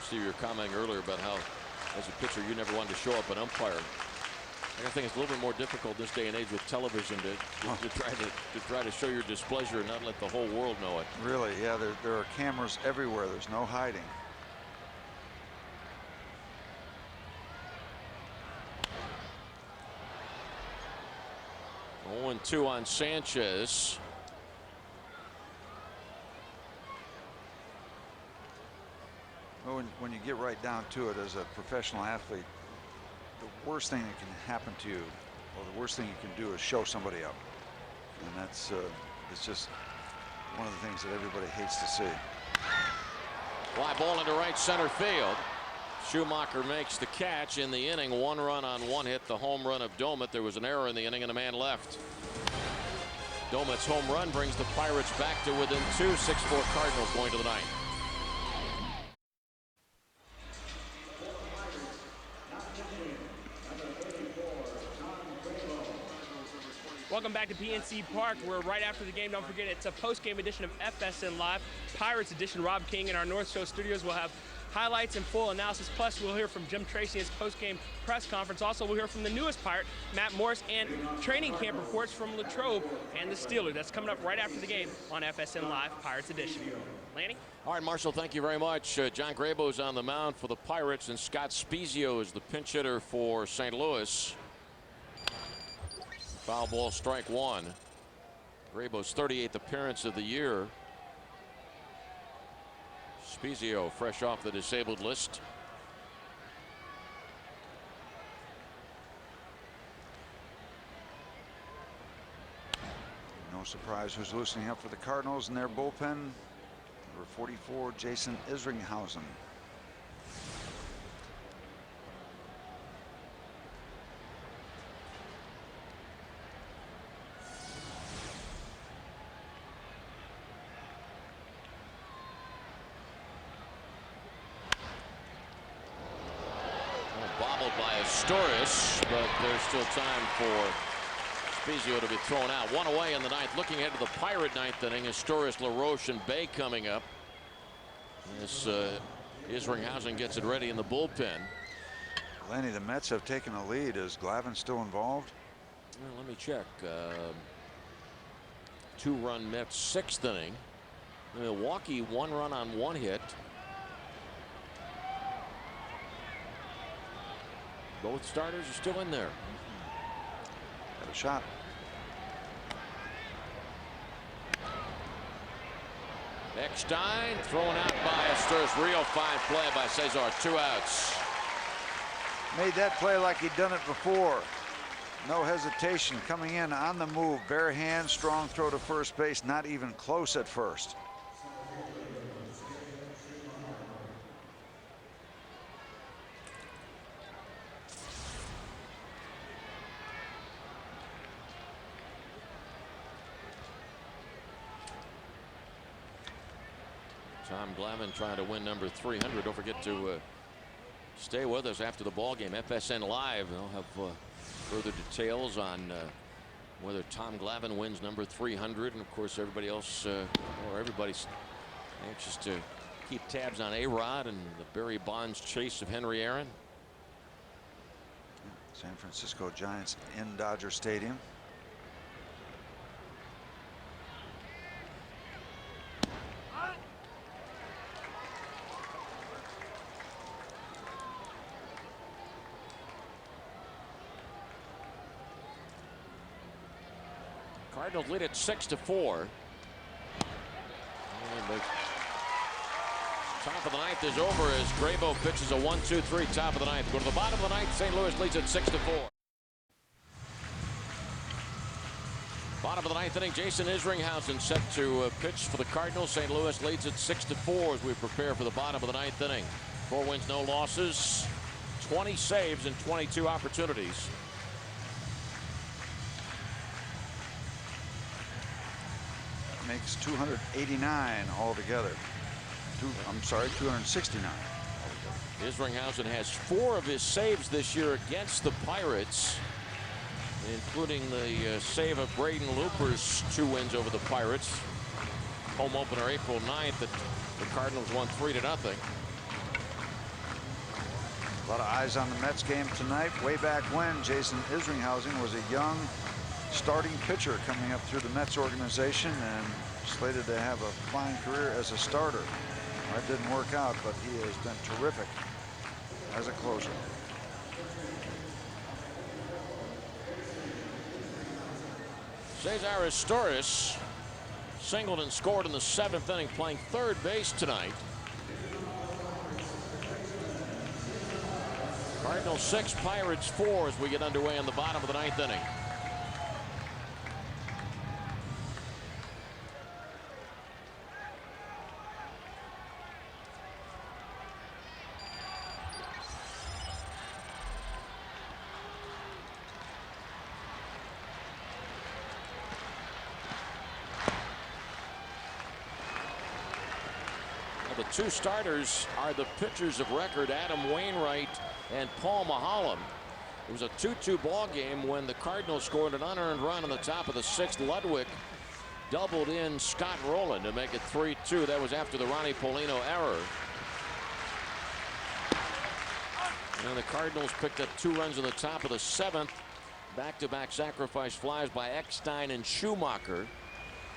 Steve, you were commenting earlier about how, as a pitcher, you never wanted to show up an umpire. I think it's a little bit more difficult this day and age with television to try to show your displeasure and not let the whole world know it. Really, yeah. There are cameras everywhere. There's no hiding. Oh, 0-2 on Sanchez. Well, when you get right down to it, as a professional athlete, the worst thing that can happen to you, or the worst thing you can do, is show somebody up. And that's it's just one of the things that everybody hates to see. Fly ball into right center field. Schumacher makes the catch in the inning. 1 run on 1 hit, the home run of Domet. There was an error in the inning and a man left. Domet's home run brings the Pirates back to within 2. 6-4 Cardinals going to the ninth. Welcome back to PNC Park. We're right after the game. Don't forget, it's a post-game edition of FSN Live. Pirates edition. Rob King in our North Show studios will have highlights and full analysis. Plus, we'll hear from Jim Tracy in his post-game press conference. Also, we'll hear from the newest Pirate, Matt Morris, and training camp reports from Latrobe and the Steelers. That's coming up right after the game on FSN Live, Pirates edition. Lanny? All right, Marshall, thank you very much. John Grabo's on the mound for the Pirates, and Scott Spezio is the pinch hitter for St. Louis. Foul ball, strike one. Grabo's 38th appearance of the year. Spezio fresh off the disabled list. No surprise who's loosening up for the Cardinals in their bullpen. Number 44, Jason Isringhausen. Storis, but there's still time for Spezio to be thrown out. One away in the ninth. Looking ahead to the Pirate ninth inning is Storis, LaRoche, and Bay coming up. As Isringhausen gets it ready in the bullpen. Lenny, the Mets have taken a lead. Is Glavine still involved? Well, let me check. Two-run Mets sixth inning. Milwaukee, one run on one hit. Both starters are still in there. Got a shot. Eckstein thrown out by Storis. Real fine play by Cesar. 2 outs. Made that play like he'd done it before. No hesitation, coming in on the move. Bare hand, strong throw to first base. Not even close at first. Tom Glavine trying to win number 300. Don't forget to stay with us after the ball game. FSN Live. They'll have further details on whether Tom Glavine wins number 300, and of course everybody else, or everybody's anxious to keep tabs on A-Rod and the Barry Bonds chase of Henry Aaron. San Francisco Giants in Dodger Stadium. Cardinals lead at 6-4. And the top of the ninth is over as Grabo pitches a 1-2-3 top of the ninth. Go to the bottom of the ninth. St. Louis leads at 6-4. Bottom of the ninth inning, Jason Isringhausen set to pitch for the Cardinals. St. Louis leads at 6-4 as we prepare for the bottom of the ninth inning. 4 wins, no losses, 20 saves and 22 opportunities. Makes 289 altogether. 269. Isringhausen has 4 of his saves this year against the Pirates, including the save of Braden Looper's 2 wins over the Pirates. Home opener April 9th that the Cardinals won 3-0. A lot of eyes on the Mets game tonight. Way back when, Jason Isringhausen was a young starting pitcher coming up through the Mets organization and slated to have a fine career as a starter. That didn't work out, but he has been terrific as a closer. Cesar Storis singled and scored in the 7th inning, playing third base tonight. Cardinals 6, Pirates 4 as we get underway in the bottom of the 9th inning. The two starters are the pitchers of record, Adam Wainwright and Paul Maholm. It was a 2-2 ball game when the Cardinals scored an unearned run in the top of the 6th. Ludwig doubled in Scott Rowland to make it 3-2. That was after the Ronnie Polino error. And the Cardinals picked up 2 runs in the top of the 7th. Back-to-back sacrifice flies by Eckstein and Schumacher.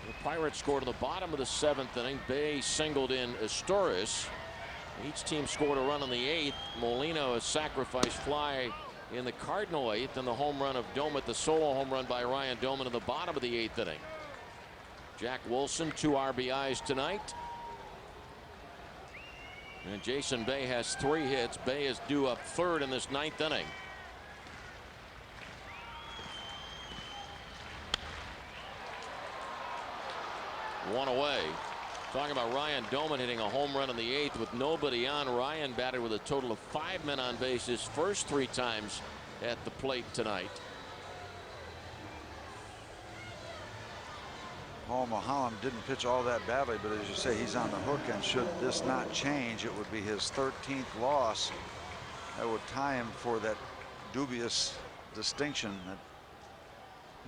The Pirates scored in the bottom of the 7th inning. Bay singled in Asturias. Each team scored a run in the 8th. Molino a sacrifice fly in the Cardinal 8th, and the home run of Domet, the solo home run by Ryan Domet in the bottom of the 8th inning. Jack Wilson 2 RBIs tonight. And Jason Bay has 3 hits. Bay is due up 3rd in this 9th inning. One away. Talking about Ryan Domet hitting a home run in the 8th with nobody on. Ryan batted with a total of 5 men on base his first 3 times at the plate tonight. Paul Maholm didn't pitch all that badly, but as you say, he's on the hook, and should this not change, it would be his 13th loss. That would tie him for that dubious distinction that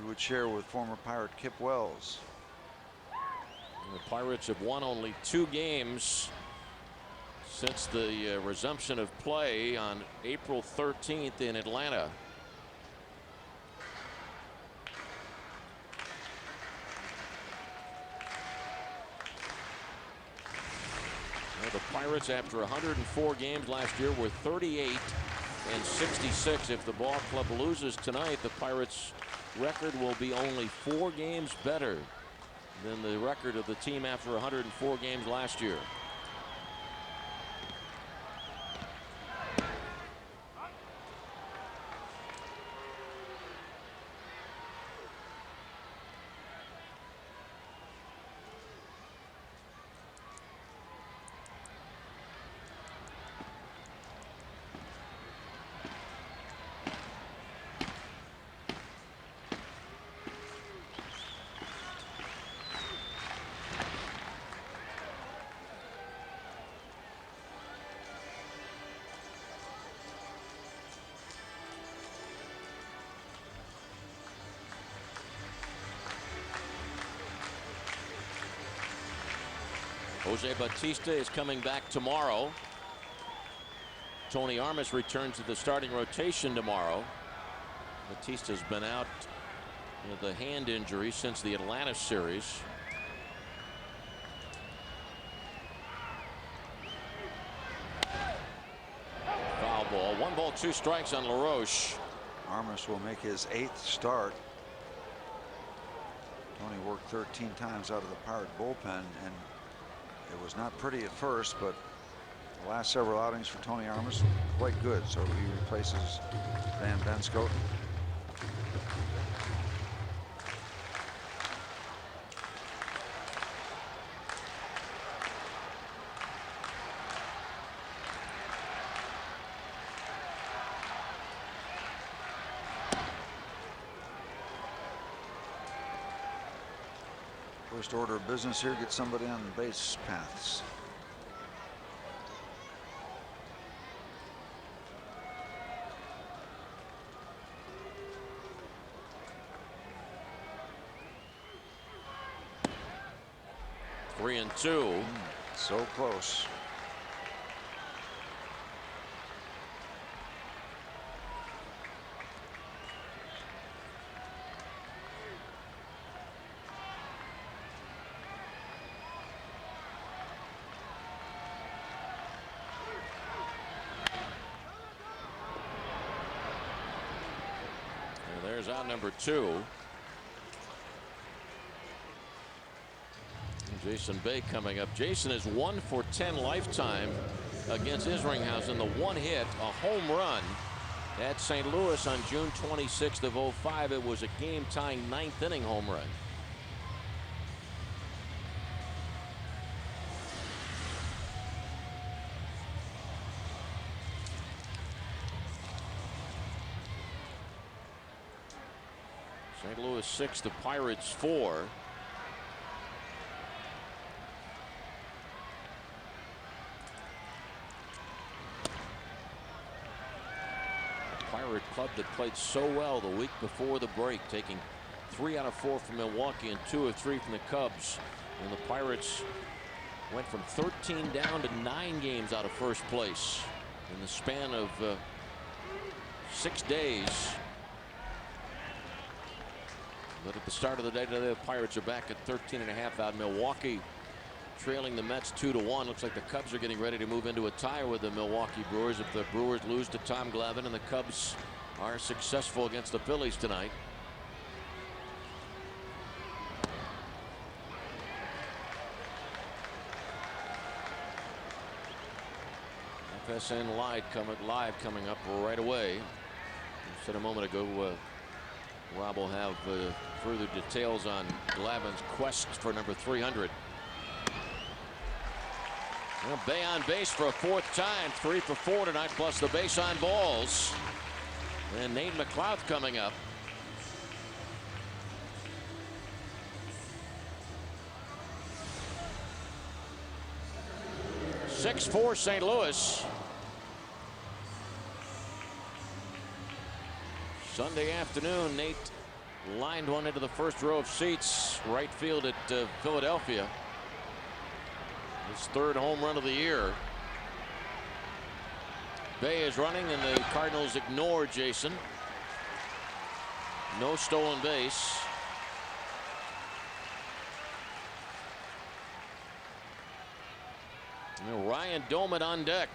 he would share with former Pirate Kip Wells. The Pirates have won only 2 games since the resumption of play on April 13th in Atlanta. Well, the Pirates, after 104 games last year, were 38-66. If the ball club loses tonight, the Pirates' record will be only 4 games better than the record of the team after 104 games last year. Jose Bautista is coming back tomorrow. Tony Armas returns to the starting rotation tomorrow. Bautista's been out with a hand injury since the Atlanta series. Foul ball. 1 ball, 2 strikes on LaRoche. Armas will make his 8th start. Tony worked 13 times out of the Pirate bullpen, and it was not pretty at first, but the last several outings for Tony Armas were quite good. So he replaces Van Benskoten. First order of business here, get somebody on the base paths. Three and two. So close. There's out number 2. Jason Bay coming up. Jason is 1 for 10 lifetime against Isringhausen. The 1 hit, a home run at St. Louis on June 26th of 05. It was a game-tying 9th inning home run. St. Louis 6, the Pirates 4. Pirate club that played so well the week before the break, taking 3 out of 4 from Milwaukee and 2 of 3 from the Cubs. And the Pirates went from 13 down to 9 games out of first place in the span of 6 days. But at the start of the day today, the Pirates are back at 13.5 out. Milwaukee trailing the Mets 2-1. Looks like the Cubs are getting ready to move into a tie with the Milwaukee Brewers if the Brewers lose to Tom Glavine and the Cubs are successful against the Phillies tonight. FSN live coming up right away. I said a moment ago, Rob will have further details on Glavine's quest for number 300. Well, Bay on base for a 4th time, 3 for 4 tonight, plus the base on balls. And Nate McLeod coming up. (6-4) St. Louis. Sunday afternoon, Nate lined one into the first row of seats, right field at Philadelphia. His 3rd home run of the year. Bay is running, and the Cardinals ignore Jason. No stolen base. And Ryan Doumit on deck.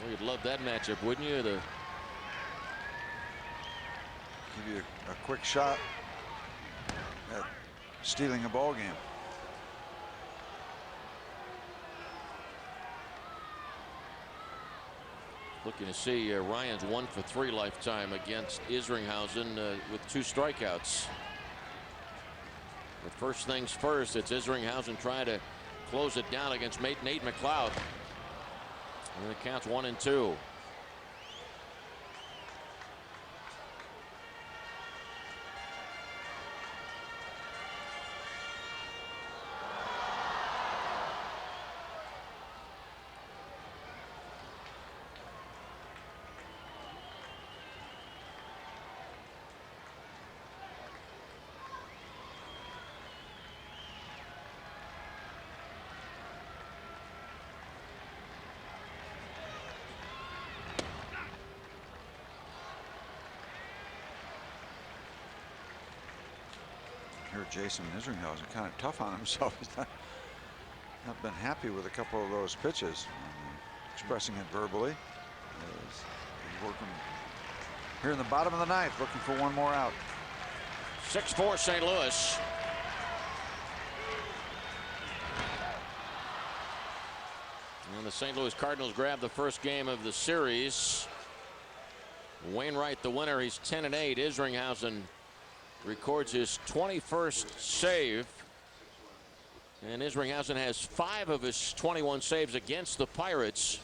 Well, you'd love that matchup, wouldn't you? Give you a quick shot at stealing a ball game. Looking to see Ryan's 1 for 3 lifetime against Isringhausen with 2 strikeouts. But first things first, it's Isringhausen trying to close it down against Nate McLeod. And the count's 1-2. Jason Isringhausen kind of tough on himself. He's not been happy with a couple of those pitches. Expressing it verbally. He's working here in the bottom of the 9th, looking for one more out. 6-4 St. Louis. And the St. Louis Cardinals grab the first game of the series. Wainwright the winner. He's 10-8. Isringhausen records his 21st save. And Isringhausen has 5 of his 21 saves against the Pirates.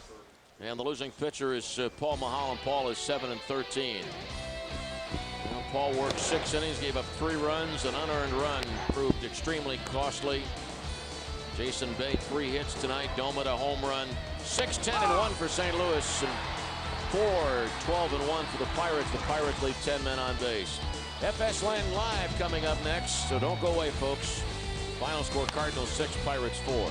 And the losing pitcher is Paul Mahalan. Paul is 7-13. Well, Paul worked 6 innings, gave up 3 runs. An unearned run proved extremely costly. Jason Bay 3 hits tonight. Doumit a home run. 6-10-1 for St. Louis and 4-12-1 for the Pirates. The Pirates leave 10 men on base. FSN Live coming up next, so don't go away, folks. Final score: Cardinals 6, Pirates 4.